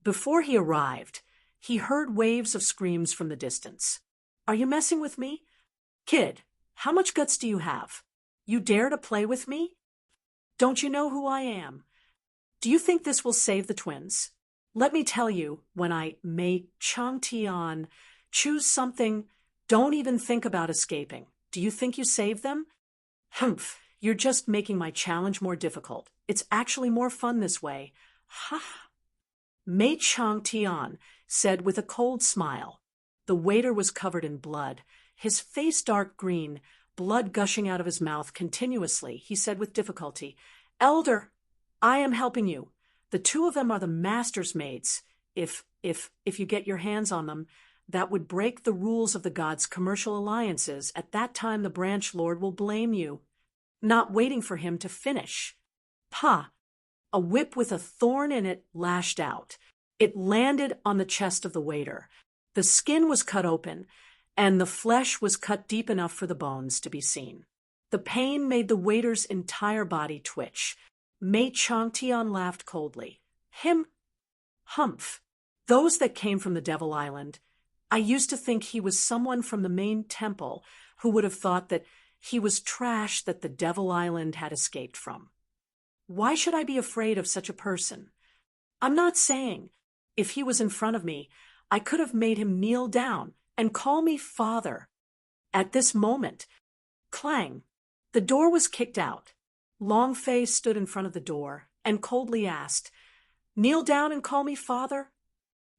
Before he arrived, he heard waves of screams from the distance. "Are you messing with me? Kid, how much guts do you have? You dare to play with me? Don't you know who I am? Do you think this will save the twins? Let me tell you, when I Mei Chang Tian choose something, don't even think about escaping. Do you think you saved them? Humph, you're just making my challenge more difficult. It's actually more fun this way. Ha! Mei Chang Tian said with a cold smile. The waiter was covered in blood, his face dark green, blood gushing out of his mouth continuously. He said with difficulty, "Elder, I am helping you. The two of them are the master's maids. If you get your hands on them, that would break the rules of the gods' commercial alliances. At that time, the branch lord will blame you." not waiting for him to finish. Pa! A whip with a thorn in it lashed out. It landed on the chest of the waiter. The skin was cut open, and the flesh was cut deep enough for the bones to be seen. The pain made the waiter's entire body twitch. Mei Changtian laughed coldly. Humph. Those that came from the Devil Island. I used to think he was someone from the main temple who would have thought that he was trash that the Devil Island had escaped from. Why should I be afraid of such a person? I'm not saying, if he was in front of me, I could have made him kneel down and call me father. At this moment, clang, the door was kicked out. Long Fei stood in front of the door and coldly asked, "Kneel down and call me father?"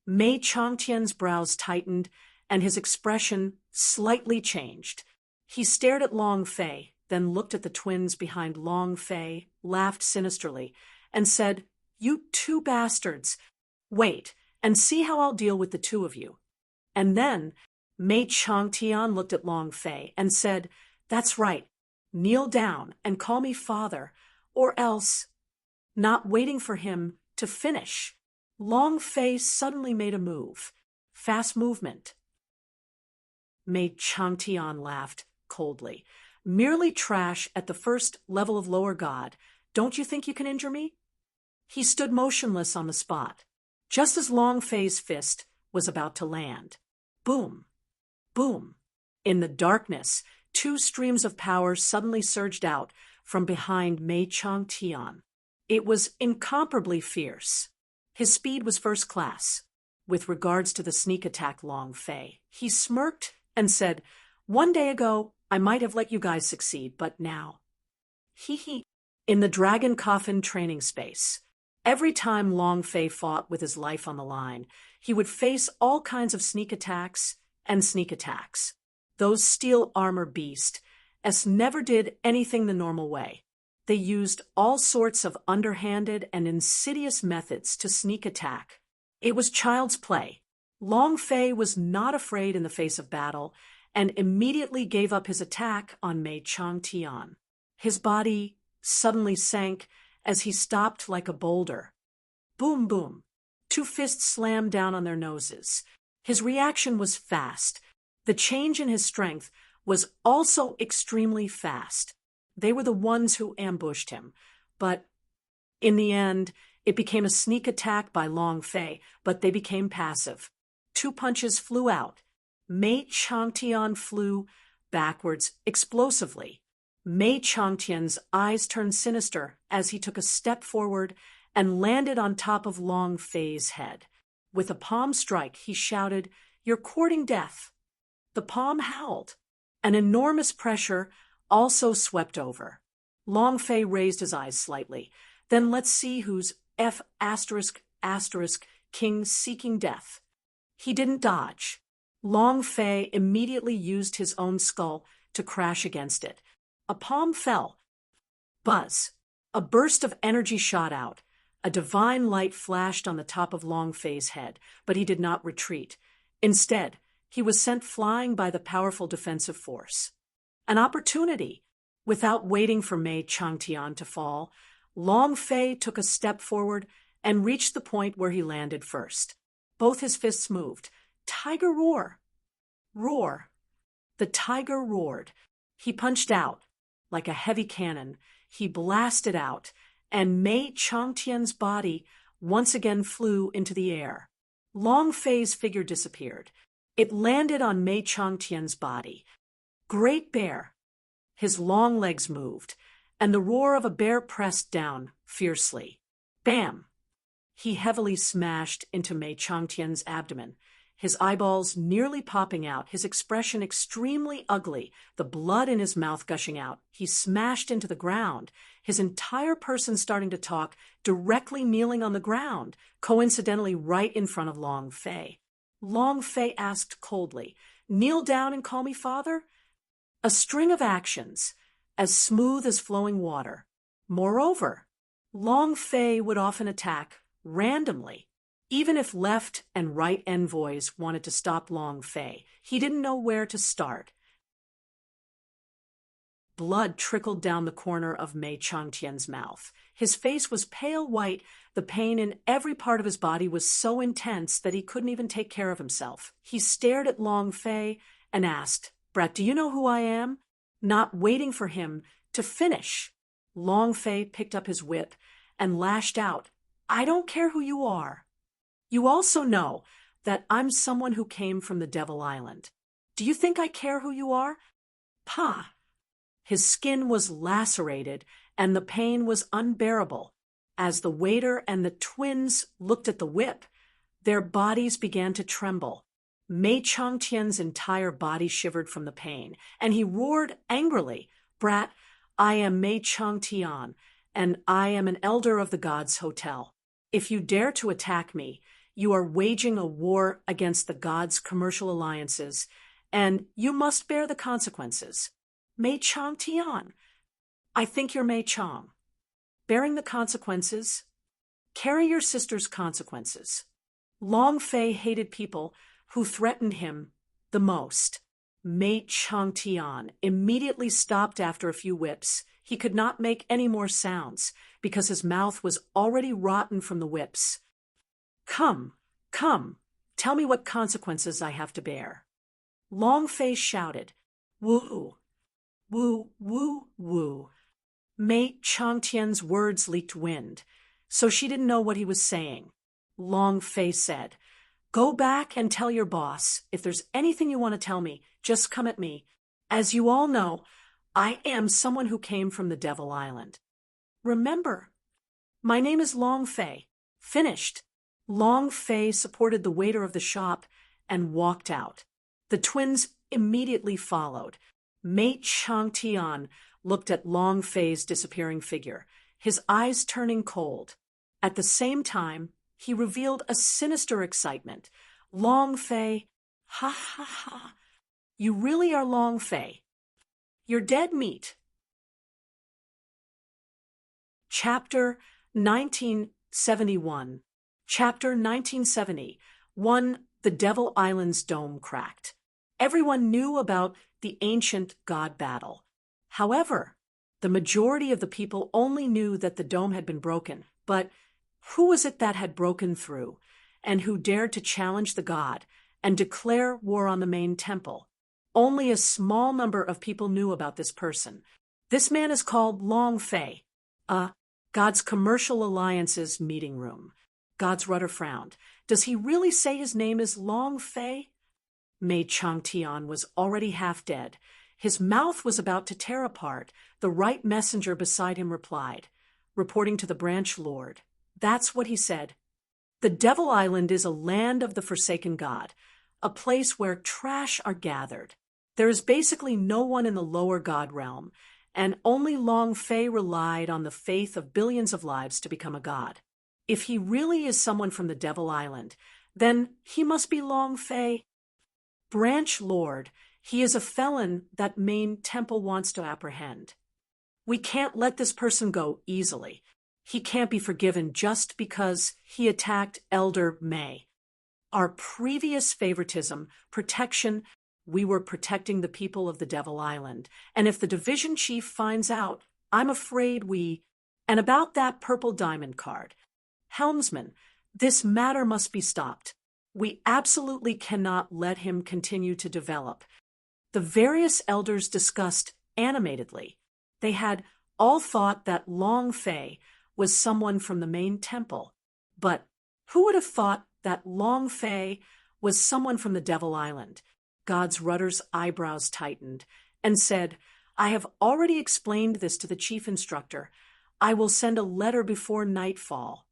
Mei Changtian's brows tightened and his expression slightly changed. He stared at Long Fei, then looked at the twins behind Long Fei, laughed sinisterly, and said, "You two bastards! Wait, and see how I'll deal with the two of you." And then Mei Changtian looked at Long Fei and said, "That's right, kneel down and call me father, or else," not waiting for him to finish, Long Fei suddenly made a move. Fast movement. Mei Changtian laughed coldly. "Merely trash at the first level of lower god. Don't you think you can injure me?" He stood motionless on the spot, just as Long Fei's fist was about to land. Boom! Boom! In the darkness, two streams of power suddenly surged out from behind Mei Changtian. It was incomparably fierce. His speed was first class. With regards to the sneak attack Long Fei, he smirked and said, "One day ago, I might have let you guys succeed, but now..." He. In the dragon coffin training space, every time Long Fei fought with his life on the line, he would face all kinds of sneak attacks and sneak attacks. Those steel armor beasts never did anything the normal way. They used all sorts of underhanded and insidious methods to sneak attack. It was child's play. Long Fei was not afraid in the face of battle and immediately gave up his attack on Mei Changtian. His body suddenly sank as he stopped like a boulder. Boom, boom. Two fists slammed down on their noses. His reaction was fast. The change in his strength was also extremely fast. They were the ones who ambushed him. But in the end, it became a sneak attack by Long Fei, but they became passive. Two punches flew out. Mei Changtian flew backwards explosively. Mei Changtian's eyes turned sinister as he took a step forward and landed on top of Long Fei's head. With a palm strike, he shouted, "You're courting death." The palm howled. An enormous pressure also swept over. Long Fei raised his eyes slightly. "Then let's see who's king seeking death." He didn't dodge. Long Fei immediately used his own skull to crash against it. A palm fell. Buzz. A burst of energy shot out. A divine light flashed on the top of Long Fei's head, but he did not retreat. Instead, he was sent flying by the powerful defensive force. An opportunity. Without waiting for Mei Changtian to fall, Long Fei took a step forward and reached the point where he landed first. Both his fists moved. Tiger roar. Roar. The tiger roared. He punched out. Like a heavy cannon, he blasted out, and Mei Changtian's body once again flew into the air. Long Fei's figure disappeared. It landed on Mei Changtian's body. Great Bear. His long legs moved, and the roar of a bear pressed down fiercely. Bam! He heavily smashed into Mei Changtian's abdomen, his eyeballs nearly popping out, his expression extremely ugly, the blood in his mouth gushing out. He smashed into the ground, his entire person starting to talk, directly kneeling on the ground, coincidentally right in front of Long Fei. Long Fei asked coldly, "Kneel down and call me father?" A string of actions, as smooth as flowing water. Moreover, Long Fei would often attack randomly. Even if left and right envoys wanted to stop Long Fei, he didn't know where to start. Blood trickled down the corner of Mei Changtian's mouth. His face was pale white. The pain in every part of his body was so intense that he couldn't even take care of himself. He stared at Long Fei and asked, "Brat, do you know who I am?" Not waiting for him to finish, Long Fei picked up his whip and lashed out. "I don't care who you are. You also know that I'm someone who came from the Devil Island. Do you think I care who you are?" Pah! His skin was lacerated, and the pain was unbearable. As the waiter and the twins looked at the whip, their bodies began to tremble. Mei Changtian's entire body shivered from the pain, and he roared angrily, "Brat, I am Mei Changtian, and I am an elder of the Gods Hotel. If you dare to attack me, you are waging a war against the Gods' commercial alliances, and you must bear the consequences." "Mei Changtian, I think you're Mei Chang. Bearing the consequences, carry your sister's consequences." Long Fei hated people who threatened him the most. Mei Changtian immediately stopped after a few whips. He could not make any more sounds because his mouth was already rotten from the whips. Come, tell me what consequences I have to bear." Long Fei shouted, "Woo, woo, woo, woo." Mei Changtian's words leaked wind, so she didn't know what he was saying. Long Fei said, "Go back and tell your boss, if there's anything you want to tell me, just come at me. As you all know, I am someone who came from the Devil Island. Remember, my name is Long Fei." Finished. Long Fei supported the waiter of the shop and walked out. The twins immediately followed. Mei Changtian looked at Long Fei's disappearing figure, his eyes turning cold. At the same time, he revealed a sinister excitement. "Long Fei, ha ha ha, you really are Long Fei. You're dead meat." Chapter 1971. Chapter 1970. 1. The Devil Island's dome cracked. Everyone knew about the ancient god battle. However, the majority of the people only knew that the dome had been broken. But who was it that had broken through, and who dared to challenge the god and declare war on the main temple? Only a small number of people knew about this person. This man is called Long Fei, God's Commercial Alliance's meeting room. God's rudder frowned. Does he really say his name is Long Fei? Mei Changtian was already half dead. His mouth was about to tear apart. The right messenger beside him replied, reporting to the branch lord. That's what he said. "The Devil Island is a land of the forsaken god, a place where trash are gathered. There is basically no one in the lower god realm, and only Long Fei relied on the faith of billions of lives to become a god. If he really is someone from the Devil Island, then he must be Long Fei. Branch Lord, he is a felon that main temple wants to apprehend. We can't let this person go easily. He can't be forgiven just because he attacked Elder Mei. Our previous favoritism, protection, we were protecting the people of the Devil Island. And if the division chief finds out, I'm afraid we... And about that purple diamond card. Helmsman, this matter must be stopped. We absolutely cannot let him continue to develop." The various elders discussed animatedly. They had all thought that Long Fei was someone from the main temple. But who would have thought that Long Fei was someone from the Devil Island? God's rudder's eyebrows tightened and said, "I have already explained this to the chief instructor. I will send a letter before nightfall."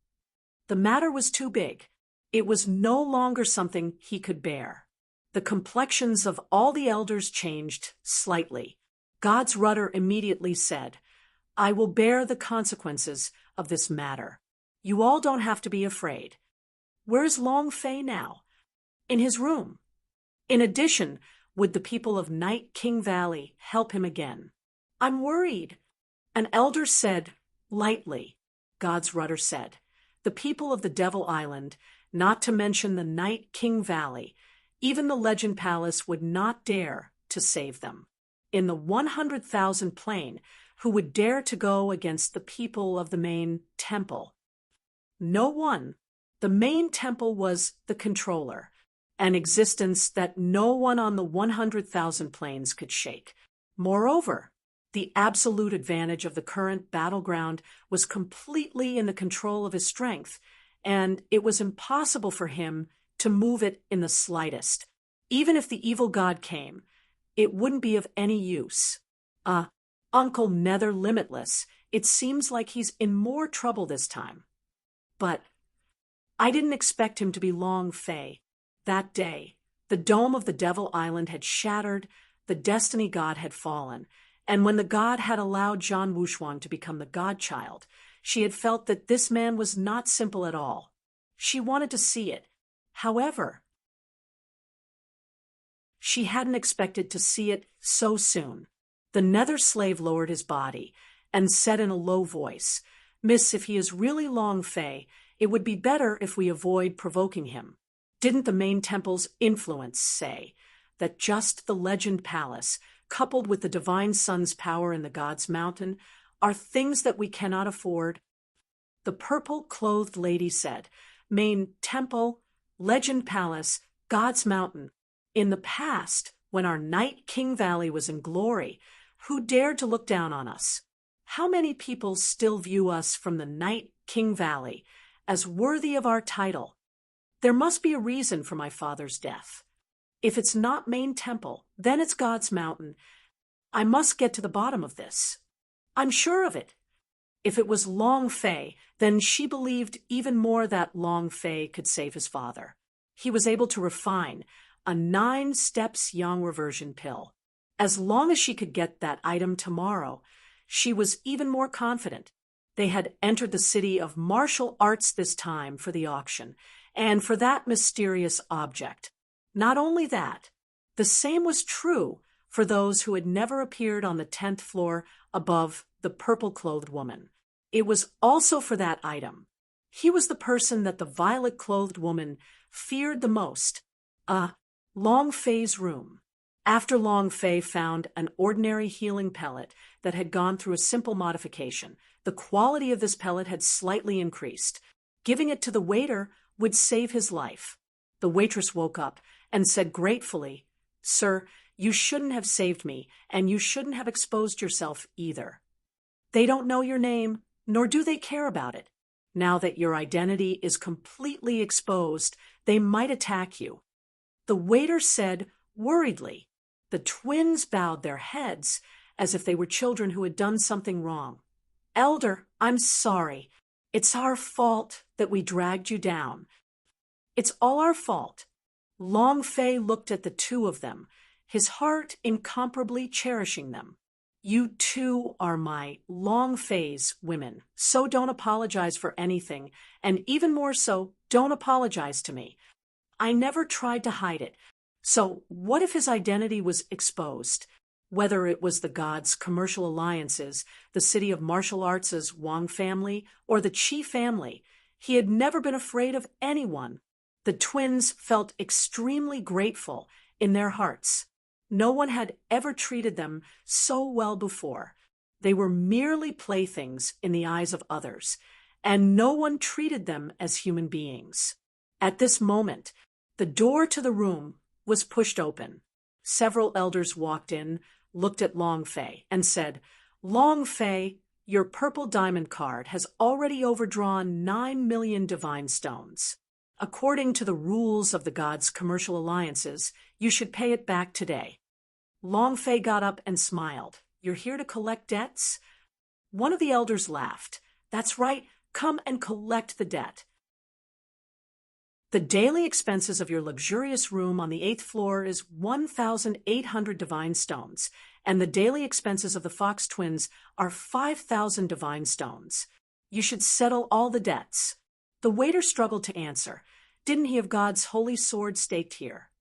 The matter was too big. It was no longer something he could bear. The complexions of all the elders changed slightly. God's rudder immediately said, "I will bear the consequences of this matter. You all don't have to be afraid." Where's Long Fei now? In his room. In addition, would the people of Night King Valley help him again? "I'm worried." An elder said, lightly. God's rudder said, "The people of the Devil Island, not to mention the Night King Valley, even the Legend Palace would not dare to save them. in the 100,000 plane who would dare to go against the people of the main temple. No one. The main temple was the controller, an existence that no one on the 100,000 planes could shake. Moreover, the absolute advantage of the current battleground was completely in the control of his strength, and it was impossible for him to move it in the slightest. Even if the evil god came, it wouldn't be of any use. Uncle Nether Limitless, it seems like he's in more trouble this time. But I didn't expect him to be Long Fei. That day, the dome of the Devil Island had shattered, the destiny god had fallen, and when the god had allowed Zhan Wuxuan to become the godchild, she had felt that this man was not simple at all. She wanted to see it. However, she hadn't expected to see it so soon. The nether slave lowered his body and said in a low voice, "Miss, if he is really Long Fei, it would be better if we avoid provoking him. Didn't the main temple's influence say that just the legend palace, coupled with the divine sun's power in the God's mountain, are things that we cannot afford?" The purple-clothed lady said, "Main temple, legend palace, God's mountain. In the past, when our Night King Valley was in glory, who dared to look down on us? How many people still view us from the Night King Valley as worthy of our title? There must be a reason for my father's death. If it's not main temple, then it's God's mountain. I must get to the bottom of this. I'm sure of it." If it was Long Fei, then she believed even more that Long Fei could save his father. He was able to refine a 9 steps yang reversion pill. As long as she could get that item tomorrow, she was even more confident. They had entered the city of martial arts this time for the auction, and for that mysterious object. Not only that, the same was true for those who had never appeared on the 10th floor above the purple-clothed woman. It was also for that item. He was the person that the violet-clothed woman feared the most. Long Fei's room. After Long Fei found an ordinary healing pellet that had gone through a simple modification, the quality of this pellet had slightly increased. Giving it to the waiter would save his life. The waitress woke up and said gratefully, "Sir, you shouldn't have saved me, and you shouldn't have exposed yourself either. They don't know your name, nor do they care about it. Now that your identity is completely exposed, they might attack you." The waiter said worriedly. The twins bowed their heads as if they were children who had done something wrong. "Elder, I'm sorry. It's our fault that we dragged you down. It's all our fault." Long Fei looked at the two of them, his heart incomparably cherishing them. "You two are my Long Fei's women, so don't apologize for anything, and even more so, don't apologize to me. I never tried to hide it. So what if his identity was exposed? Whether it was the god's commercial alliances, the city of martial arts' Wang family, or the Qi family, he had never been afraid of anyone. The twins felt extremely grateful in their hearts. No one had ever treated them so well before. They were merely playthings in the eyes of others, and no one treated them as human beings. At this moment, the door to the room was pushed open. Several elders walked in, looked at Long Fei, and said, "Long Fei, your purple diamond card has already overdrawn 9 million divine stones. According to the rules of the god's commercial alliances, you should pay it back today." Long Fei got up and smiled. "You're here to collect debts?" One of the elders laughed. "That's right, come and collect the debt. The daily expenses of your luxurious room on the 8th floor is 1,800 divine stones, and the daily expenses of the Fox twins are 5,000 divine stones. You should settle all the debts." The waiter struggled to answer. Didn't he have God's holy sword staked here?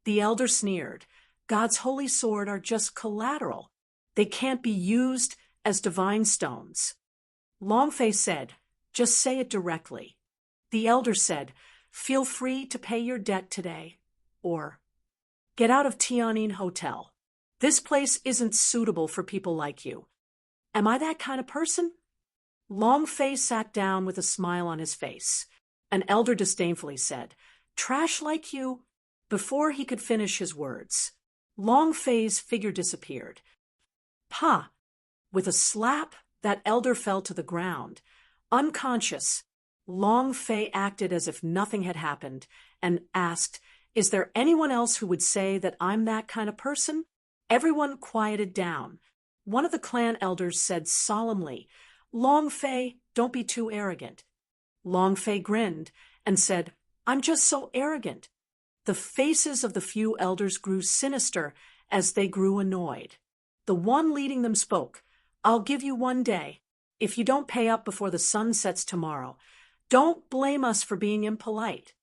The elder sneered. God's holy sword are just collateral. They can't be used as divine stones. Long Fei said, "Just say it directly." The elder said, "Feel free to pay your debt today," or "Get out of Tianyin Hotel." This place isn't suitable for people like you. Am I that kind of person? Long Fei sat down with a smile on his face. An elder disdainfully said, "Trash like you?" Before he could finish his words, Long Fei's figure disappeared. "Pa!" With a slap, that elder fell to the ground. Unconscious, Long Fei acted as if nothing had happened and asked, "Is there anyone else who would say that I'm that kind of person?" Everyone quieted down. One of the clan elders said solemnly, "Long Fei, don't be too arrogant." Long Fei grinned and said, "I'm just so arrogant." The faces of the few elders grew sinister as they grew annoyed. The one leading them spoke, "I'll give you 1 day. If you don't pay up before the sun sets tomorrow, don't blame us for being impolite."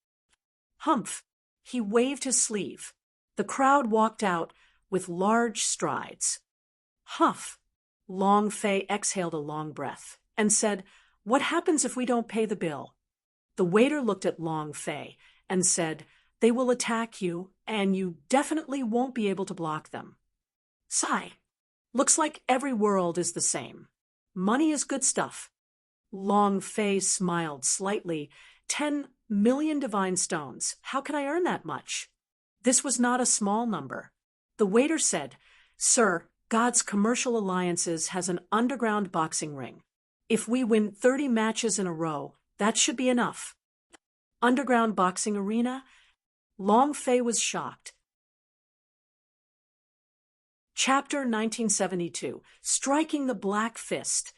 Humph! He waved his sleeve. The crowd walked out with large strides. Huff! Long Fei exhaled a long breath and said, "What happens if we don't pay the bill?" The waiter looked at Long Fei and said, "They will attack you, and you definitely won't be able to block them." Sigh. Looks like every world is the same. Money is good stuff. Long Fei smiled slightly. 10 million divine stones. How can I earn that much? This was not a small number. The waiter said, "Sir, God's Commercial Alliances has an underground boxing ring. If we win 30 matches in a row, that should be enough." Underground boxing arena? Long Fei was shocked. Chapter 1972, Striking the Black Fist.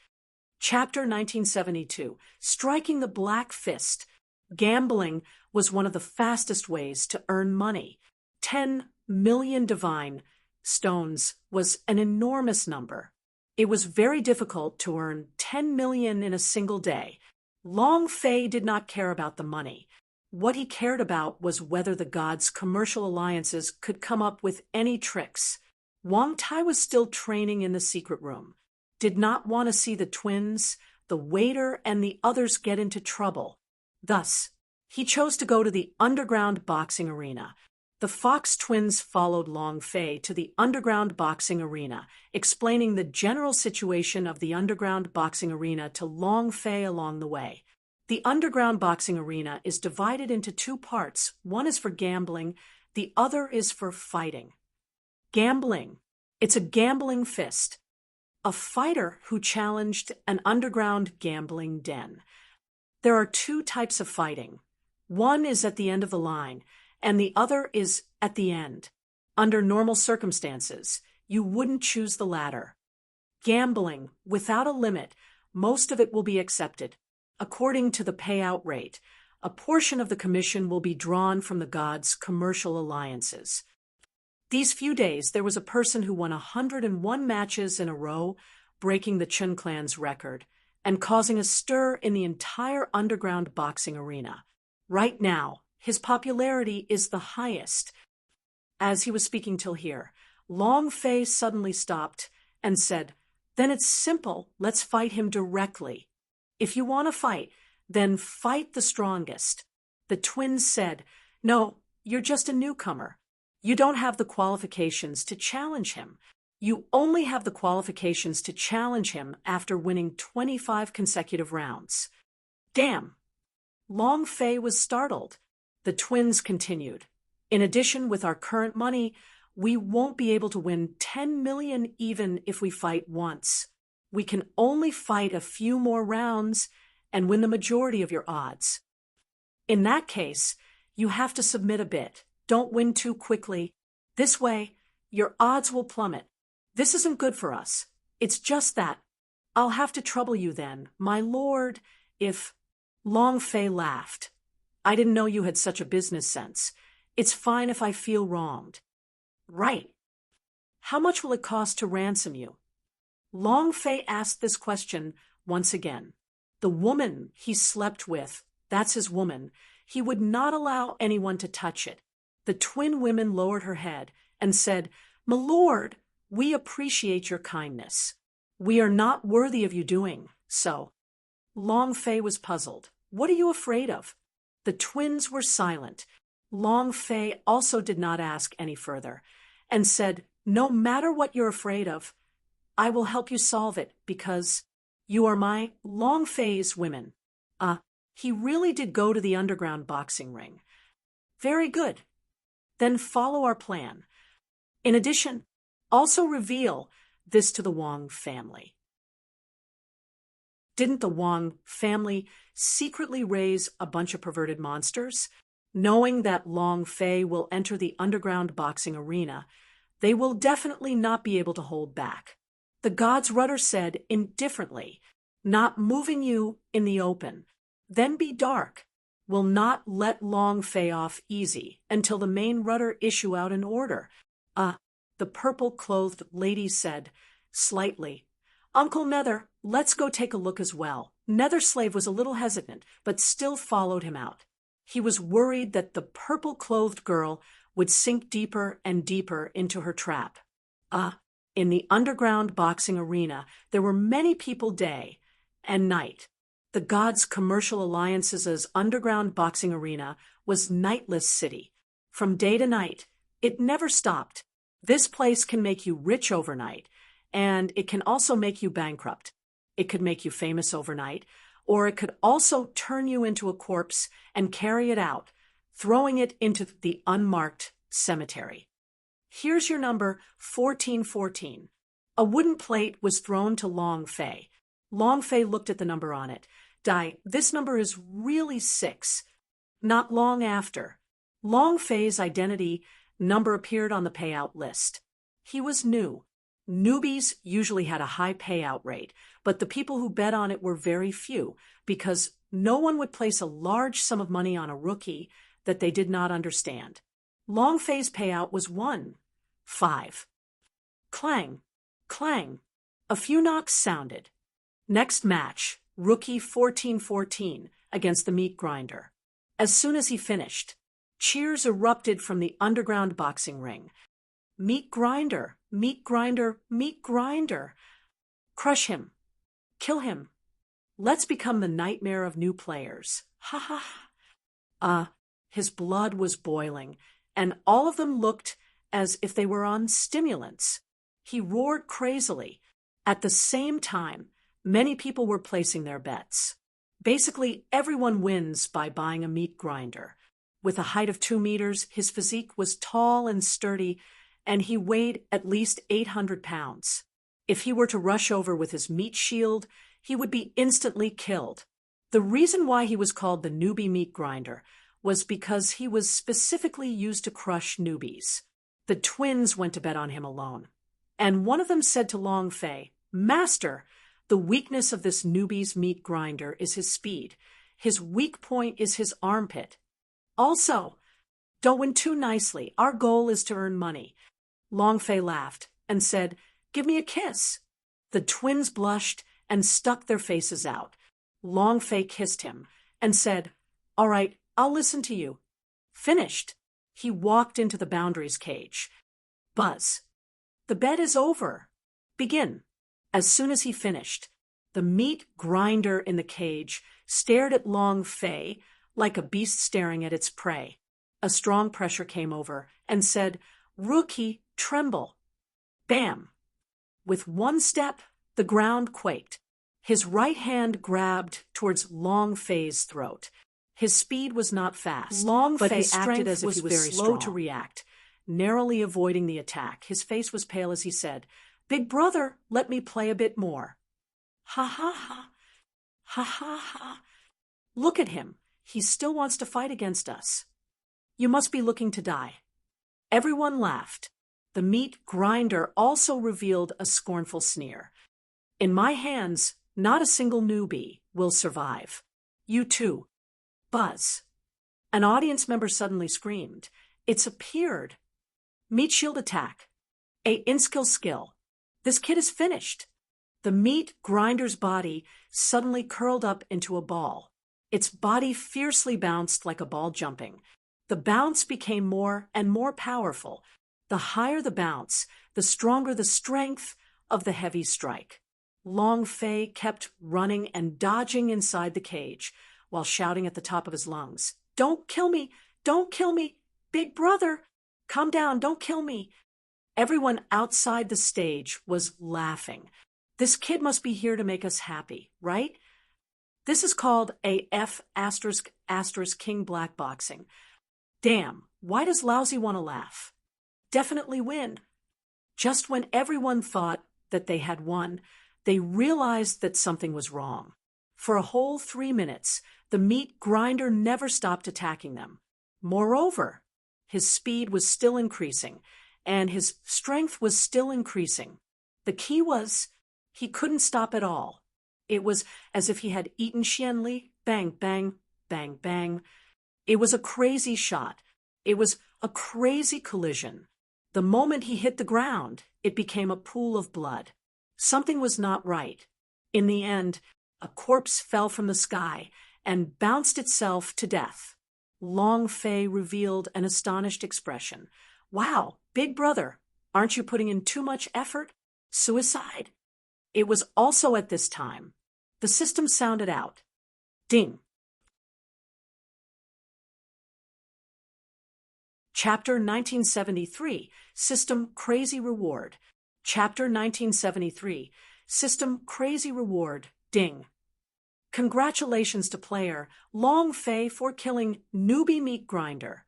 Chapter 1972, Striking the Black Fist. Gambling was one of the fastest ways to earn money. 10 million divine stones was an enormous number. It was very difficult to earn 10 million in a single day. Long Fei did not care about the money. What he cared about was whether the gods' commercial alliances could come up with any tricks. Wang Tai was still training in the secret room, did not want to see the twins, the waiter, and the others get into trouble. Thus, he chose to go to the underground boxing arena. The Fox twins followed Long Fei to the underground boxing arena, explaining the general situation of the underground boxing arena to Long Fei along the way. The underground boxing arena is divided into 2 parts. One is for gambling, the other is for fighting. Gambling. It's a gambling fist. A fighter who challenged an underground gambling den. There are 2 types of fighting. One is at the end of the line, and the other is at the end. Under normal circumstances, you wouldn't choose the latter. Gambling, without a limit, most of it will be accepted. According to the payout rate, a portion of the commission will be drawn from the gods' commercial alliances. These few days, there was a person who won 101 matches in a row, breaking the Chun clan's record, and causing a stir in the entire underground boxing arena. Right now, his popularity is the highest. As he was speaking till here, Long Fei suddenly stopped and said, "Then it's simple, let's fight him directly. If you want to fight, then fight the strongest." The twins said, "No, you're just a newcomer. You don't have the qualifications to challenge him. You only have the qualifications to challenge him after winning 25 consecutive rounds." Damn! Long Fei was startled. The twins continued, "In addition, with our current money, we won't be able to win 10 million even if we fight once. We can only fight a few more rounds and win the majority of your odds. In that case, you have to submit a bit. Don't win too quickly. This way, your odds will plummet. This isn't good for us. It's just that. I'll have to trouble you then, my lord, if—" Long Fei laughed. "I didn't know you had such a business sense. It's fine if I feel wronged." "Right. How much will it cost to ransom you?" Long Fei asked this question once again. The woman he slept with, that's his woman, he would not allow anyone to touch it. The twin women lowered her head and said, "My lord, we appreciate your kindness. We are not worthy of you doing so." Long Fei was puzzled. "What are you afraid of?" The twins were silent. Long Fei also did not ask any further, and said, No matter what you're afraid of, I will help you solve it because you are my Long Fei's women. He really did go to the underground boxing ring. Very good. Then follow our plan. In addition, also reveal this to the Wang family. Didn't the Wang family secretly raise a bunch of perverted monsters? Knowing that Long Fei will enter the underground boxing arena, they will definitely not be able to hold back. The god's rudder said indifferently, not moving you in the open, then be dark, will not let Long Fei off easy until the main rudder issue out an order. The purple-clothed lady said, slightly, Uncle Nether, let's go take a look as well. Netherslave was a little hesitant, but still followed him out. He was worried that the purple-clothed girl would sink deeper and deeper into her trap. In the underground boxing arena, there were many people day and night. The gods' commercial alliances' underground boxing arena was nightless city. From day to night, it never stopped. This place can make you rich overnight, and it can also make you bankrupt. It could make you famous overnight, or it could also turn you into a corpse and carry it out, throwing it into the unmarked cemetery. Here's your number 1414. A wooden plate was thrown to Long Fei. Long Fei looked at the number on it. This number is really 6. Not long after, Long Fei's identity number appeared on the payout list. He was new. Newbies usually had a high payout rate, but the people who bet on it were very few because no one would place a large sum of money on a rookie that they did not understand. Long Fei's payout was 1-5. Clang, clang. A few knocks sounded. Next match, rookie 1414 against the meat grinder. As soon as he finished, cheers erupted from the underground boxing ring. Meat grinder, meat grinder, meat grinder. Crush him. Kill him. Let's become the nightmare of new players. Ha ha ha. His blood was boiling, and all of them looked as if they were on stimulants. He roared crazily. At the same time, many people were placing their bets. Basically, everyone wins by buying a meat grinder. With a height of 2 meters, his physique was tall and sturdy, and he weighed at least 800 pounds. If he were to rush over with his meat shield, he would be instantly killed. The reason why he was called the newbie meat grinder was because he was specifically used to crush newbies. The twins went to bet on him alone. And one of them said to Long Fei, Master, the weakness of this newbie's meat grinder is his speed. His weak point is his armpit. Also, don't win too nicely. Our goal is to earn money. Long Fei laughed and said, Give me a kiss. The twins blushed and stuck their faces out. Long Fei kissed him and said, All right, I'll listen to you. Finished. He walked into the boundaries cage. Buzz. The bet is over. Begin. As soon as he finished, the meat grinder in the cage stared at Long Fei like a beast staring at its prey. A strong pressure came over and said, Rookie, tremble. Bam! With one step, the ground quaked. His right hand grabbed towards Long Fei's throat. His speed was not fast, but his strength as if he was very slow to react, narrowly avoiding the attack. His face was pale as he said, Big brother, let me play a bit more. Ha ha ha. Ha ha ha. Look at him. He still wants to fight against us. You must be looking to die. Everyone laughed. The meat grinder also revealed a scornful sneer. In my hands, not a single newbie will survive. You too. Buzz. An audience member suddenly screamed. It's appeared. Meat shield attack. In-skill skill. This kid is finished. The meat grinder's body suddenly curled up into a ball. Its body fiercely bounced like a ball jumping. The bounce became more and more powerful. The higher the bounce, the stronger the strength of the heavy strike. Long Fei kept running and dodging inside the cage while shouting at the top of his lungs, Don't kill me! Don't kill me! Big brother! Calm down, don't kill me! Everyone outside the stage was laughing. This kid must be here to make us happy, right? This is called a F asterisk asterisk King Black boxing. Damn, why does Lousy want to laugh? Definitely win. Just when everyone thought that they had won, they realized that something was wrong. For a whole 3 minutes, the meat grinder never stopped attacking them. Moreover, his speed was still increasing, and his strength was still increasing. The key was, he couldn't stop at all. It was as if he had eaten Xianli, bang, bang, bang, bang. It was a crazy shot. It was a crazy collision. The moment he hit the ground, it became a pool of blood. Something was not right. In the end, a corpse fell from the sky and bounced itself to death. Long Fei revealed an astonished expression. Wow, big brother, aren't you putting in too much effort? Suicide? It was also at this time. The system sounded out. Ding. Chapter 1973, System Crazy Reward. Chapter 1973, System Crazy Reward, ding. Congratulations to player Long Fei for killing Newbie Meat Grinder.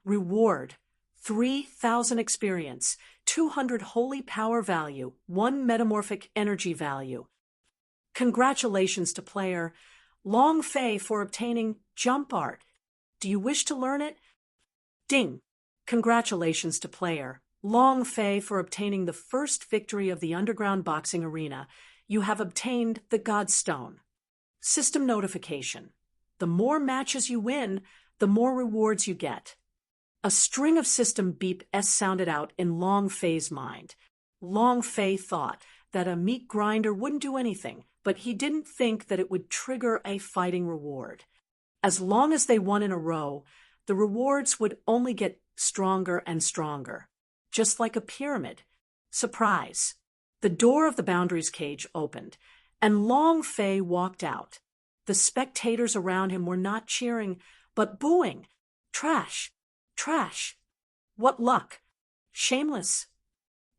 Reward, 3,000 experience, 200 holy power value, 1 metamorphic energy value. Congratulations to player Long Fei for obtaining Jump Art. Do you wish to learn it? Ding. Congratulations to player Long Fei for obtaining the first victory of the underground boxing arena. You have obtained the Godstone. System notification. The more matches you win, the more rewards you get. A string of system beep-s sounded out in Long Fei's mind. Long Fei thought that a meat grinder wouldn't do anything, but he didn't think that it would trigger a fighting reward. As long as they won in a row, the rewards would only get stronger and stronger, just like a pyramid. Surprise! The door of the boundaries cage opened, and Long Fei walked out. The spectators around him were not cheering, but booing. Trash! Trash! What luck! Shameless!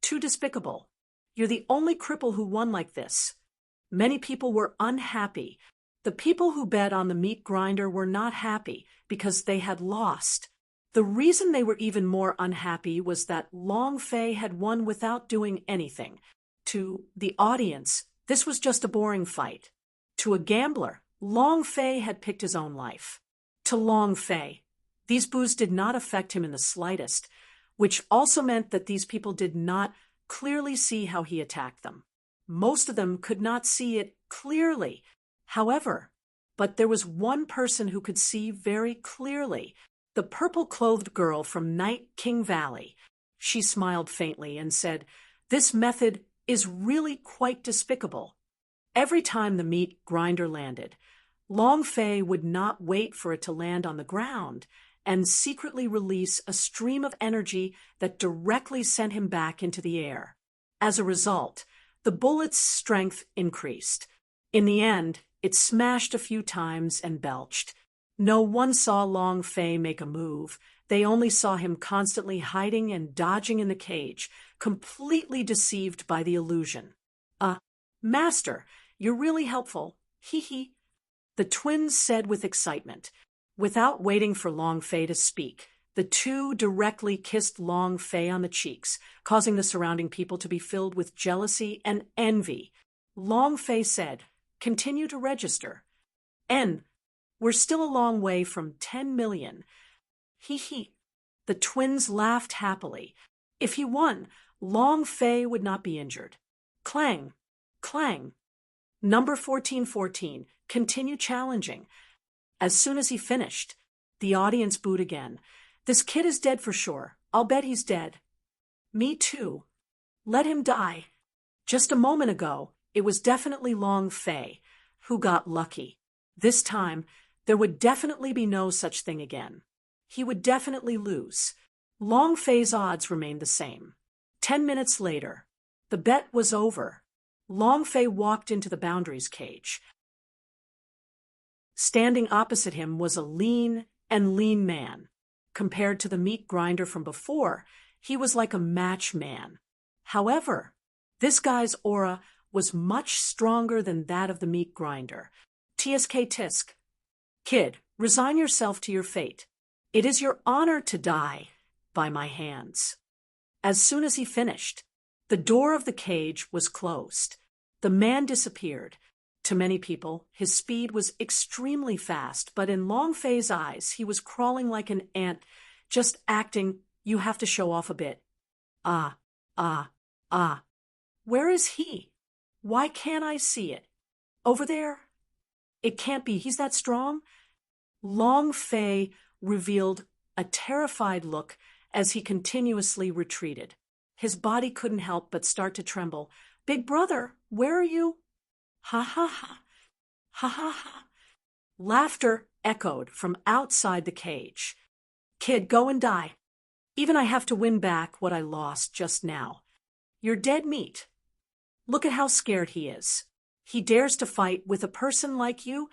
Too despicable! You're the only cripple who won like this. Many people were unhappy. The people who bet on the meat grinder were not happy because they had lost. The reason they were even more unhappy was that Long Fei had won without doing anything. To the audience, this was just a boring fight. To a gambler, Long Fei had picked his own life. To Long Fei, these boos did not affect him in the slightest, which also meant that these people did not clearly see how he attacked them. Most of them could not see it clearly. However, but there was one person who could see very clearly, the purple-clothed girl from Night King Valley. She smiled faintly and said, "This method is really quite despicable." Every time the meat grinder landed, Long Fei would not wait for it to land on the ground and secretly release a stream of energy that directly sent him back into the air. As a result, the bullet's strength increased. In the end, it smashed a few times and belched. No one saw Long Fei make a move. They only saw him constantly hiding and dodging in the cage, completely deceived by the illusion. Master, you're really helpful. Hee hee. The twins said with excitement. Without waiting for Long Fei to speak, the two directly kissed Long Fei on the cheeks, causing the surrounding people to be filled with jealousy and envy. Long Fei said, "Continue to register." We're still a long way from 10 million. Hee hee. The twins laughed happily. If he won, Long Fei would not be injured. Clang, clang. Number 1414, continue challenging. As soon as he finished, the audience booed again. This kid is dead for sure. I'll bet he's dead. Me too. Let him die. Just a moment ago, it was definitely Long Fei who got lucky. This time, there would definitely be no such thing again. He would definitely lose. Long Fei's odds remained the same. 10 minutes later, the bet was over. Long Fei walked into the boundaries cage. Standing opposite him was a lean man. Compared to the meat grinder from before, He was like a match man. However, this guy's aura was much stronger than that of the meat grinder. TSK Tisk. Kid, resign yourself to your fate. It is your honor to die by my hands. As soon as he finished, the door of the cage was closed. The man disappeared. To many people, his speed was extremely fast, but in Long Fei's eyes, he was crawling like an ant, just acting, you have to show off a bit. Ah. Where is he? Why can't I see it? Over there? It can't be, he's that strong? Long Fei revealed a terrified look as he continuously retreated. His body couldn't help but start to tremble. Big brother, where are you? Ha ha ha. Ha ha ha. Laughter echoed from outside the cage. Kid, go and die. Even I have to win back what I lost just now. You're dead meat. Look at how scared he is. He dares to fight with a person like you?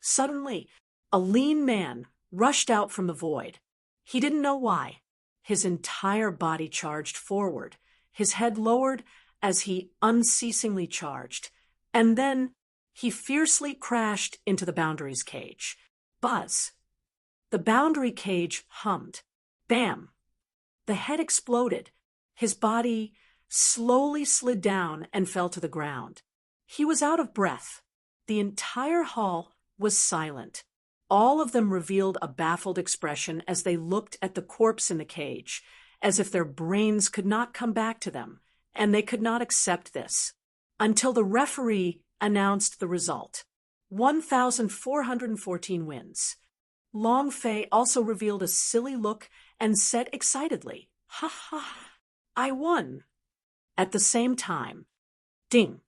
Suddenly, a lean man rushed out from the void. He didn't know why. His entire body charged forward. His head lowered as he unceasingly charged. And then he fiercely crashed into the boundaries cage. Buzz. The boundary cage hummed. Bam. The head exploded. His body slowly slid down and fell to the ground. He was out of breath. The entire hall was silent. All of them revealed a baffled expression as they looked at the corpse in the cage, as if their brains could not come back to them, and they could not accept this. Until the referee announced the result. 1,414 wins. Long Fei also revealed a silly look and said excitedly, "Ha ha, I won." At the same time, ding.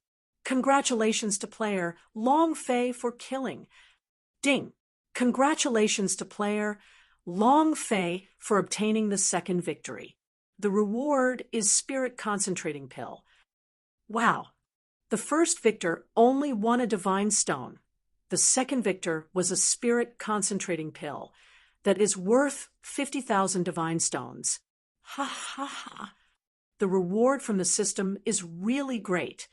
Congratulations to player Long Fei for killing. Ding. Congratulations to player Long Fei for obtaining the second victory. The reward is Spirit Concentrating Pill. Wow. The first victor only won a Divine Stone. The second victor was a Spirit Concentrating Pill that is worth 50,000 Divine Stones. Ha ha ha. The reward from the system is really great.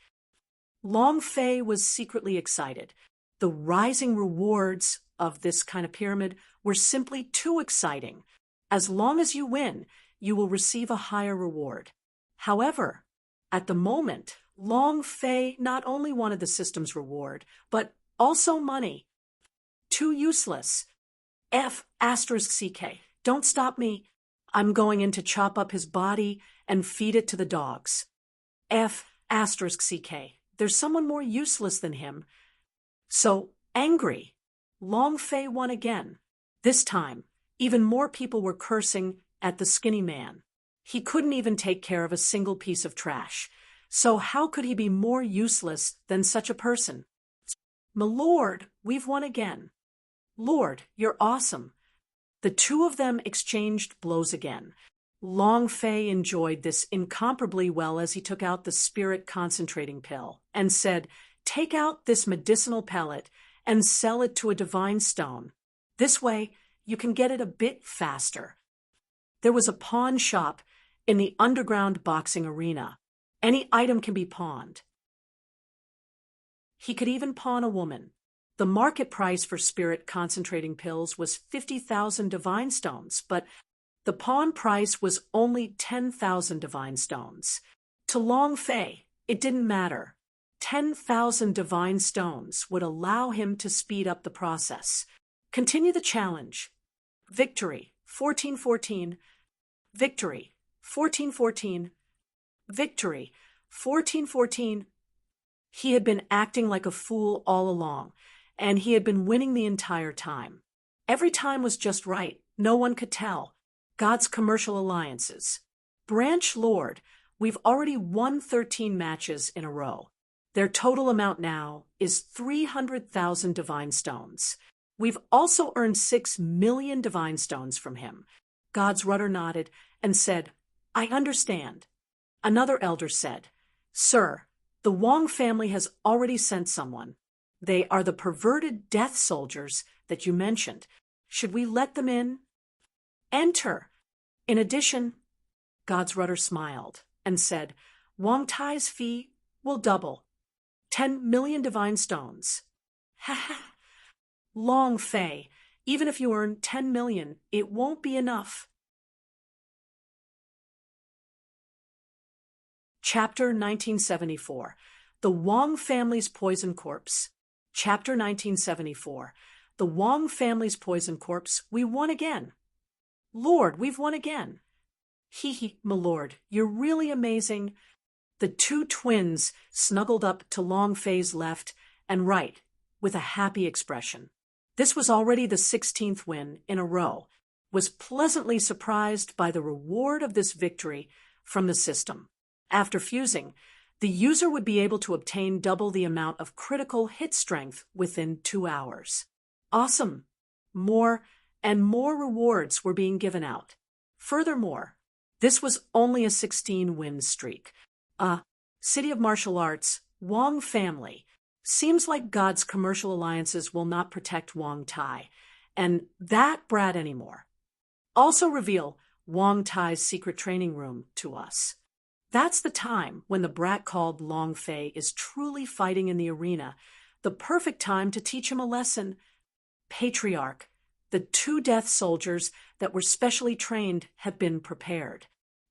Long Fei was secretly excited. The rising rewards of this kind of pyramid were simply too exciting. As long as you win, you will receive a higher reward. However, at the moment, Long Fei not only wanted the system's reward, but also money. Too useless. F*CK. Don't stop me. I'm going in to chop up his body and feed it to the dogs. F*CK. There's someone more useless than him. So, angry. Long Fei won again. This time, even more people were cursing at the skinny man. He couldn't even take care of a single piece of trash. So how could he be more useless than such a person? My lord, we've won again. Lord, you're awesome. The two of them exchanged blows again. Long Fei enjoyed this incomparably well as he took out the Spirit Concentrating Pill and said, "Take out this medicinal pellet and sell it to a Divine Stone. This way, you can get it a bit faster." There was a pawn shop in the underground boxing arena. Any item can be pawned. He could even pawn a woman. The market price for Spirit Concentrating Pills was 50,000 Divine Stones, but the pawn price was only 10,000 Divine Stones. To Long Fei, it didn't matter. 10,000 Divine Stones would allow him to speed up the process. Continue the challenge. Victory, 1414. Victory, 1414. Victory, 1414. He had been acting like a fool all along, and he had been winning the entire time. Every time was just right. No one could tell. God's commercial alliances. Branch Lord, we've already won 13 matches in a row. Their total amount now is 300,000 Divine Stones. We've also earned 6 million Divine Stones from him. God's rudder nodded and said, "I understand." Another elder said, "Sir, the Wong family has already sent someone. They are the perverted death soldiers that you mentioned. Should we let them in?" Enter. In addition, God's rudder smiled and said, Wang Tai's fee will double. 10 million divine stones. Ha ha. Long Fei, even if you earn 10 million, it won't be enough. Chapter 1974. The Wang Family's Poison Corpse. Chapter 1974. The Wang Family's Poison Corpse. We won again. Lord, we've won again. Hee hee, my lord, you're really amazing. The two twins snuggled up to Long Fei's left and right with a happy expression. This was already the 16th win in a row, was pleasantly surprised by the reward of this victory from the system. After fusing, the user would be able to obtain double the amount of critical hit strength within 2 hours. Awesome! More and more rewards were being given out. Furthermore, this was only a 16-win streak. City of Martial Arts, Wang Family. Seems like God's commercial alliances will not protect Wang Tai, and that brat anymore. Also reveal Wang Tai's secret training room to us. That's the time when the brat called Long Fei is truly fighting in the arena, the perfect time to teach him a lesson. Patriarch, the 2 death soldiers that were specially trained have been prepared.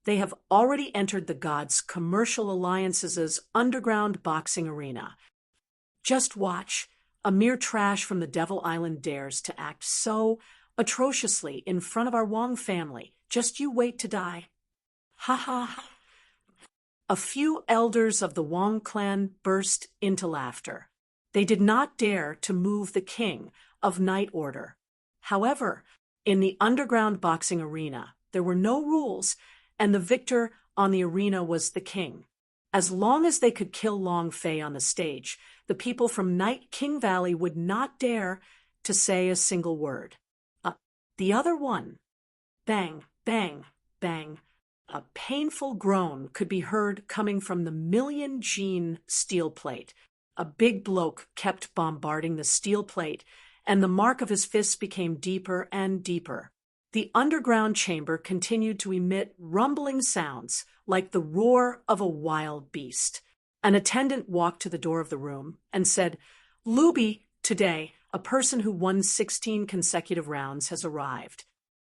They have already entered the God's commercial alliances' underground boxing arena. Just watch. A mere trash from the Devil Island dares to act so atrociously in front of our Wang family. Just you wait to die. Ha ha ha. A few elders of the Wang clan burst into laughter. They did not dare to move the king of Night Order. However, in the underground boxing arena, there were no rules, and the victor on the arena was the king. As long as they could kill Long Fei on the stage, the people from Night King Valley would not dare to say a single word. The other one. Bang, bang, bang. A painful groan could be heard coming from the Million Gene steel plate. A big bloke kept bombarding the steel plate, and the mark of his fists became deeper and deeper. The underground chamber continued to emit rumbling sounds like the roar of a wild beast. An attendant walked to the door of the room and said, Luby, today, a person who won 16 consecutive rounds has arrived.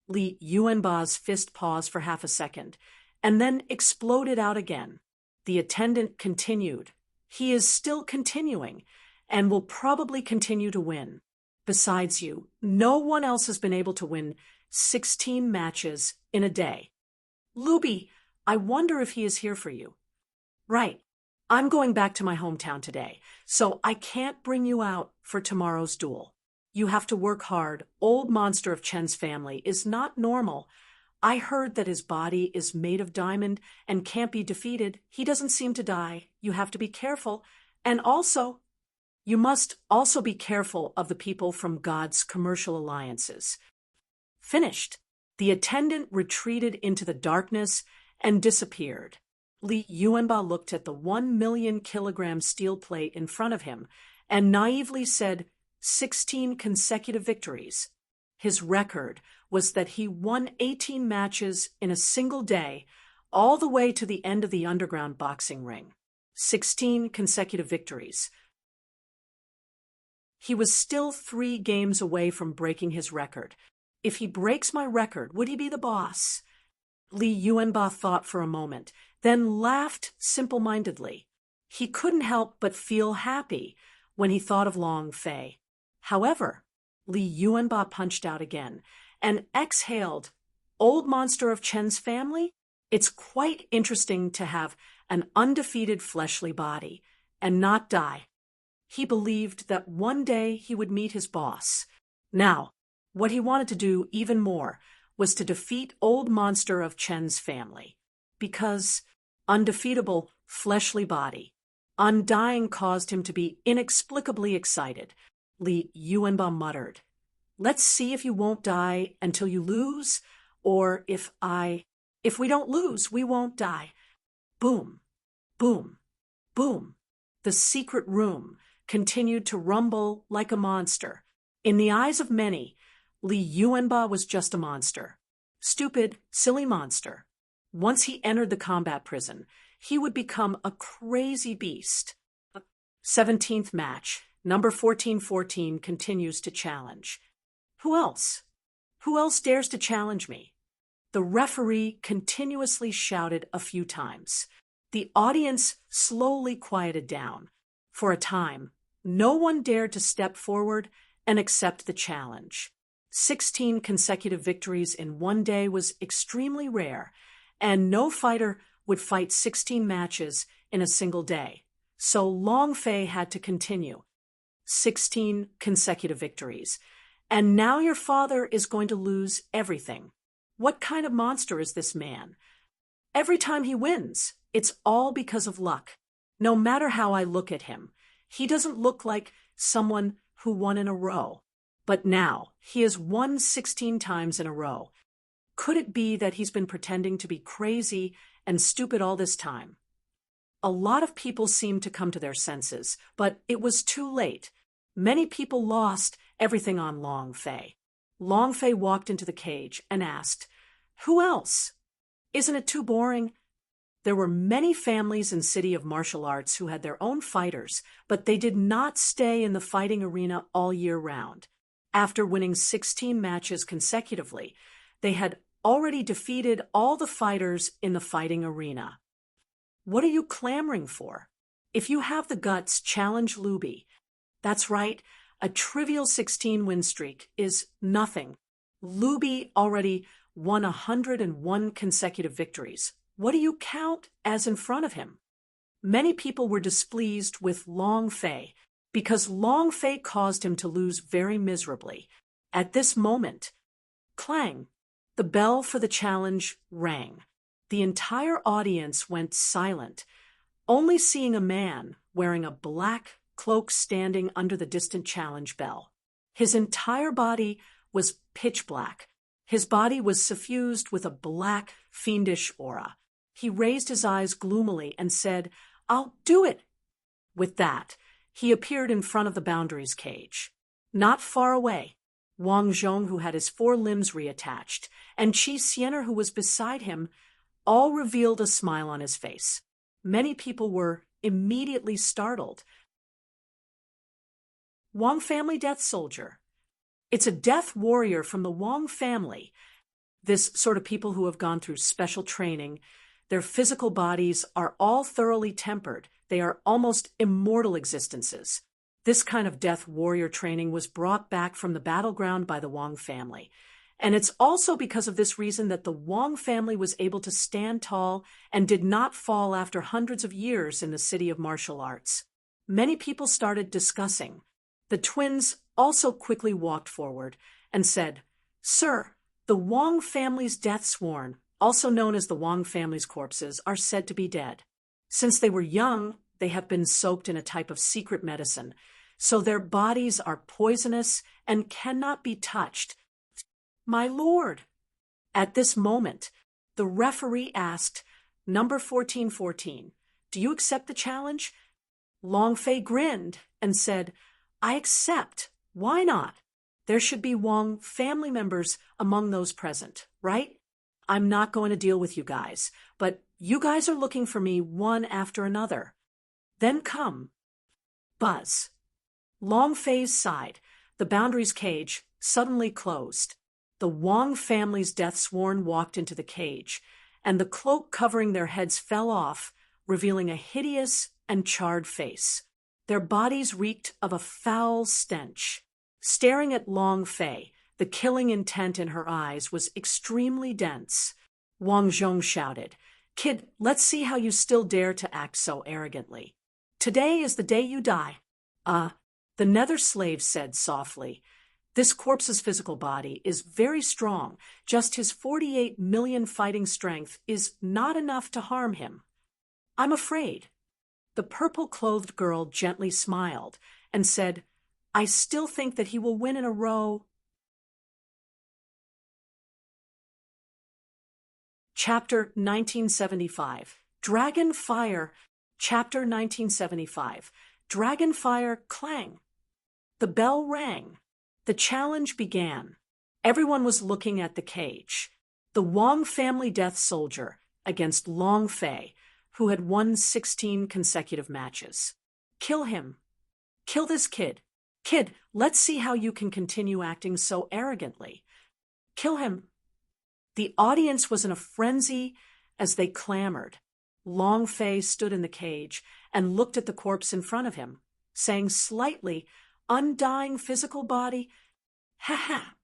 Li Yuanba's fist paused for half a second, and then exploded out again. The attendant continued. He is still continuing, and will probably continue to win. Besides you, no one else has been able to win 16 matches in a day. Luby, I wonder if he is here for you. Right. I'm going back to my hometown today, so I can't bring you out for tomorrow's duel. You have to work hard. Old monster of Chen's family is not normal. I heard that his body is made of diamond and can't be defeated. He doesn't seem to die. You have to be careful. And also, you must also be careful of the people from God's commercial alliances. Finished. The attendant retreated into the darkness and disappeared. Li Yuanba looked at the 1 million kilogram steel plate in front of him and naively said, 16 consecutive victories. His record was that he won 18 matches in a single day, all the way to the end of the underground boxing ring. 16 consecutive victories. He was still 3 games away from breaking his record. If he breaks my record, would he be the boss? Li Yuanba thought for a moment, then laughed simple-mindedly. He couldn't help but feel happy when he thought of Long Fei. However, Li Yuanba punched out again and exhaled, Old monster of Chen's family? It's quite interesting to have an undefeated fleshly body and not die. He believed that one day he would meet his boss. Now, what he wanted to do even more was to defeat Old monster of Chen's family, because undefeatable fleshly body, undying caused him to be inexplicably excited. Li Yuanba muttered, Let's see if you won't die until you lose, or if we don't lose, we won't die. Boom, boom, boom. The secret room continued to rumble like a monster. In the eyes of many, Li Yuanba was just a monster. Stupid, silly monster. Once he entered the combat prison, he would become a crazy beast. 17th match. Number 1414 continues to challenge. Who else? Who else dares to challenge me? The referee continuously shouted a few times. The audience slowly quieted down. For a time, no one dared to step forward and accept the challenge. 16 consecutive victories in one day was extremely rare, and no fighter would fight 16 matches in a single day. So Long Fei had to continue. 16 consecutive victories. And now your father is going to lose everything. What kind of monster is this man? Every time he wins, it's all because of luck. No matter how I look at him, he doesn't look like someone who won in a row. But now, he has won 16 times in a row. Could it be that he's been pretending to be crazy and stupid all this time? A lot of people seemed to come to their senses, but it was too late. Many people lost everything on Long Fei. Long Fei walked into the cage and asked, "Who else? Isn't it too boring?" There were many families in City of Martial Arts who had their own fighters, but they did not stay in the fighting arena all year round. After winning 16 matches consecutively, they had already defeated all the fighters in the fighting arena. What are you clamoring for? If you have the guts, challenge Luby. That's right, a trivial 16-win streak is nothing. Luby already won 101 consecutive victories. What do you count as in front of him? Many people were displeased with Long Fei because Long Fei caused him to lose very miserably. At this moment, clang, the bell for the challenge rang. The entire audience went silent, only seeing a man wearing a black cloak standing under the distant challenge bell. His entire body was pitch black. His body was suffused with a black, fiendish aura. He raised his eyes gloomily and said, "I'll do it." With that, he appeared in front of the boundaries cage. Not far away, Wang Zhong, who had his 4 limbs reattached, and Qi Xiener, who was beside him, all revealed a smile on his face. Many people were immediately startled. Wang family death soldier. It's a death warrior from the Wang family. This sort of people who have gone through special training. Their physical bodies are all thoroughly tempered. They are almost immortal existences. This kind of death warrior training was brought back from the battleground by the Wang family. And it's also because of this reason that the Wang family was able to stand tall and did not fall after hundreds of years in the City of Martial Arts. Many people started discussing. The twins also quickly walked forward and said, "Sir, the Wang family's death sworn, also known as the Wang family's corpses, are said to be dead. Since they were young, they have been soaked in a type of secret medicine, so their bodies are poisonous and cannot be touched." My lord! At this moment, the referee asked, "Number 1414, do you accept the challenge?" Long Fei grinned and said, "I accept. Why not? There should be Wang family members among those present, right? I'm not going to deal with you guys, but you guys are looking for me one after another. Then come." Buzz. Long Fei's side, the boundaries cage, suddenly closed. The Wang family's death sworn walked into the cage, and the cloak covering their heads fell off, revealing a hideous and charred face. Their bodies reeked of a foul stench. Staring at Long Fei, the killing intent in her eyes was extremely dense. Wang Zhong shouted, "Kid, let's see how you still dare to act so arrogantly. Today is the day you die." The nether slave said softly, "This corpse's physical body is very strong. Just his 48 million fighting strength is not enough to harm him. I'm afraid." The purple-clothed girl gently smiled and said, "I still think that he will win in a row." Chapter 1975. Dragon Fire. Chapter 1975. Dragon Fire clang. The bell rang. The challenge began. Everyone was looking at the cage. The Wang family death soldier, against Long Fei, who had won 16 consecutive matches. Kill him. Kill this kid. Kid, let's see how you can continue acting so arrogantly. Kill him. The audience was in a frenzy as they clamored. Long Fei stood in the cage and looked at the corpse in front of him, saying slightly, undying physical body, "Ha ha.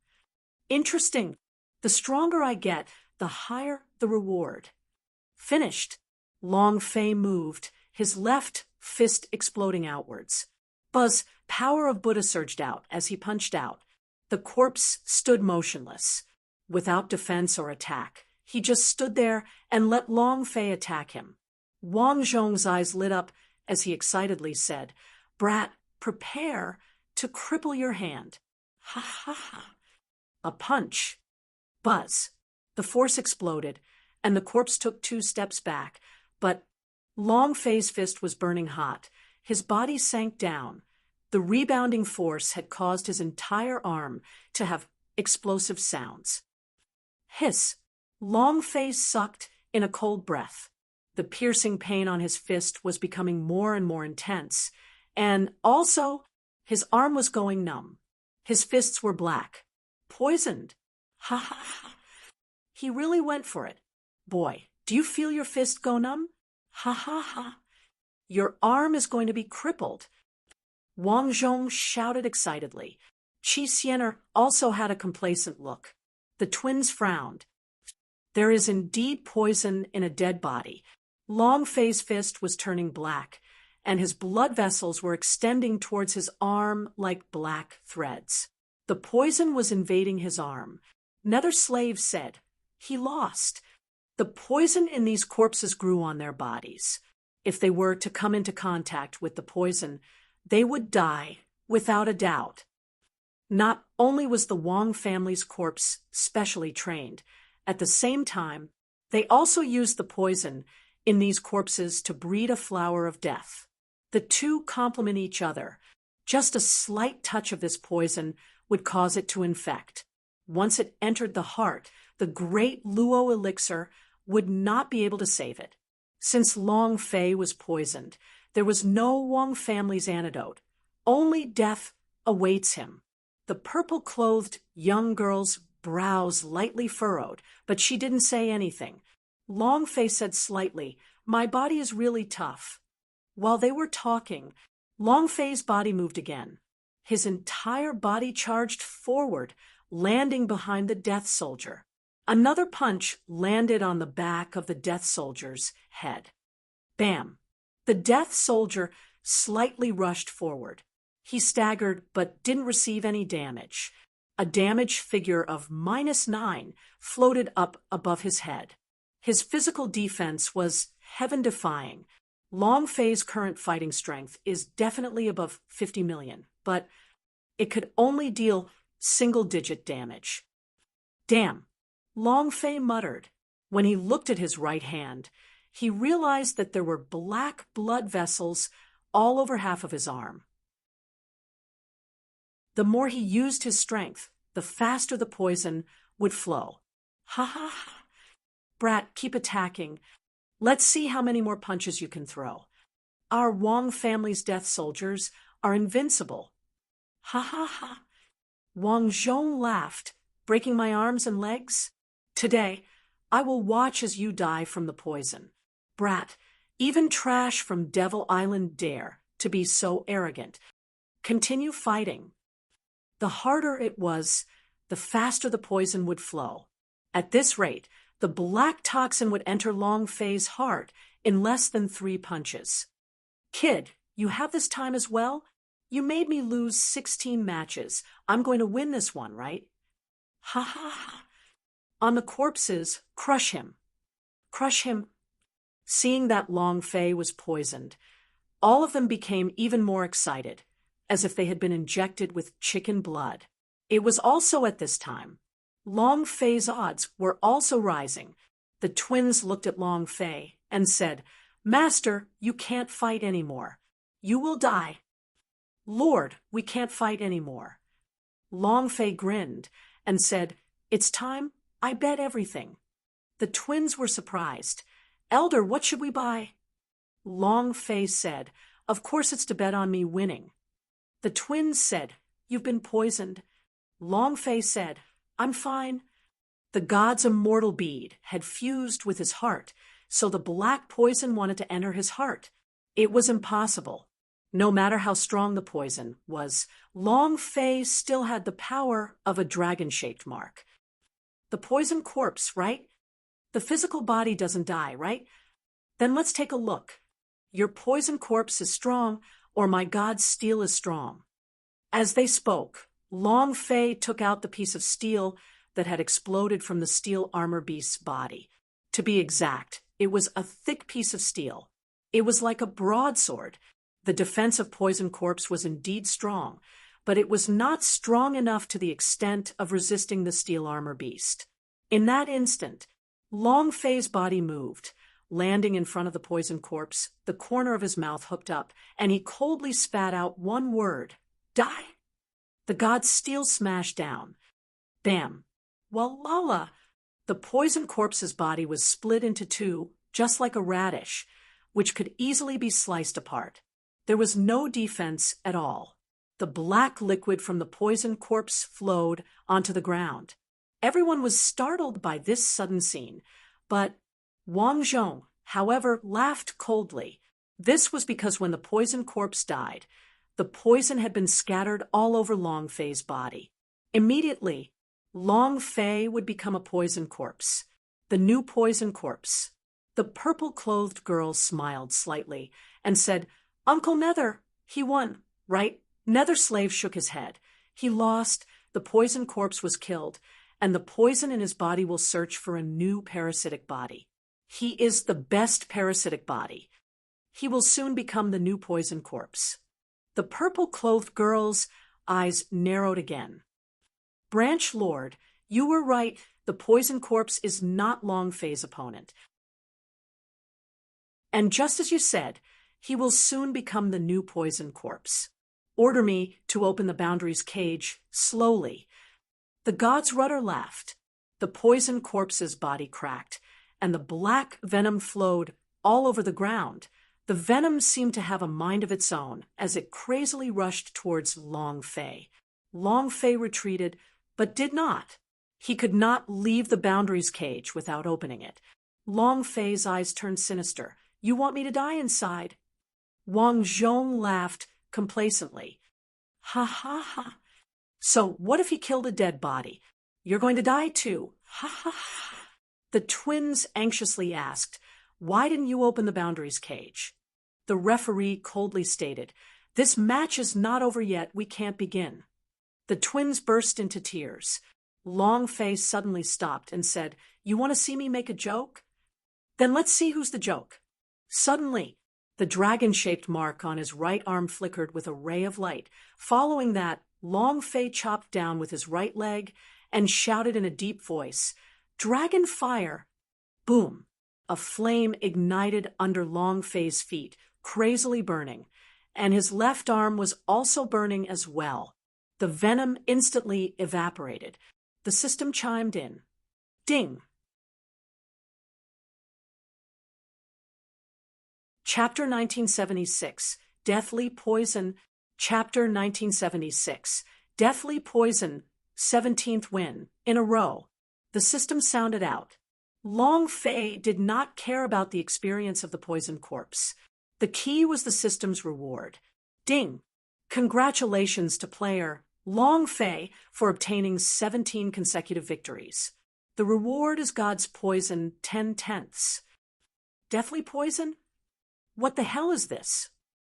Interesting. The stronger I get, the higher the reward." Finished. Long Fei moved, his left fist exploding outwards. Buzz, power of Buddha surged out as he punched out. The corpse stood motionless, without defense or attack. He just stood there and let Long Fei attack him. Wang Zhong's eyes lit up as he excitedly said, "Brat, prepare to cripple your hand." Ha ha ha. A punch. Buzz. The force exploded, and the corpse took 2 steps back, but Long Fei's fist was burning hot. His body sank down. The rebounding force had caused his entire arm to have explosive sounds. Hiss. Long Fei sucked in a cold breath. The piercing pain on his fist was becoming more and more intense, and also his arm was going numb. His fists were black. Poisoned. Ha ha ha. He really went for it. Boy, do you feel your fist go numb? Ha ha ha. Your arm is going to be crippled. Wang Zhong shouted excitedly. Qi Xiener also had a complacent look. The twins frowned. There is indeed poison in a dead body. Long Fei's fist was turning black, and his blood vessels were extending towards his arm like black threads. The poison was invading his arm. Another slave said, "He lost." The poison in these corpses grew on their bodies. If they were to come into contact with the poison, they would die, without a doubt. Not only was the Wang family's corpse specially trained, at the same time, they also used the poison in these corpses to breed a flower of death. The two complement each other. Just a slight touch of this poison would cause it to infect. Once it entered the heart, the great Luo elixir would not be able to save it. Since Long Fei was poisoned, there was no Wang family's antidote. Only death awaits him. The purple-clothed young girl's brows lightly furrowed, but she didn't say anything. Long Fei said slightly, "My body is really tough." While they were talking, Long Fei's body moved again. His entire body charged forward, landing behind the death soldier. Another punch landed on the back of the death soldier's head. Bam! The death soldier slightly rushed forward. He staggered but didn't receive any damage. A damage figure of -9 floated up above his head. His physical defense was heaven-defying. Long Fei's current fighting strength is definitely above 50 million, but it could only deal single-digit damage. Damn, Long Fei muttered. When he looked at his right hand, he realized that there were black blood vessels all over half of his arm. The more he used his strength, the faster the poison would flow. Ha ha ha. Brat, keep attacking. Let's see how many more punches you can throw. Our Wang family's death soldiers are invincible. Ha ha ha. Wang Zhong laughed, breaking my arms and legs. Today, I will watch as you die from the poison. Brat, even trash from Devil Island dare to be so arrogant. Continue fighting. The harder it was, the faster the poison would flow. At this rate, the black toxin would enter Long Fei's heart in less than 3 punches. Kid, you have this time as well? You made me lose 16 matches. I'm going to win this one, right? Ha ha ha. On the corpses, crush him. Crush him. Seeing that Long Fei was poisoned, all of them became even more excited, as if they had been injected with chicken blood. It was also at this time. Long Fei's odds were also rising. The twins looked at Long Fei and said, "Master, you can't fight anymore. You will die." "Lord, we can't fight anymore." Long Fei grinned and said, "It's time I bet everything." The twins were surprised. Elder, what should we buy? Long Fei said, Of course it's to bet on me winning. The twins said, You've been poisoned. Long Fei said, I'm fine. The god's immortal bead had fused with his heart, so the black poison wanted to enter his heart. It was impossible. No matter how strong the poison was, Long Fei still had the power of a dragon-shaped mark. The poison corpse, right? The physical body doesn't die, right? Then let's take a look. Your poison corpse is strong, or my god's steel is strong. As they spoke, Long Fei took out the piece of steel that had exploded from the steel armor beast's body. To be exact, it was a thick piece of steel. It was like a broadsword. The defense of Poison Corpse was indeed strong, but it was not strong enough to the extent of resisting the steel armor beast. In that instant, Long Fei's body moved, landing in front of the Poison Corpse, the corner of his mouth hooked up, and he coldly spat out one word, Die! The god's steel smashed down. Bam! Walala! The Poison Corpse's body was split into two, just like a radish, which could easily be sliced apart. There was no defense at all. The black liquid from the Poison Corpse flowed onto the ground. Everyone was startled by this sudden scene, but Wang Zhong, however, laughed coldly. This was because when the Poison Corpse died, the poison had been scattered all over Long Fei's body. Immediately, Long Fei would become a Poison Corpse, the new Poison Corpse. The purple-clothed girl smiled slightly and said, Uncle Nether, he won, right? Nether Slave shook his head. He lost, the Poison Corpse was killed, and the poison in his body will search for a new parasitic body. He is the best parasitic body. He will soon become the new Poison Corpse. The purple-clothed girl's eyes narrowed again. Branch Lord, you were right. The Poison Corpse is not Long Fei's opponent. And just as you said, he will soon become the new Poison Corpse. Order me to open the Boundary's cage slowly. The god's rudder laughed. The Poison Corpse's body cracked, and the black venom flowed all over the ground. The venom seemed to have a mind of its own as it crazily rushed towards Long Fei. Long Fei retreated, but did not. He could not leave the Boundary's cage without opening it. Long Fei's eyes turned sinister. You want me to die inside? Wang Zhong laughed complacently. Ha ha ha. So what if he killed a dead body? You're going to die too. Ha ha ha. The twins anxiously asked, Why didn't you open the Boundary's cage? The referee coldly stated, This match is not over yet. We can't begin. The twins burst into tears. Long Fei suddenly stopped and said, You want to see me make a joke? Then let's see who's the joke. Suddenly, the dragon-shaped mark on his right arm flickered with a ray of light. Following that, Long Fei chopped down with his right leg and shouted in a deep voice, Dragon fire! Boom! A flame ignited under Long Fei's feet, crazily burning, and his left arm was also burning as well. The venom instantly evaporated. The system chimed in. Ding! Chapter 1976, Deathly Poison. Chapter 1976, Deathly Poison, 17th win, in a row. The system sounded out. Long Fei did not care about the experience of the Poison Corpse. The key was the system's reward. Ding! Congratulations to player Long Fei for obtaining 17 consecutive victories. The reward is God's Poison 10/10. Deathly Poison? What the hell is this?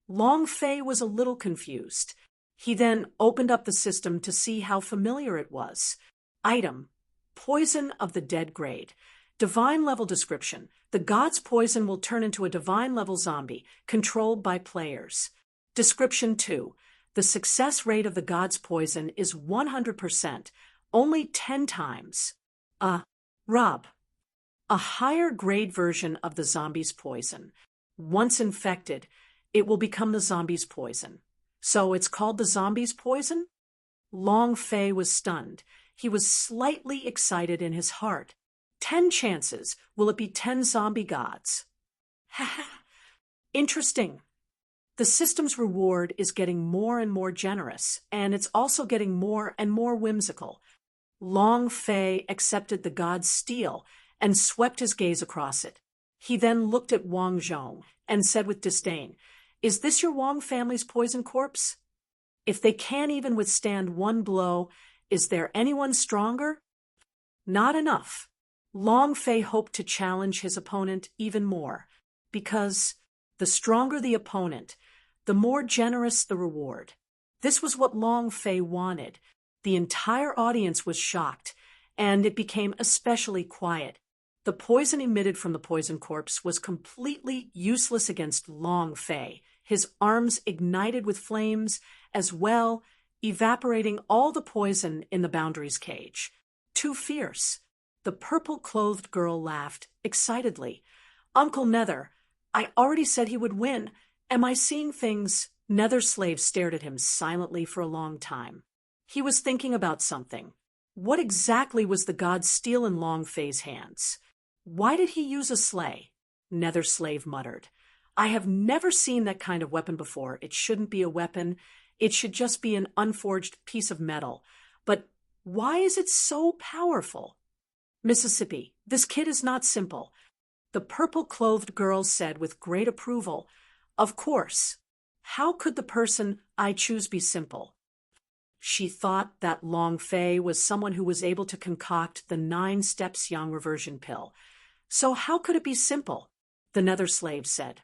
Long Fei was a little confused. He then opened up the system to see how familiar it was. Item: Poison of the Dead Grade. Divine level description. The god's poison will turn into a divine level zombie, controlled by players. Description 2. The success rate of the god's poison is 100%, only 10 times. Rob. A higher grade version of the zombie's poison. Once infected, it will become the zombie's poison. So it's called the zombie's poison? Long Fei was stunned. He was slightly excited in his heart. 10 chances. Will it be 10 zombie gods? Ha ha. Interesting. The system's reward is getting more and more generous, and it's also getting more and more whimsical. Long Fei accepted the god's steel and swept his gaze across it. He then looked at Wang Zhong and said with disdain, "Is this your Wang family's poison corpse? If they can't even withstand one blow, is there anyone stronger?" Not enough. Long Fei hoped to challenge his opponent even more, because the stronger the opponent, the more generous the reward. This was what Long Fei wanted. The entire audience was shocked, and it became especially quiet. The poison emitted from the poison corpse was completely useless against Long Fei. His arms ignited with flames as well, evaporating all the poison in the Boundaries cage. Too fierce. The purple-clothed girl laughed excitedly. "Uncle Nether, I already said he would win. Am I seeing things?" Nether's slave stared at him silently for a long time. He was thinking about something. What exactly was the god's steel in Long Fei's hands? Why did he use a sleigh? Nether's slave muttered. "I have never seen that kind of weapon before. It shouldn't be a weapon. It should just be an unforged piece of metal. But why is it so powerful?" "Mississippi, this kid is not simple," the purple-clothed girl said with great approval. "Of course. How could the person I choose be simple?" She thought that Long Fei was someone who was able to concoct the 9 steps Yang reversion pill. "So how could it be simple?" the Nether slave said.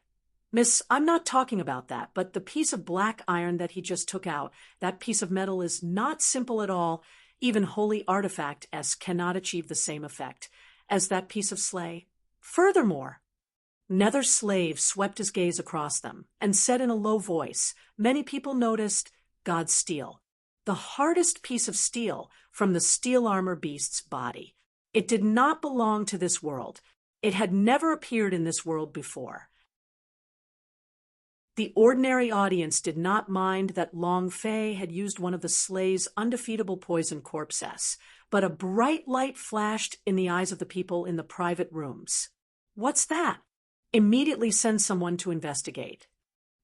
"Miss, I'm not talking about that, but the piece of black iron that he just took out, that piece of metal is not simple at all. Even holy artifact-s cannot achieve the same effect as that piece of sleigh. Furthermore," Nether's slave swept his gaze across them and said in a low voice, many people noticed, "God's steel. The hardest piece of steel from the steel armor beast's body. It did not belong to this world. It had never appeared in this world before." The ordinary audience did not mind that Long Fei had used one of the sleigh's undefeatable poison corpses, but a bright light flashed in the eyes of the people in the private rooms. "What's that?" "Immediately send someone to investigate."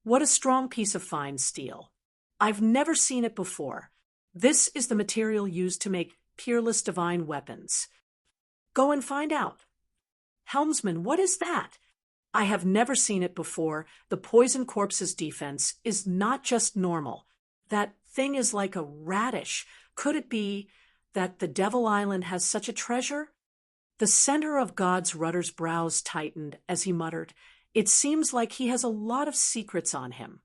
"What a strong piece of fine steel. I've never seen it before. This is the material used to make peerless divine weapons." "Go and find out." "Helmsman, what is that?" "I have never seen it before. The poison corpse's defense is not just normal. That thing is like a radish. Could it be that the Devil Island has such a treasure?" The center of God's rudder's brows tightened as he muttered, "It seems like he has a lot of secrets on him."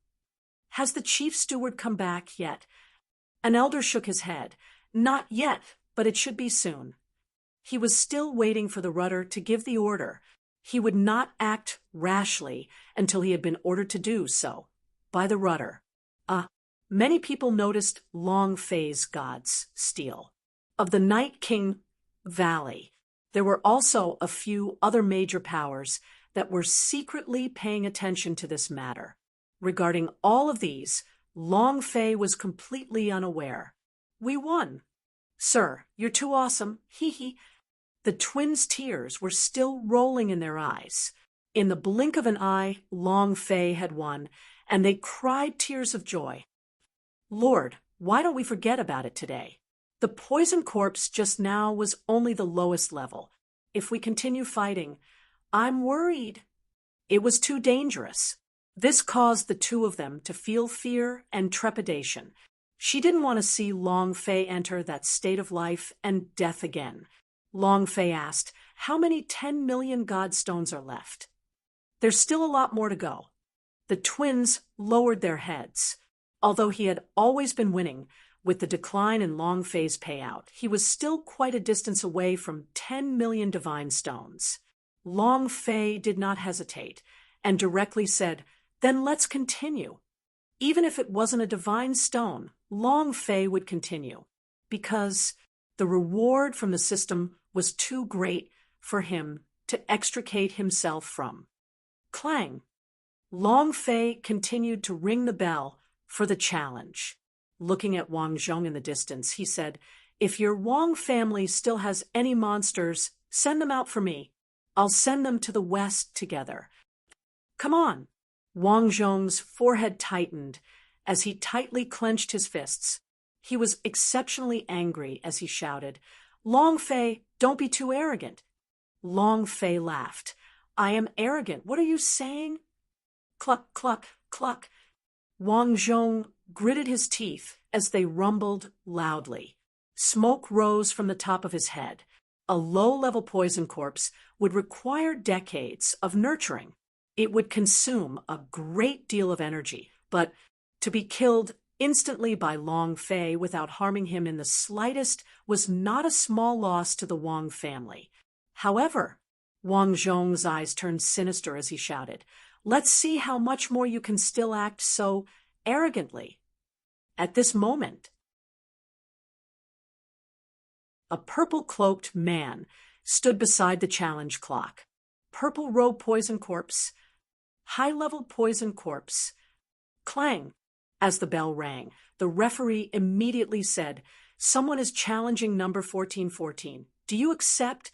"Has the chief steward come back yet?" An elder shook his head. "Not yet, but it should be soon." He was still waiting for the rudder to give the order. He would not act rashly until he had been ordered to do so by the rudder. Many people noticed Long Fei's god's steel. Of the Night King Valley, there were also a few other major powers that were secretly paying attention to this matter. Regarding all of these, Long Fei was completely unaware. "We won." "Sir, you're too awesome. Hee hee." The twins' tears were still rolling in their eyes. In the blink of an eye, Long Fei had won, and they cried tears of joy. "Lord, why don't we forget about it today? The poison corpse just now was only the lowest level. If we continue fighting, I'm worried." It was too dangerous. This caused the two of them to feel fear and trepidation. She didn't want to see Long Fei enter that state of life and death again. Long Fei asked, "How many 10 million godstones are left?" "There's still a lot more to go." The twins lowered their heads. Although he had always been winning, with the decline in Long Fei's payout, he was still quite a distance away from 10 million divine stones. Long Fei did not hesitate, and directly said, "Then let's continue." Even if it wasn't a divine stone, Long Fei would continue, because the reward from the system was too great for him to extricate himself from. Clang! Long Fei continued to ring the bell for the challenge. Looking at Wang Zhong in the distance, he said, If your Wong family still has any monsters, send them out for me. I'll send them to the west together. Come on. Wang Zhong's forehead tightened as he tightly clenched his fists. He was exceptionally angry as he shouted, Long Fei, don't be too arrogant. Long Fei laughed. I am arrogant. What are you saying? Cluck, cluck, cluck. Wang Zhong gritted his teeth as they rumbled loudly. Smoke rose from the top of his head. A low-level poison corpse would require decades of nurturing. It would consume a great deal of energy, but to be killed instantly by Long Fei without harming him in the slightest was not a small loss to the Wang family. However, Wang Zhong's eyes turned sinister as he shouted, Let's see how much more you can still act so arrogantly. At this moment, a purple-cloaked man stood beside the challenge clock. Purple robe poison corpse, high-level poison corpse. Clang! As the bell rang, the referee immediately said, Someone is challenging number 1414. Do you accept?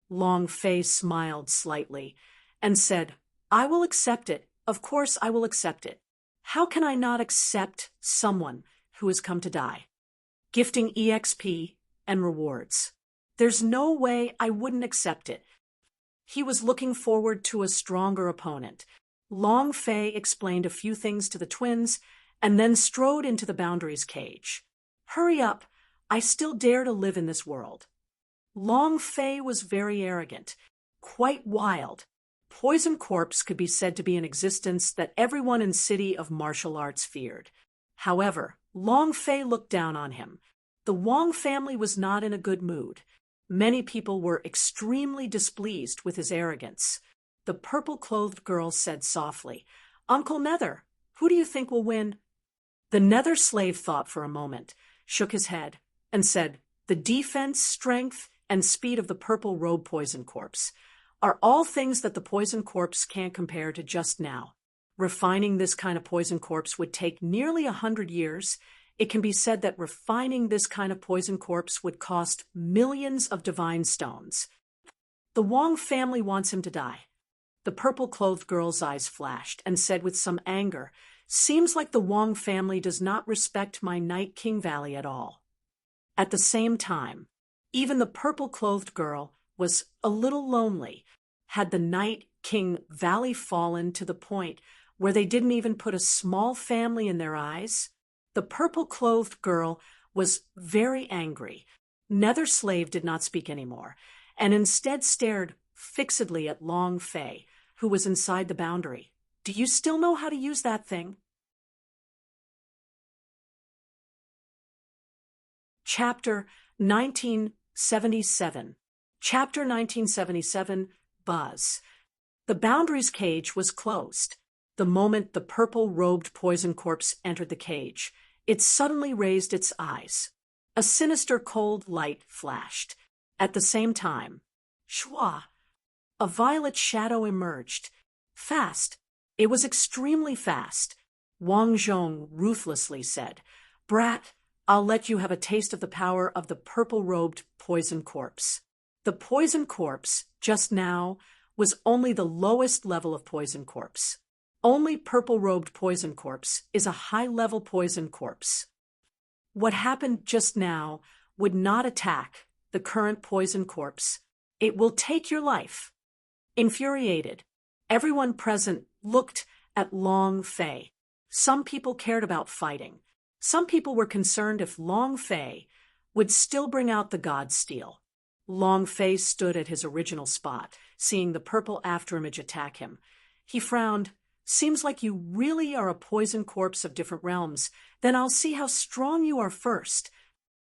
Long Fei smiled slightly and said, I will accept it. Of course I will accept it. How can I not accept someone who has come to die? Gifting EXP and rewards. There's no way I wouldn't accept it. He was looking forward to a stronger opponent. Long Fei explained a few things to the twins and then strode into the boundaries cage. Hurry up, I still dare to live in this world. Long Fei was very arrogant, quite wild. Poison Corpse could be said to be an existence that everyone in City of Martial Arts feared. However, Long Fei looked down on him. The Wang family was not in a good mood. Many people were extremely displeased with his arrogance. The purple-clothed girl said softly, Uncle Nether, who do you think will win? The Nether slave thought for a moment, shook his head, and said, The defense, strength, and speed of the purple robe poison corpse are all things that the poison corpse can't compare to just now. Refining this kind of poison corpse would take nearly 100 years. It can be said that refining this kind of poison corpse would cost millions of divine stones. The Wang family wants him to die. The purple-clothed girl's eyes flashed and said with some anger, Seems like the Wang family does not respect my Night King Valley at all. At the same time, even the purple-clothed girl was a little lonely. Had the Night King Valley fallen to the point where they didn't even put a small family in their eyes? The purple-clothed girl was very angry. Nether Slave did not speak anymore, and instead stared fixedly at Long Fei, who was inside the boundary. Do you still know how to use that thing? Chapter 1977. Chapter 1977, Buzz. The boundaries cage was closed. The moment the purple-robed poison corpse entered the cage, it suddenly raised its eyes. A sinister cold light flashed. At the same time, shwa, a violet shadow emerged. Fast. It was extremely fast. Wang Zhong ruthlessly said, Brat, I'll let you have a taste of the power of the purple-robed poison corpse. The poison corpse, just now, was only the lowest level of poison corpse. Only purple-robed poison corpse is a high-level poison corpse. What happened just now would not attack the current poison corpse. It will take your life. Infuriated, everyone present looked at Long Fei. Some people cared about fighting. Some people were concerned if Long Fei would still bring out the God Steel. Long Fei stood at his original spot, seeing the purple afterimage attack him. He frowned. Seems like you really are a poison corpse of different realms. Then I'll see how strong you are first.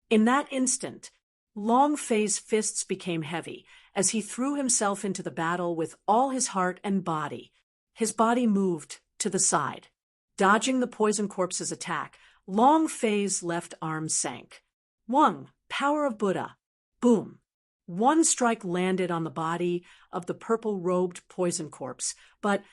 In that instant, Long Fei's fists became heavy as he threw himself into the battle with all his heart and body. His body moved to the side. Dodging the poison corpse's attack, Long Fei's left arm sank. Wang, power of Buddha. Boom. One strike landed on the body of the purple-robed poison corpse, but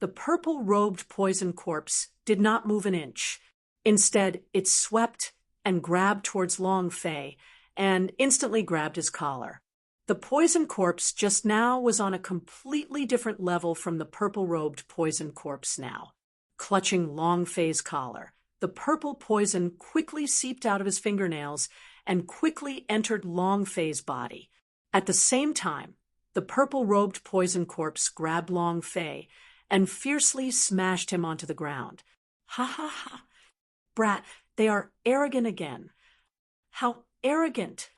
the purple-robed poison corpse did not move an inch. Instead, it swept and grabbed towards Long Fei and instantly grabbed his collar. The poison corpse just now was on a completely different level from the purple-robed poison corpse now. Clutching Long Fei's collar, the purple poison quickly seeped out of his fingernails and quickly entered Long Fei's body. At the same time, the purple-robed poison corpse grabbed Long Fei and fiercely smashed him onto the ground. Ha ha ha! Brat, they are arrogant again. How arrogant!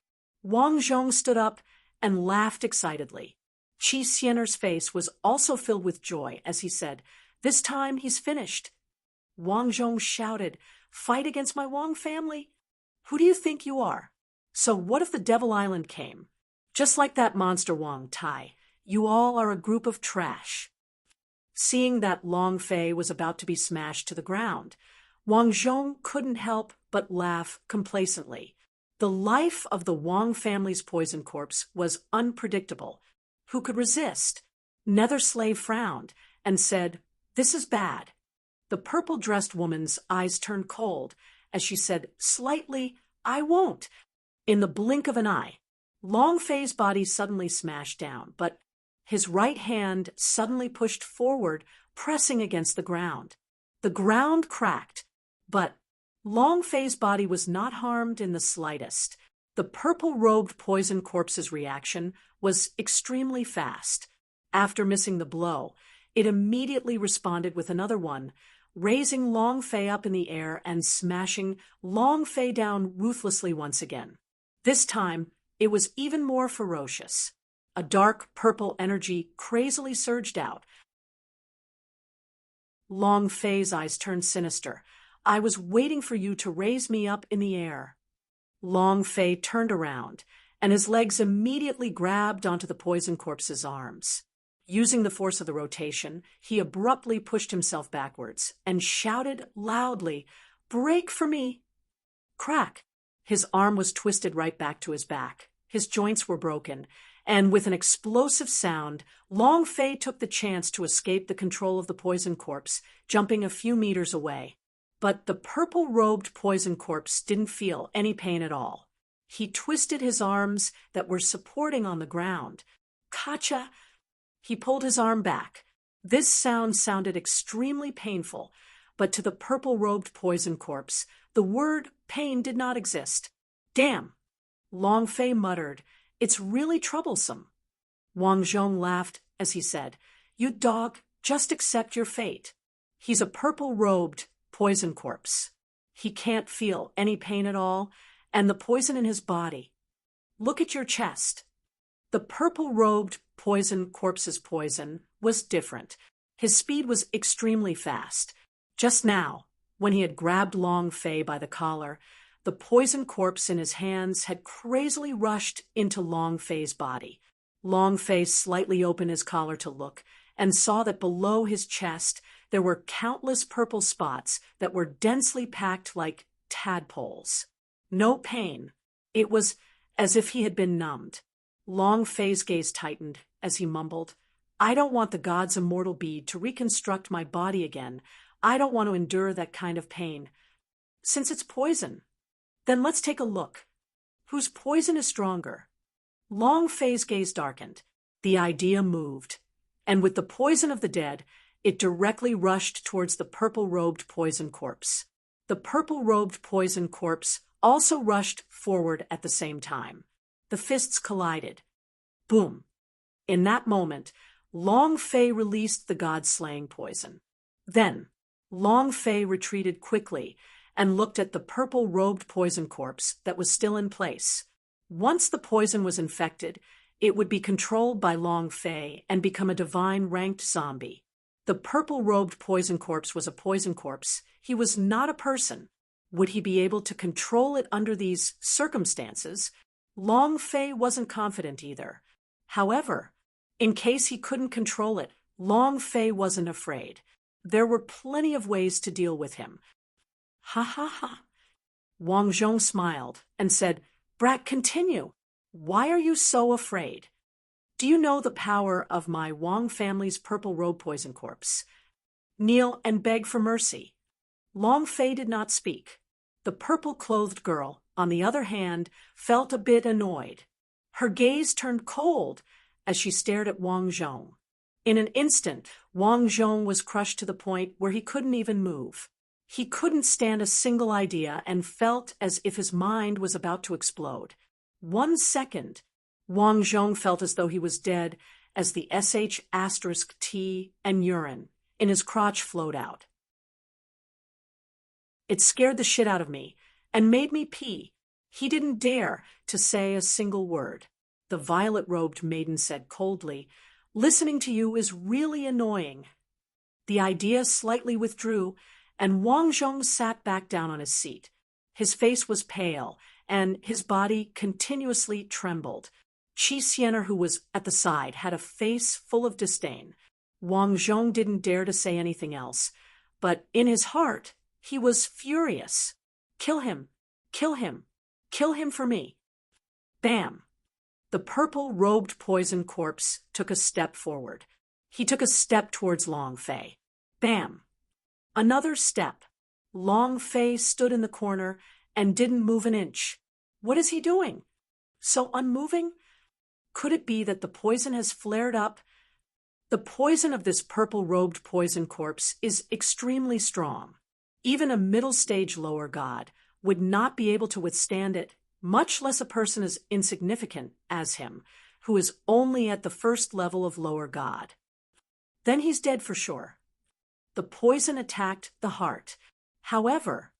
Wang Zhong stood up and laughed excitedly. Qi Xianer's face was also filled with joy as he said, "This time he's finished." Wang Zhong shouted, "Fight against my Wang family? Who do you think you are? So what if the Devil Island came? Just like that monster Wang Tai, you all are a group of trash." Seeing that Long Fei was about to be smashed to the ground, Wang Zhong couldn't help but laugh complacently. The life of the Wang family's poison corpse was unpredictable. Who could resist? Nether Slave frowned and said, "This is bad." The purple-dressed woman's eyes turned cold as she said slightly, "I won't." In the blink of an eye, Long Fei's body suddenly smashed down, but his right hand suddenly pushed forward, pressing against the ground. The ground cracked, but Long Fei's body was not harmed in the slightest. The purple-robed poison corpse's reaction was extremely fast. After missing the blow, it immediately responded with another one, raising Long Fei up in the air and smashing Long Fei down ruthlessly once again. This time, it was even more ferocious. A dark purple energy crazily surged out. Long Fei's eyes turned sinister. "I was waiting for you to raise me up in the air." Long Fei turned around, and his legs immediately grabbed onto the poison corpse's arms. Using the force of the rotation, he abruptly pushed himself backwards and shouted loudly, "Break for me!" Crack! His arm was twisted right back to his back. His joints were broken, and with an explosive sound, Long Fei took the chance to escape the control of the poison corpse, jumping a few meters away. But the purple-robed poison corpse didn't feel any pain at all. He twisted his arms that were supporting on the ground. "Kacha!" He pulled his arm back. This sound sounded extremely painful, but to the purple-robed poison corpse, the word pain did not exist. "Damn!" Long Fei muttered, "It's really troublesome." Wang Zhong laughed as he said, "You dog, just accept your fate. He's a purple-robed poison corpse. He can't feel any pain at all, and the poison in his body. Look at your chest." The purple-robed poison corpse's poison was different. His speed was extremely fast. Just now, when he had grabbed Long Fei by the collar, the poison corpse in his hands had crazily rushed into Long Fei's body. Long Fei slightly opened his collar to look and saw that below his chest there were countless purple spots that were densely packed like tadpoles. No pain. It was as if he had been numbed. Long Fei's gaze tightened as he mumbled, "I don't want the god's immortal bead to reconstruct my body again. I don't want to endure that kind of pain. Since it's poison, then let's take a look. Whose poison is stronger?" Long Fei's gaze darkened. The idea moved, and with the poison of the dead, it directly rushed towards the purple-robed poison corpse. The purple-robed poison corpse also rushed forward at the same time. The fists collided. Boom! In that moment, Long Fei released the god-slaying poison. Then, Long Fei retreated quickly and looked at the purple-robed poison corpse that was still in place. Once the poison was infected, it would be controlled by Long Fei and become a divine-ranked zombie. The purple-robed poison corpse was a poison corpse. He was not a person. Would he be able to control it under these circumstances? Long Fei wasn't confident either. However, in case he couldn't control it, Long Fei wasn't afraid. There were plenty of ways to deal with him. "Ha ha ha." Wang Zhong smiled and said, "Brat, continue. Why are you so afraid? Do you know the power of my Wang family's purple-robe poison corpse? Kneel and beg for mercy." Long Fei did not speak. The purple-clothed girl on the other hand, felt a bit annoyed. Her gaze turned cold as she stared at Wang Zhong. In an instant, Wang Zhong was crushed to the point where he couldn't even move. He couldn't stand a single idea and felt as if his mind was about to explode. 1 second, Wang Zhong felt as though he was dead as the *T and urine in his crotch flowed out. It scared the shit out of me and made me pee. He didn't dare to say a single word. The violet-robed maiden said coldly, "Listening to you is really annoying." The idea slightly withdrew, and Wang Zhong sat back down on his seat. His face was pale, and his body continuously trembled. Qi Xianer, who was at the side, had a face full of disdain. Wang Zhong didn't dare to say anything else, but in his heart, he was furious. "Kill him! Kill him! Kill him for me!" Bam! The purple-robed poison corpse took a step forward. He took a step towards Long Fei. Bam! Another step. Long Fei stood in the corner and didn't move an inch. What is he doing? So unmoving? Could it be that the poison has flared up? The poison of this purple-robed poison corpse is extremely strong. Even a middle-stage lower god would not be able to withstand it, much less a person as insignificant as him, who is only at the first level of lower god. Then he's dead for sure. The poison attacked the heart. However,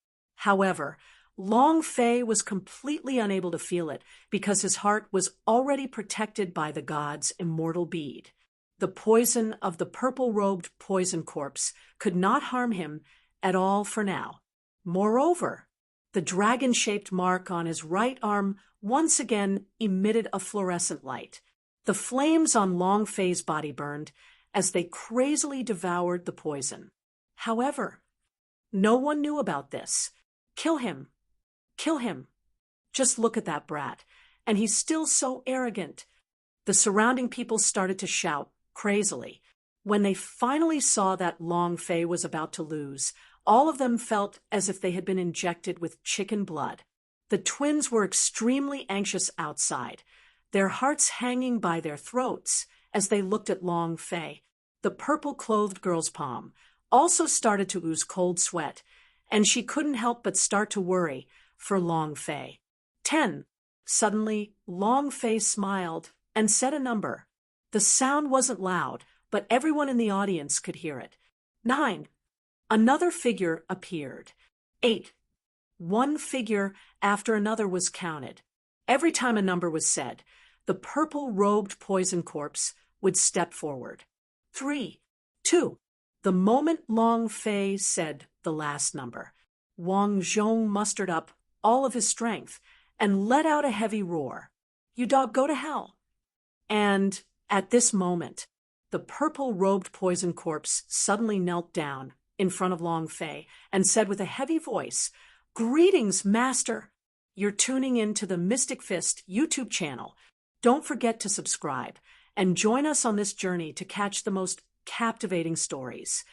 Long Fei was completely unable to feel it because his heart was already protected by the god's immortal bead. The poison of the purple-robed poison corpse could not harm him at all for now. Moreover, the dragon-shaped mark on his right arm once again emitted a fluorescent light. The flames on Long Fei's body burned as they crazily devoured the poison. However, no one knew about this. Kill him! Kill him! Just look at that brat. And he's still so arrogant. The surrounding people started to shout crazily. When they finally saw that Long Fei was about to lose, all of them felt as if they had been injected with chicken blood. The twins were extremely anxious outside, their hearts hanging by their throats as they looked at Long Fei. The purple-clothed girl's palm also started to ooze cold sweat, and she couldn't help but start to worry for Long Fei. 10. Suddenly, Long Fei smiled and said a number. The sound wasn't loud, but everyone in the audience could hear it. 9. Another figure appeared. 8. One figure after another was counted. Every time a number was said, the purple-robed poison corpse would step forward. 3. 2. The moment Long Fei said the last number, Wang Zhong mustered up all of his strength and let out a heavy roar. "You dog, go to hell!" And at this moment, the purple-robed poison corpse suddenly knelt down in front of Long Fei and said with a heavy voice, "Greetings, Master! You're tuning in to the Mystic Fist YouTube channel. Don't forget to subscribe and join us on this journey to catch the most captivating stories.